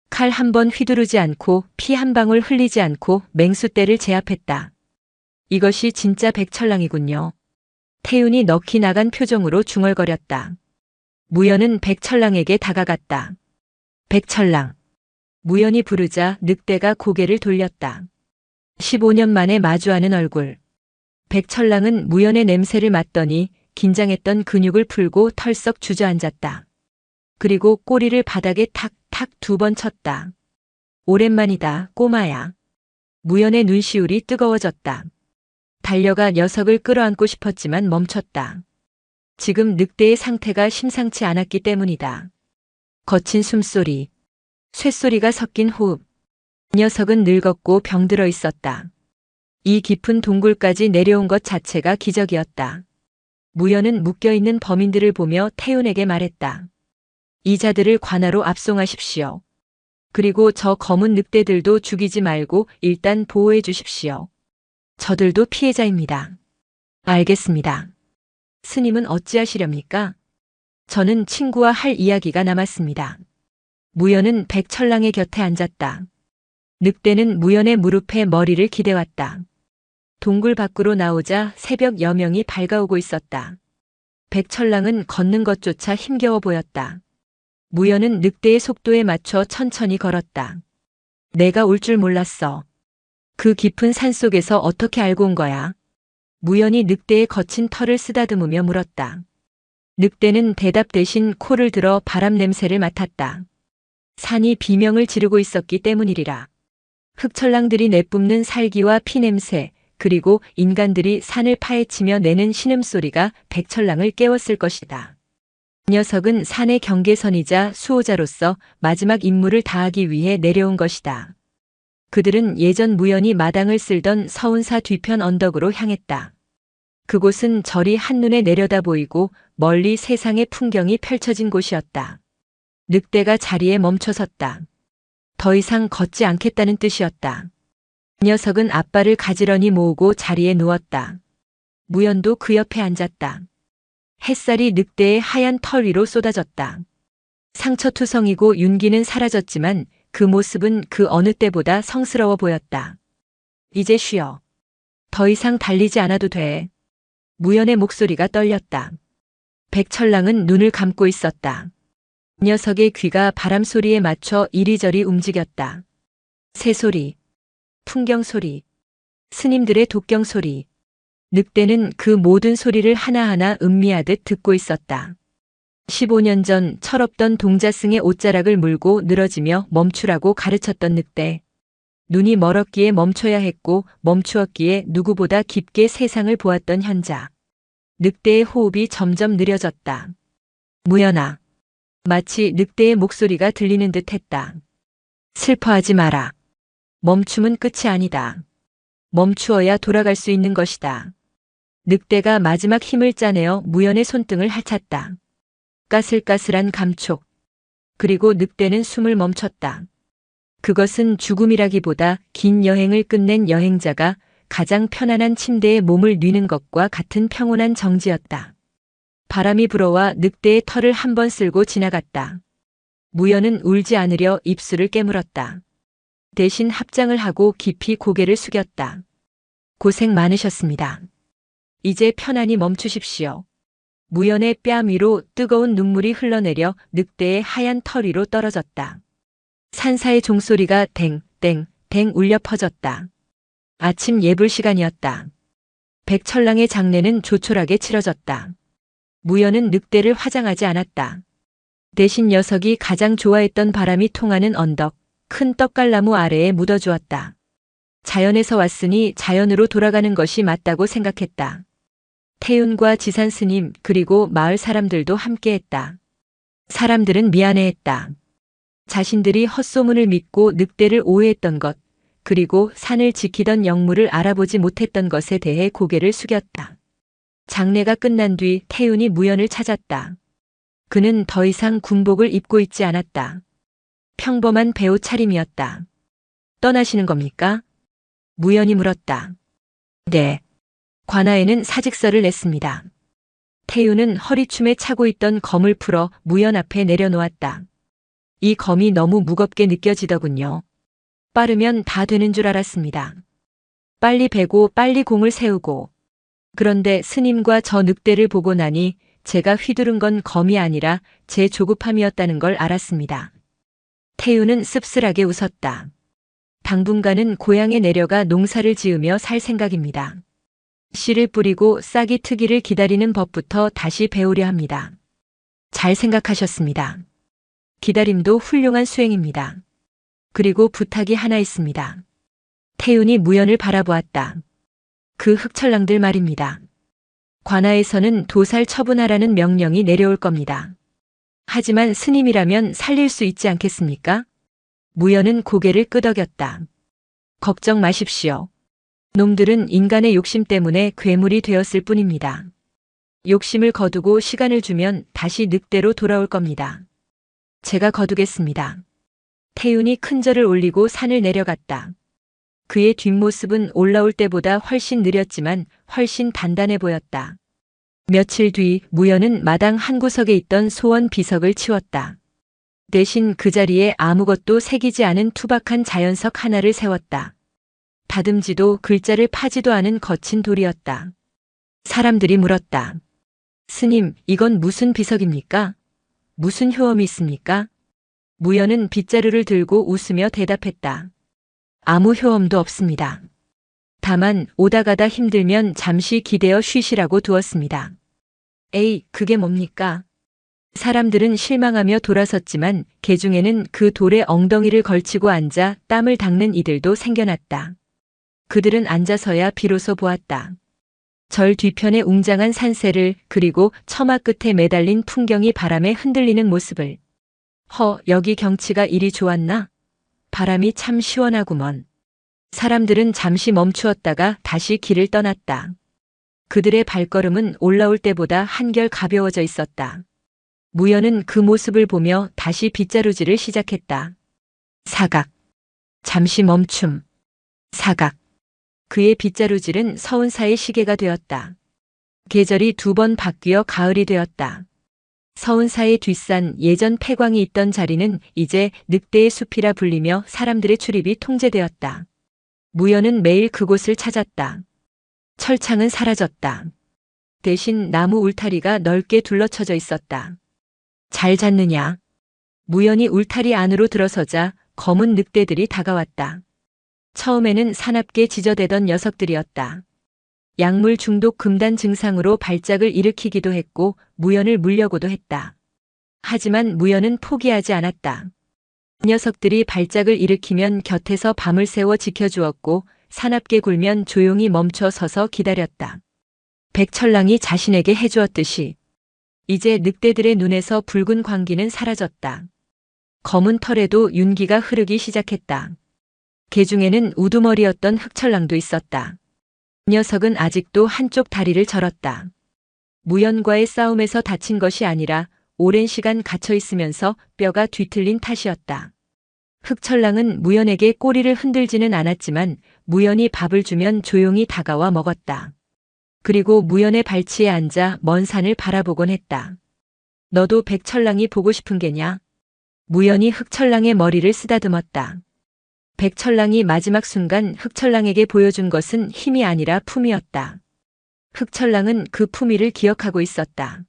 칼 한 번 휘두르지 않고 피 한 방울 흘리지 않고 맹수떼를 제압했다. 이것이 진짜 백철랑이군요. 태윤이 넋이 나간 표정으로 중얼거렸다. 무연은 백철랑에게 다가갔다. 백철랑. 무연이 부르자 늑대가 고개를 돌렸다. 15년 만에 마주하는 얼굴. 백철랑은 무연의 냄새를 맡더니 긴장했던 근육을 풀고 털썩 주저앉았다. 그리고 꼬리를 바닥에 탁탁 2번 쳤다. 오랜만이다, 꼬마야. 무연의 눈시울이 뜨거워졌다. 달려가 녀석을 끌어안고 싶었지만 멈췄다. 지금 늑대의 상태가 심상치 않았기 때문이다. 거친 숨소리, 쇳소리가 섞인 호흡. 녀석은 늙었고 병들어 있었다. 이 깊은 동굴까지 내려온 것 자체가 기적이었다. 무연은 묶여있는 범인들을 보며 태윤에게 말했다. 이 자들을 관하로 압송하십시오. 그리고 저 검은 늑대들도 죽이지 말고 일단 보호해 주십시오. 저들도 피해자입니다. 알겠습니다. 스님은 어찌하시렵니까? 저는 친구와 할 이야기가 남았습니다. 무연은 백철랑의 곁에 앉았다. 늑대는 무연의 무릎에 머리를 기대왔다. 동굴 밖으로 나오자 새벽 여명이 밝아오고 있었다. 백철랑은 걷는 것조차 힘겨워 보였다. 무연은 늑대의 속도에 맞춰 천천히 걸었다. 내가 올 줄 몰랐어. 그 깊은 산속에서 어떻게 알고 온 거야? 무연이 늑대의 거친 털을 쓰다듬으며 물었다. 늑대는 대답 대신 코를 들어 바람 냄새를 맡았다. 산이 비명을 지르고 있었기 때문이리라. 흑철랑들이 내뿜는 살기와 피냄새, 그리고 인간들이 산을 파헤치며 내는 신음소리가 백철랑을 깨웠을 것이다. 녀석은 산의 경계선이자 수호자로서 마지막 임무를 다하기 위해 내려온 것이다. 그들은 예전 무연이 마당을 쓸던 서운사 뒤편 언덕으로 향했다. 그곳은 절이 한눈에 내려다 보이고 멀리 세상의 풍경이 펼쳐진 곳이었다. 늑대가 자리에 멈춰섰다. 더 이상 걷지 않겠다는 뜻이었다. 녀석은 앞발을 가지런히 모으고 자리에 누웠다. 무연도 그 옆에 앉았다. 햇살이 늑대의 하얀 털 위로 쏟아졌다. 상처투성이고 윤기는 사라졌지만 그 모습은 그 어느 때보다 성스러워 보였다. 이제 쉬어. 더 이상 달리지 않아도 돼. 무연의 목소리가 떨렸다. 백철랑은 눈을 감고 있었다. 녀석의 귀가 바람 소리에 맞춰 이리저리 움직였다. 새소리, 풍경소리, 스님들의 독경소리. 늑대는 그 모든 소리를 하나하나 음미하듯 듣고 있었다. 15년 전 철없던 동자승의 옷자락을 물고 늘어지며 멈추라고 가르쳤던 늑대. 눈이 멀었기에 멈춰야 했고 멈추었기에 누구보다 깊게 세상을 보았던 현자. 늑대의 호흡이 점점 느려졌다. 무연아. 마치 늑대의 목소리가 들리는 듯 했다. 슬퍼하지 마라. 멈춤은 끝이 아니다. 멈추어야 돌아갈 수 있는 것이다. 늑대가 마지막 힘을 짜내어 무연의 손등을 핥았다. 까슬까슬한 감촉. 그리고 늑대는 숨을 멈췄다. 그것은 죽음이라기보다 긴 여행을 끝낸 여행자가 가장 편안한 침대에 몸을 뉘는 것과 같은 평온한 정지였다. 바람이 불어와 늑대의 털을 한 번 쓸고 지나갔다. 무연은 울지 않으려 입술을 깨물었다. 대신 합장을 하고 깊이 고개를 숙였다. 고생 많으셨습니다. 이제 편안히 멈추십시오. 무연의 뺨 위로 뜨거운 눈물이 흘러내려 늑대의 하얀 털 위로 떨어졌다. 산사의 종소리가 댕 울려 퍼졌다. 아침 예불 시간이었다. 백철랑의 장례는 조촐하게 치러졌다. 무연은 늑대를 화장하지 않았다. 대신 녀석이 가장 좋아했던 바람이 통하는 언덕, 큰 떡갈나무 아래에 묻어주었다. 자연에서 왔으니 자연으로 돌아가는 것이 맞다고 생각했다. 태윤과 지산 스님 그리고 마을 사람들도 함께했다. 사람들은 미안해했다. 자신들이 헛소문을 믿고 늑대를 오해했던 것, 그리고 산을 지키던 영무를 알아보지 못했던 것에 대해 고개를 숙였다. 장례가 끝난 뒤 태윤이 무연을 찾았다. 그는 더 이상 군복을 입고 있지 않았다. 평범한 배옷 차림이었다. 떠나시는 겁니까? 무연이 물었다. 네. 관아에는 사직서를 냈습니다. 태윤은 허리춤에 차고 있던 검을 풀어 무연 앞에 내려놓았다. 이 검이 너무 무겁게 느껴지더군요. 빠르면 다 되는 줄 알았습니다. 빨리 베고 빨리 공을 세우고. 그런데 스님과 저 늑대를 보고 나니 제가 휘두른 건 검이 아니라 제 조급함이었다는 걸 알았습니다. 태윤은 씁쓸하게 웃었다. 당분간은 고향에 내려가 농사를 지으며 살 생각입니다. 씨를 뿌리고 싹이 트기를 기다리는 법부터 다시 배우려 합니다. 잘 생각하셨습니다. 기다림도 훌륭한 수행입니다. 그리고 부탁이 하나 있습니다. 태윤이 무연을 바라보았다. 그 흑철랑들 말입니다. 관아에서는 도살 처분하라는 명령이 내려올 겁니다. 하지만 스님이라면 살릴 수 있지 않겠습니까? 무연은 고개를 끄덕였다. 걱정 마십시오. 놈들은 인간의 욕심 때문에 괴물이 되었을 뿐입니다. 욕심을 거두고 시간을 주면 다시 늑대로 돌아올 겁니다. 제가 거두겠습니다. 태윤이 큰절을 올리고 산을 내려갔다. 그의 뒷모습은 올라올 때보다 훨씬 느렸지만 훨씬 단단해 보였다. 며칠 뒤 무연은 마당 한 구석에 있던 소원 비석을 치웠다. 대신 그 자리에 아무것도 새기지 않은 투박한 자연석 하나를 세웠다. 다듬지도 글자를 파지도 않은 거친 돌이었다. 사람들이 물었다. 스님, 이건 무슨 비석입니까? 무슨 효험이 있습니까? 무연은 빗자루를 들고 웃으며 대답했다. 아무 효험도 없습니다. 다만 오다 가다 힘들면 잠시 기대어 쉬시라고 두었습니다. 에이, 그게 뭡니까? 사람들은 실망하며 돌아섰지만 개중에는 그 돌에 엉덩이를 걸치고 앉아 땀을 닦는 이들도 생겨났다. 그들은 앉아서야 비로소 보았다. 절 뒤편의 웅장한 산세를 그리고 처마 끝에 매달린 풍경이 바람에 흔들리는 모습을. 여기 경치가 이리 좋았나? 바람이 참 시원하구먼. 사람들은 잠시 멈추었다가 다시 길을 떠났다. 그들의 발걸음은 올라올 때보다 한결 가벼워져 있었다. 무연은 그 모습을 보며 다시 빗자루질을 시작했다. 사각. 잠시 멈춤. 사각. 그의 빗자루질은 서운사의 시계가 되었다. 계절이 2번 바뀌어 가을이 되었다. 서운사의 뒷산 예전 폐광이 있던 자리는 이제 늑대의 숲이라 불리며 사람들의 출입이 통제되었다. 무연은 매일 그곳을 찾았다. 철창은 사라졌다. 대신 나무 울타리가 넓게 둘러쳐져 있었다. 잘 잤느냐? 무연이 울타리 안으로 들어서자 검은 늑대들이 다가왔다. 처음에는 사납게 지저대던 녀석들이었다. 약물 중독 금단 증상으로 발작을 일으키기도 했고 무연을 물려고도 했다. 하지만 무연은 포기하지 않았다. 녀석들이 발작을 일으키면 곁에서 밤을 새워 지켜주었고 사납게 굴면 조용히 멈춰 서서 기다렸다. 백철랑이 자신에게 해주었듯이 이제 늑대들의 눈에서 붉은 광기는 사라졌다. 검은 털에도 윤기가 흐르기 시작했다. 개중에는 우두머리였던 흑철랑도 있었다. 녀석은 아직도 한쪽 다리를 절었다. 무연과의 싸움에서 다친 것이 아니라 오랜 시간 갇혀 있으면서 뼈가 뒤틀린 탓이었다. 흑철랑은 무연에게 꼬리를 흔들지는 않았지만 무연이 밥을 주면 조용히 다가와 먹었다. 그리고 무연의 발치에 앉아 먼 산을 바라보곤 했다. 너도 백철랑이 보고 싶은 게냐? 무연이 흑철랑의 머리를 쓰다듬었다. 백철랑이 마지막 순간 흑철랑에게 보여준 것은 힘이 아니라 품이었다. 흑철랑은 그 품위를 기억하고 있었다.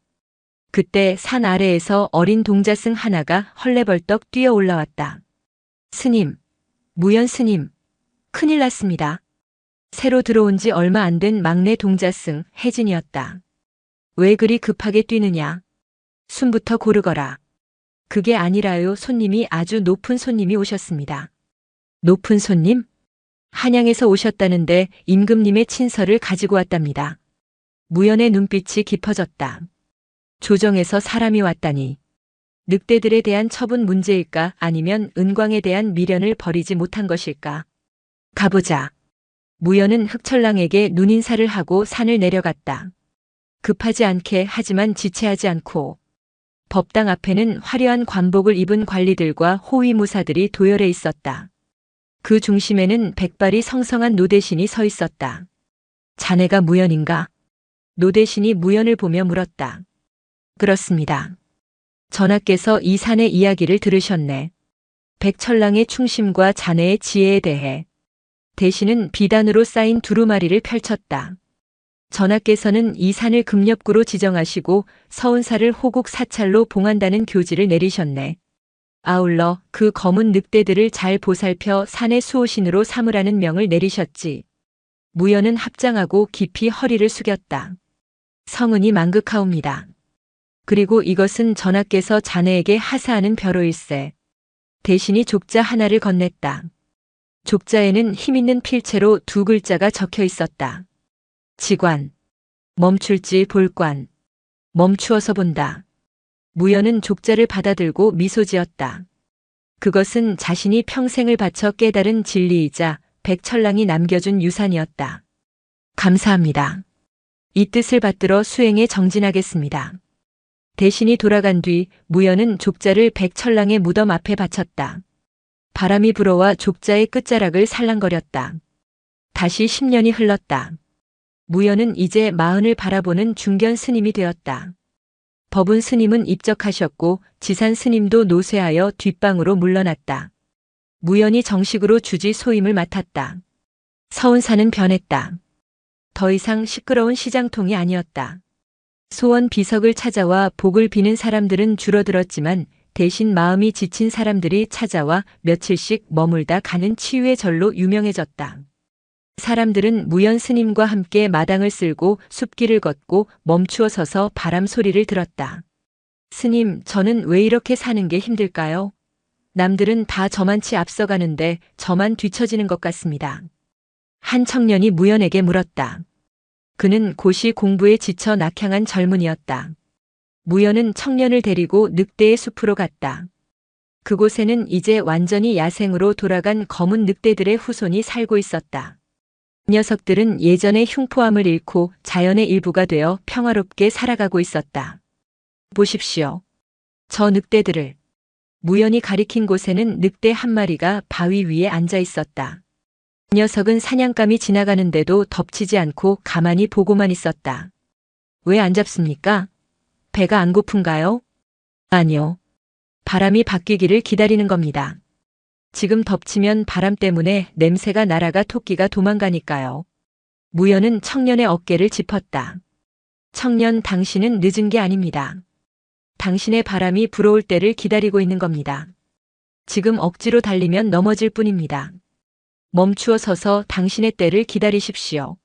그때 산 아래에서 어린 동자승 하나가 헐레벌떡 뛰어 올라왔다. 스님, 무연 스님, 큰일 났습니다. 새로 들어온 지 얼마 안 된 막내 동자승 혜진이었다. 왜 그리 급하게 뛰느냐? 숨부터 고르거라. 그게 아니라요. 손님이 아주 높은 손님이 오셨습니다. 높은 손님? 한양에서 오셨다는데 임금님의 친서를 가지고 왔답니다. 무연의 눈빛이 깊어졌다. 조정에서 사람이 왔다니. 늑대들에 대한 처분 문제일까 아니면 은광에 대한 미련을 버리지 못한 것일까? 가보자. 무연은 흑철랑에게 눈인사를 하고 산을 내려갔다. 급하지 않게 하지만 지체하지 않고. 법당 앞에는 화려한 관복을 입은 관리들과 호위무사들이 도열해 있었다. 그 중심에는 백발이 성성한 노대신이 서 있었다. 자네가 무연인가? 노대신이 무연을 보며 물었다. 그렇습니다. 전하께서 이 산의 이야기를 들으셨네. 백철랑의 충심과 자네의 지혜에 대해. 대신은 비단으로 쌓인 두루마리를 펼쳤다. 전하께서는 이 산을 금렵구로 지정하시고 서운사를 호국 사찰로 봉한다는 교지를 내리셨네. 아울러 그 검은 늑대들을 잘 보살펴 산의 수호신으로 삼으라는 명을 내리셨지. 무연은 합장하고 깊이 허리를 숙였다. 성은이 망극하옵니다. 그리고 이것은 전하께서 자네에게 하사하는 벼로일세. 대신이 족자 하나를 건넸다. 족자에는 힘있는 필체로 두 글자가 적혀 있었다. 지관. 멈출지 볼관. 멈추어서 본다. 무연은 족자를 받아들고 미소 지었다. 그것은 자신이 평생을 바쳐 깨달은 진리이자 백철랑이 남겨준 유산이었다. 감사합니다. 이 뜻을 받들어 수행에 정진하겠습니다. 대신이 돌아간 뒤 무연은 족자를 백철랑의 무덤 앞에 바쳤다. 바람이 불어와 족자의 끝자락을 살랑거렸다. 다시 10년이 흘렀다. 무연은 이제 마흔을 바라보는 중견 스님이 되었다. 법운 스님은 입적하셨고 지산 스님도 노쇠하여 뒷방으로 물러났다. 무연이 정식으로 주지 소임을 맡았다. 서운사는 변했다. 더 이상 시끄러운 시장통이 아니었다. 소원 비석을 찾아와 복을 비는 사람들은 줄어들었지만 대신 마음이 지친 사람들이 찾아와 며칠씩 머물다 가는 치유의 절로 유명해졌다. 사람들은 무연 스님과 함께 마당을 쓸고 숲길을 걷고 멈추어 서서 바람 소리를 들었다. 스님, 저는 왜 이렇게 사는 게 힘들까요? 남들은 다 저만치 앞서가는데 저만 뒤처지는 것 같습니다. 한 청년이 무연에게 물었다. 그는 고시 공부에 지쳐 낙향한 젊은이였다. 무연은 청년을 데리고 늑대의 숲으로 갔다. 그곳에는 이제 완전히 야생으로 돌아간 검은 늑대들의 후손이 살고 있었다. 녀석들은 예전의 흉포함을 잃고 자연의 일부가 되어 평화롭게 살아가고 있었다. 보십시오. 저 늑대들을. 무연이 가리킨 곳에는 늑대 한 마리가 바위 위에 앉아 있었다. 녀석은 사냥감이 지나가는데도 덮치지 않고 가만히 보고만 있었다. 왜 안 잡습니까? 배가 안 고픈가요? 아니요. 바람이 바뀌기를 기다리는 겁니다. 지금 덮치면 바람 때문에 냄새가 날아가 토끼가 도망가니까요. 무연은 청년의 어깨를 짚었다. 청년, 당신은 늦은 게 아닙니다. 당신의 바람이 불어올 때를 기다리고 있는 겁니다. 지금 억지로 달리면 넘어질 뿐입니다. 멈추어 서서 당신의 때를 기다리십시오.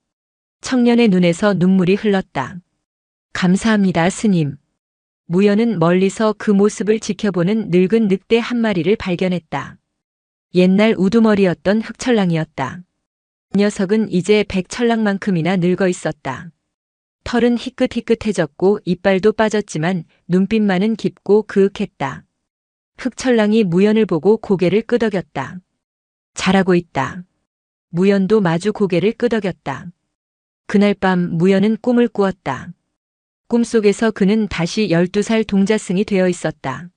청년의 눈에서 눈물이 흘렀다. 감사합니다, 스님. 무연은 멀리서 그 모습을 지켜보는 늙은 늑대 한 마리를 발견했다. 옛날 우두머리였던 흑철랑이었다. 녀석은 이제 백철랑만큼이나 늙어 있었다. 털은 희끗희끗해졌고 이빨도 빠졌지만 눈빛만은 깊고 그윽했다. 흑철랑이 무연을 보고 고개를 끄덕였다. 잘하고 있다. 무연도 마주 고개를 끄덕였다. 그날 밤 무연은 꿈을 꾸었다. 꿈속에서 그는 다시 12살 동자승이 되어 있었다.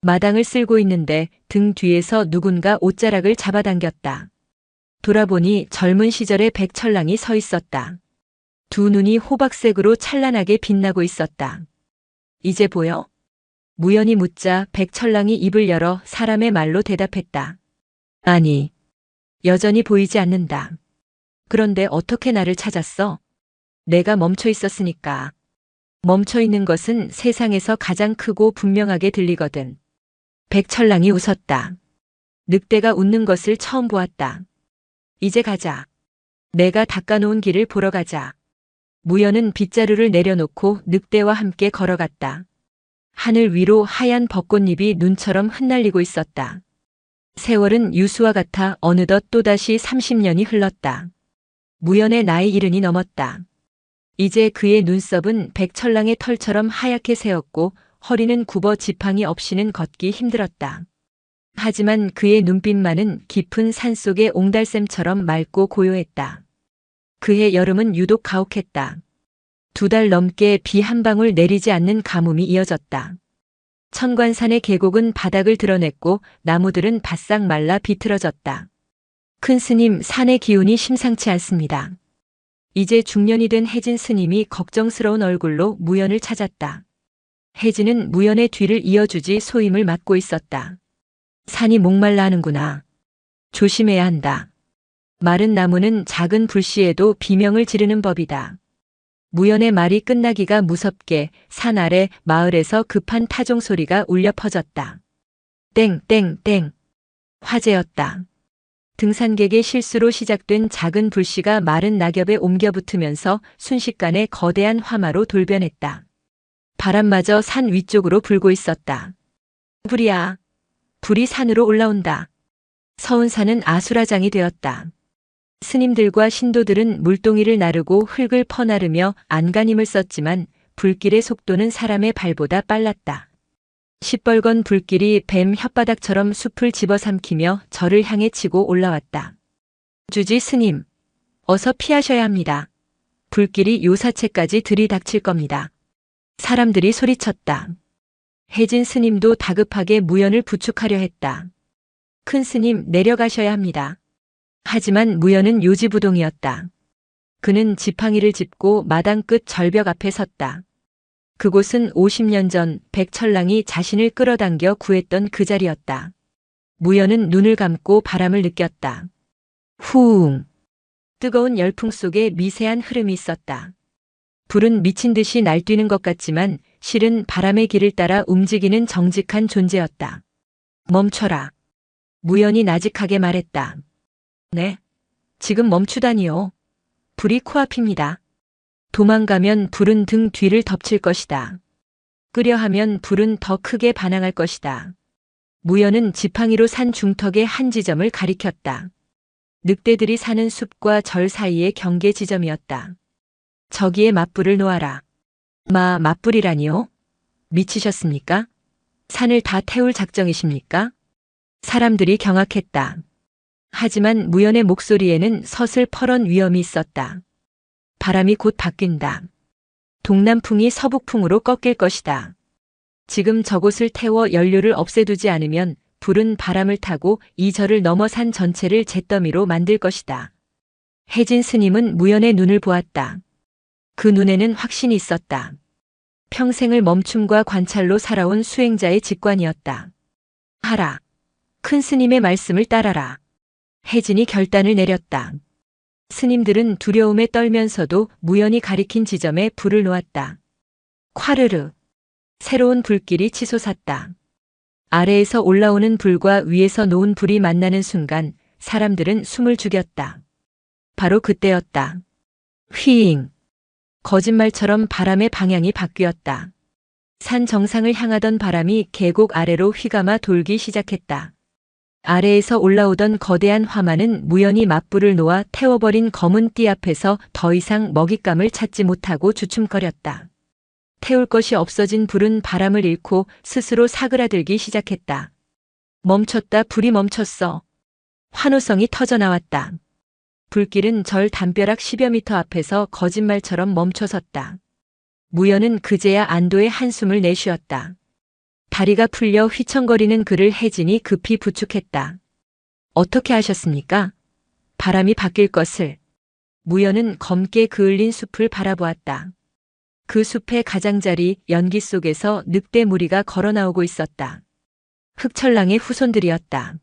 마당을 쓸고 있는데 등 뒤에서 누군가 옷자락을 잡아당겼다. 돌아보니 젊은 시절의 백철랑이 서 있었다. 두 눈이 호박색으로 찬란하게 빛나고 있었다. 이제 보여? 무연이 묻자 백철랑이 입을 열어 사람의 말로 대답했다. 아니, 여전히 보이지 않는다. 그런데 어떻게 나를 찾았어? 내가 멈춰 있었으니까. 멈춰 있는 것은 세상에서 가장 크고 분명하게 들리거든. 백철랑이 웃었다. 늑대가 웃는 것을 처음 보았다. 이제 가자. 내가 닦아놓은 길을 보러 가자. 무연은 빗자루를 내려놓고 늑대와 함께 걸어갔다. 하늘 위로 하얀 벚꽃잎이 눈처럼 흩날리고 있었다. 세월은 유수와 같아 어느덧 또다시 30년이 흘렀다. 무연의 나이 70이 넘었다. 이제 그의 눈썹은 백철랑의 털처럼 하얗게 새었고 허리는 굽어 지팡이 없이는 걷기 힘들었다. 하지만 그의 눈빛만은 깊은 산속의 옹달샘처럼 맑고 고요했다. 그의 여름은 유독 가혹했다. 2달 넘게 비 한 방울 내리지 않는 가뭄이 이어졌다. 천관산의 계곡은 바닥을 드러냈고 나무들은 바싹 말라 비틀어졌다. 큰 스님, 산의 기운이 심상치 않습니다. 이제 중년이 된 혜진 스님이 걱정스러운 얼굴로 무연을 찾았다. 혜진은 무연의 뒤를 이어주지 소임을 맡고 있었다. 산이 목말라 하는구나. 조심해야 한다. 마른 나무는 작은 불씨에도 비명을 지르는 법이다. 무연의 말이 끝나기가 무섭게 산 아래 마을에서 급한 타종 소리가 울려 퍼졌다. 땡땡땡. 화재였다. 등산객의 실수로 시작된 작은 불씨가 마른 낙엽에 옮겨 붙으면서 순식간에 거대한 화마로 돌변했다. 바람마저 산 위쪽으로 불고 있었다. 불이야. 불이 산으로 올라온다. 서운산은 아수라장이 되었다. 스님들과 신도들은 물동이를 나르고 흙을 퍼나르며 안간힘을 썼지만 불길의 속도는 사람의 발보다 빨랐다. 시뻘건 불길이 뱀 혓바닥처럼 숲을 집어삼키며 저를 향해 치고 올라왔다. 주지 스님, 어서 피하셔야 합니다. 불길이 요사체까지 들이닥칠 겁니다. 사람들이 소리쳤다. 혜진 스님도 다급하게 무연을 부축하려 했다. 큰 스님, 내려가셔야 합니다. 하지만 무연은 요지부동이었다. 그는 지팡이를 짚고 마당 끝 절벽 앞에 섰다. 그곳은 50년 전 백철랑이 자신을 끌어당겨 구했던 그 자리였다. 무연은 눈을 감고 바람을 느꼈다. 후웅. 뜨거운 열풍 속에 미세한 흐름이 있었다. 불은 미친 듯이 날뛰는 것 같지만 실은 바람의 길을 따라 움직이는 정직한 존재였다. 멈춰라. 무연이 나직하게 말했다. 네. 지금 멈추다니요. 불이 코앞입니다. 도망가면 불은 등 뒤를 덮칠 것이다. 끄려 하면 불은 더 크게 반항할 것이다. 무연은 지팡이로 산 중턱의 한 지점을 가리켰다. 늑대들이 사는 숲과 절 사이의 경계 지점이었다. 저기에 맞불을 놓아라. 맞불이라니요? 미치셨습니까? 산을 다 태울 작정이십니까? 사람들이 경악했다. 하지만 무연의 목소리에는 서슬퍼런 위엄이 있었다. 바람이 곧 바뀐다. 동남풍이 서북풍으로 꺾일 것이다. 지금 저곳을 태워 연료를 없애두지 않으면 불은 바람을 타고 이 절을 넘어 산 전체를 잿더미로 만들 것이다. 혜진 스님은 무연의 눈을 보았다. 그 눈에는 확신이 있었다. 평생을 멈춤과 관찰로 살아온 수행자의 직관이었다. 하라. 큰 스님의 말씀을 따라라. 혜진이 결단을 내렸다. 스님들은 두려움에 떨면서도 무연히 가리킨 지점에 불을 놓았다. 콰르르. 새로운 불길이 치솟았다. 아래에서 올라오는 불과 위에서 놓은 불이 만나는 순간 사람들은 숨을 죽였다. 바로 그때였다. 휘잉. 거짓말처럼 바람의 방향이 바뀌었다. 산 정상을 향하던 바람이 계곡 아래로 휘감아 돌기 시작했다. 아래에서 올라오던 거대한 화마는 무연히 맞불을 놓아 태워버린 검은 띠 앞에서 더 이상 먹잇감을 찾지 못하고 주춤거렸다. 태울 것이 없어진 불은 바람을 잃고 스스로 사그라들기 시작했다. 멈췄다. 불이 멈췄어. 환호성이 터져나왔다. 불길은 절 담벼락 10여 미터 앞에서 거짓말처럼 멈춰섰다. 무연은 그제야 안도의 한숨을 내쉬었다. 다리가 풀려 휘청거리는 그를 혜진이 급히 부축했다. 어떻게 하셨습니까? 바람이 바뀔 것을. 무연은 검게 그을린 숲을 바라보았다. 그 숲의 가장자리 연기 속에서 늑대 무리가 걸어나오고 있었다. 흑철랑의 후손들이었다.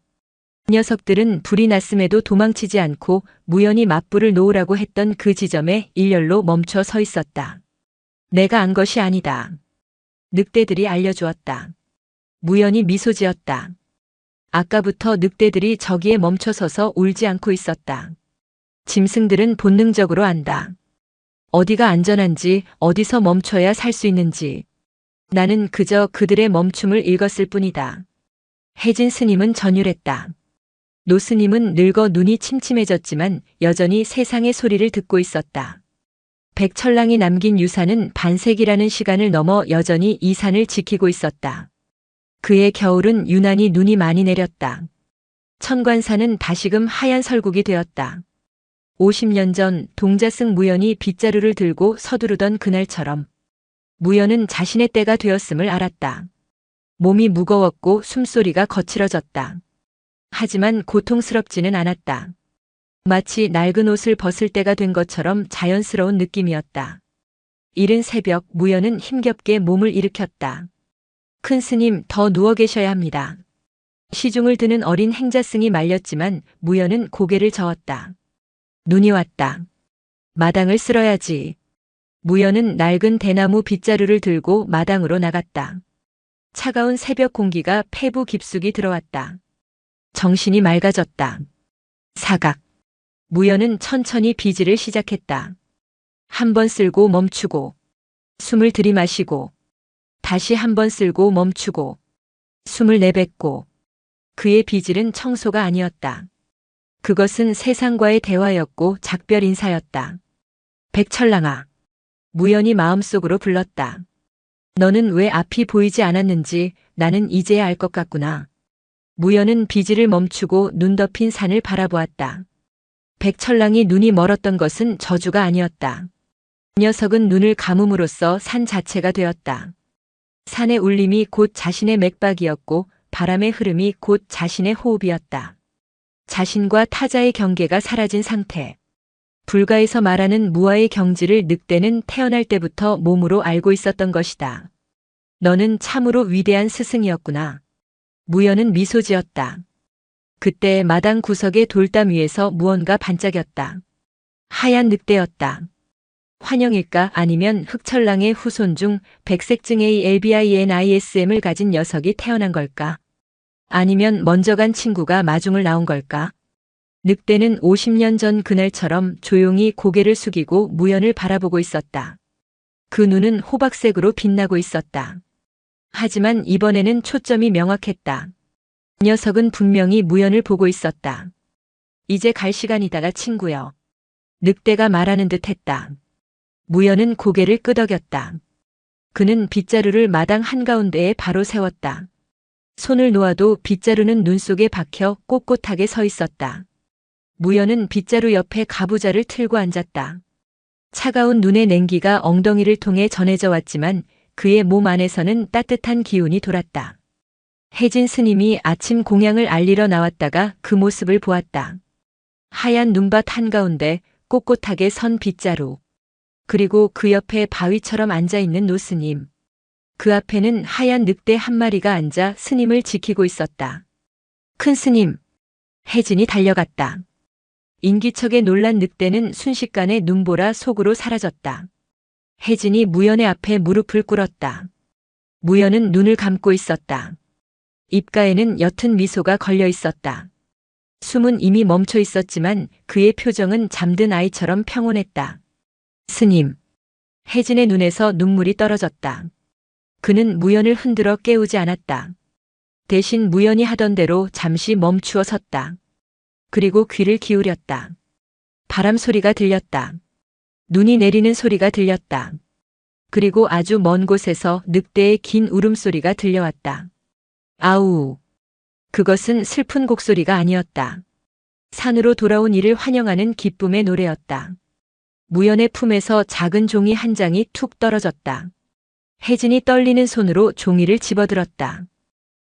녀석들은 불이 났음에도 도망치지 않고 무연히 맞불을 놓으라고 했던 그 지점에 일렬로 멈춰 서 있었다. 내가 안 것이 아니다. 늑대들이 알려주었다. 무연히 미소 지었다. 아까부터 늑대들이 저기에 멈춰서서 울지 않고 있었다. 짐승들은 본능적으로 안다. 어디가 안전한지, 어디서 멈춰야 살 수 있는지. 나는 그저 그들의 멈춤을 읽었을 뿐이다. 혜진 스님은 전율했다. 노 스님은 늙어 눈이 침침해졌지만 여전히 세상의 소리를 듣고 있었다. 백철랑이 남긴 유산은 반세기라는 시간을 넘어 여전히 이 산을 지키고 있었다. 그의 겨울은 유난히 눈이 많이 내렸다. 천관산은 다시금 하얀 설국이 되었다. 50년 전 동자승 무연이 빗자루를 들고 서두르던 그날처럼 무연은 자신의 때가 되었음을 알았다. 몸이 무거웠고 숨소리가 거칠어졌다. 하지만 고통스럽지는 않았다. 마치 낡은 옷을 벗을 때가 된 것처럼 자연스러운 느낌이었다. 이른 새벽 무연은 힘겹게 몸을 일으켰다. 큰 스님, 더 누워 계셔야 합니다. 시중을 드는 어린 행자승이 말렸지만 무연은 고개를 저었다. 눈이 왔다. 마당을 쓸어야지. 무연은 낡은 대나무 빗자루를 들고 마당으로 나갔다. 차가운 새벽 공기가 폐부 깊숙이 들어왔다. 정신이 맑아졌다. 사각. 무연은 천천히 비지를 시작했다. 한 번 쓸고 멈추고, 숨을 들이마시고, 다시 한 번 쓸고 멈추고, 숨을 내뱉고. 그의 비질은 청소가 아니었다. 그것은 세상과의 대화였고 작별 인사였다. 백철랑아. 무연이 마음속으로 불렀다. 너는 왜 앞이 보이지 않았는지 나는 이제야 알 것 같구나. 무연은 비지를 멈추고 눈 덮인 산을 바라보았다. 백철랑이 눈이 멀었던 것은 저주가 아니었다. 녀석은 눈을 감음으로써 산 자체가 되었다. 산의 울림이 곧 자신의 맥박이었고 바람의 흐름이 곧 자신의 호흡이었다. 자신과 타자의 경계가 사라진 상태. 불가에서 말하는 무아의 경지를 늑대는 태어날 때부터 몸으로 알고 있었던 것이다. 너는 참으로 위대한 스승이었구나. 무연은 미소 지었다. 그때 마당 구석의 돌담 위에서 무언가 반짝였다. 하얀 늑대였다. 환영일까 아니면 흑철랑의 후손 중 백색증의 LBINISM을 가진 녀석이 태어난 걸까? 아니면 먼저 간 친구가 마중을 나온 걸까? 늑대는 50년 전 그날처럼 조용히 고개를 숙이고 무연을 바라보고 있었다. 그 눈은 호박색으로 빛나고 있었다. 하지만 이번에는 초점이 명확했다. 녀석은 분명히 무연을 보고 있었다. 이제 갈 시간이다가 친구여. 늑대가 말하는 듯 했다. 무연은 고개를 끄덕였다. 그는 빗자루를 마당 한가운데에 바로 세웠다. 손을 놓아도 빗자루는 눈 속에 박혀 꼿꼿하게 서 있었다. 무연은 빗자루 옆에 가부좌를 틀고 앉았다. 차가운 눈의 냉기가 엉덩이를 통해 전해져 왔지만 그의 몸 안에서는 따뜻한 기운이 돌았다. 혜진 스님이 아침 공양을 알리러 나왔다가 그 모습을 보았다. 하얀 눈밭 한가운데 꼿꼿하게 선 빗자루. 그리고 그 옆에 바위처럼 앉아있는 노스님. 그 앞에는 하얀 늑대 한 마리가 앉아 스님을 지키고 있었다. 큰 스님. 혜진이 달려갔다. 인기척에 놀란 늑대는 순식간에 눈보라 속으로 사라졌다. 혜진이 무연의 앞에 무릎을 꿇었다. 무연은 눈을 감고 있었다. 입가에는 옅은 미소가 걸려 있었다. 숨은 이미 멈춰 있었지만 그의 표정은 잠든 아이처럼 평온했다. 스님. 혜진의 눈에서 눈물이 떨어졌다. 그는 무연을 흔들어 깨우지 않았다. 대신 무연이 하던 대로 잠시 멈추어 섰다. 그리고 귀를 기울였다. 바람 소리가 들렸다. 눈이 내리는 소리가 들렸다. 그리고 아주 먼 곳에서 늑대의 긴 울음소리가 들려왔다. 아우. 그것은 슬픈 곡소리가 아니었다. 산으로 돌아온 이를 환영하는 기쁨의 노래였다. 무연의 품에서 작은 종이 한 장이 툭 떨어졌다. 혜진이 떨리는 손으로 종이를 집어들었다.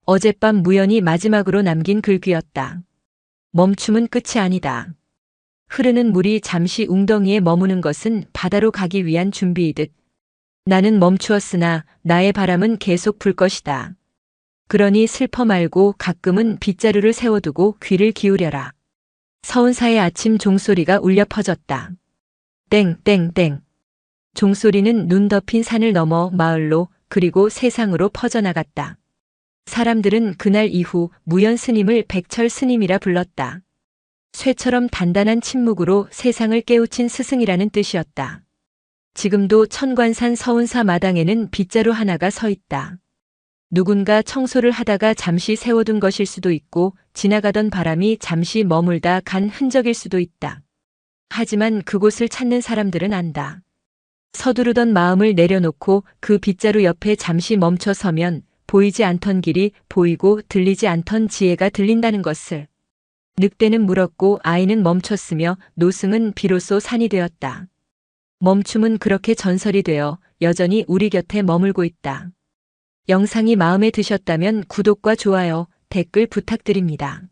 어젯밤 무연이 마지막으로 남긴 글귀였다. 멈춤은 끝이 아니다. 흐르는 물이 잠시 웅덩이에 머무는 것은 바다로 가기 위한 준비이듯 나는 멈추었으나 나의 바람은 계속 불 것이다. 그러니 슬퍼 말고 가끔은 빗자루를 세워두고 귀를 기울여라. 서운사의 아침 종소리가 울려 퍼졌다. 땡땡땡. 종소리는 눈 덮인 산을 넘어 마을로 그리고 세상으로 퍼져나갔다. 사람들은 그날 이후 무연 스님을 백철 스님이라 불렀다. 쇠처럼 단단한 침묵으로 세상을 깨우친 스승이라는 뜻이었다. 지금도 천관산 서운사 마당에는 빗자루 하나가 서 있다. 누군가 청소를 하다가 잠시 세워둔 것일 수도 있고 지나가던 바람이 잠시 머물다 간 흔적일 수도 있다. 하지만 그곳을 찾는 사람들은 안다. 서두르던 마음을 내려놓고 그 빗자루 옆에 잠시 멈춰 서면 보이지 않던 길이 보이고 들리지 않던 지혜가 들린다는 것을. 늑대는 물었고 아이는 멈췄으며 노승은 비로소 산이 되었다. 멈춤은 그렇게 전설이 되어 여전히 우리 곁에 머물고 있다. 영상이 마음에 드셨다면 구독과 좋아요, 댓글 부탁드립니다.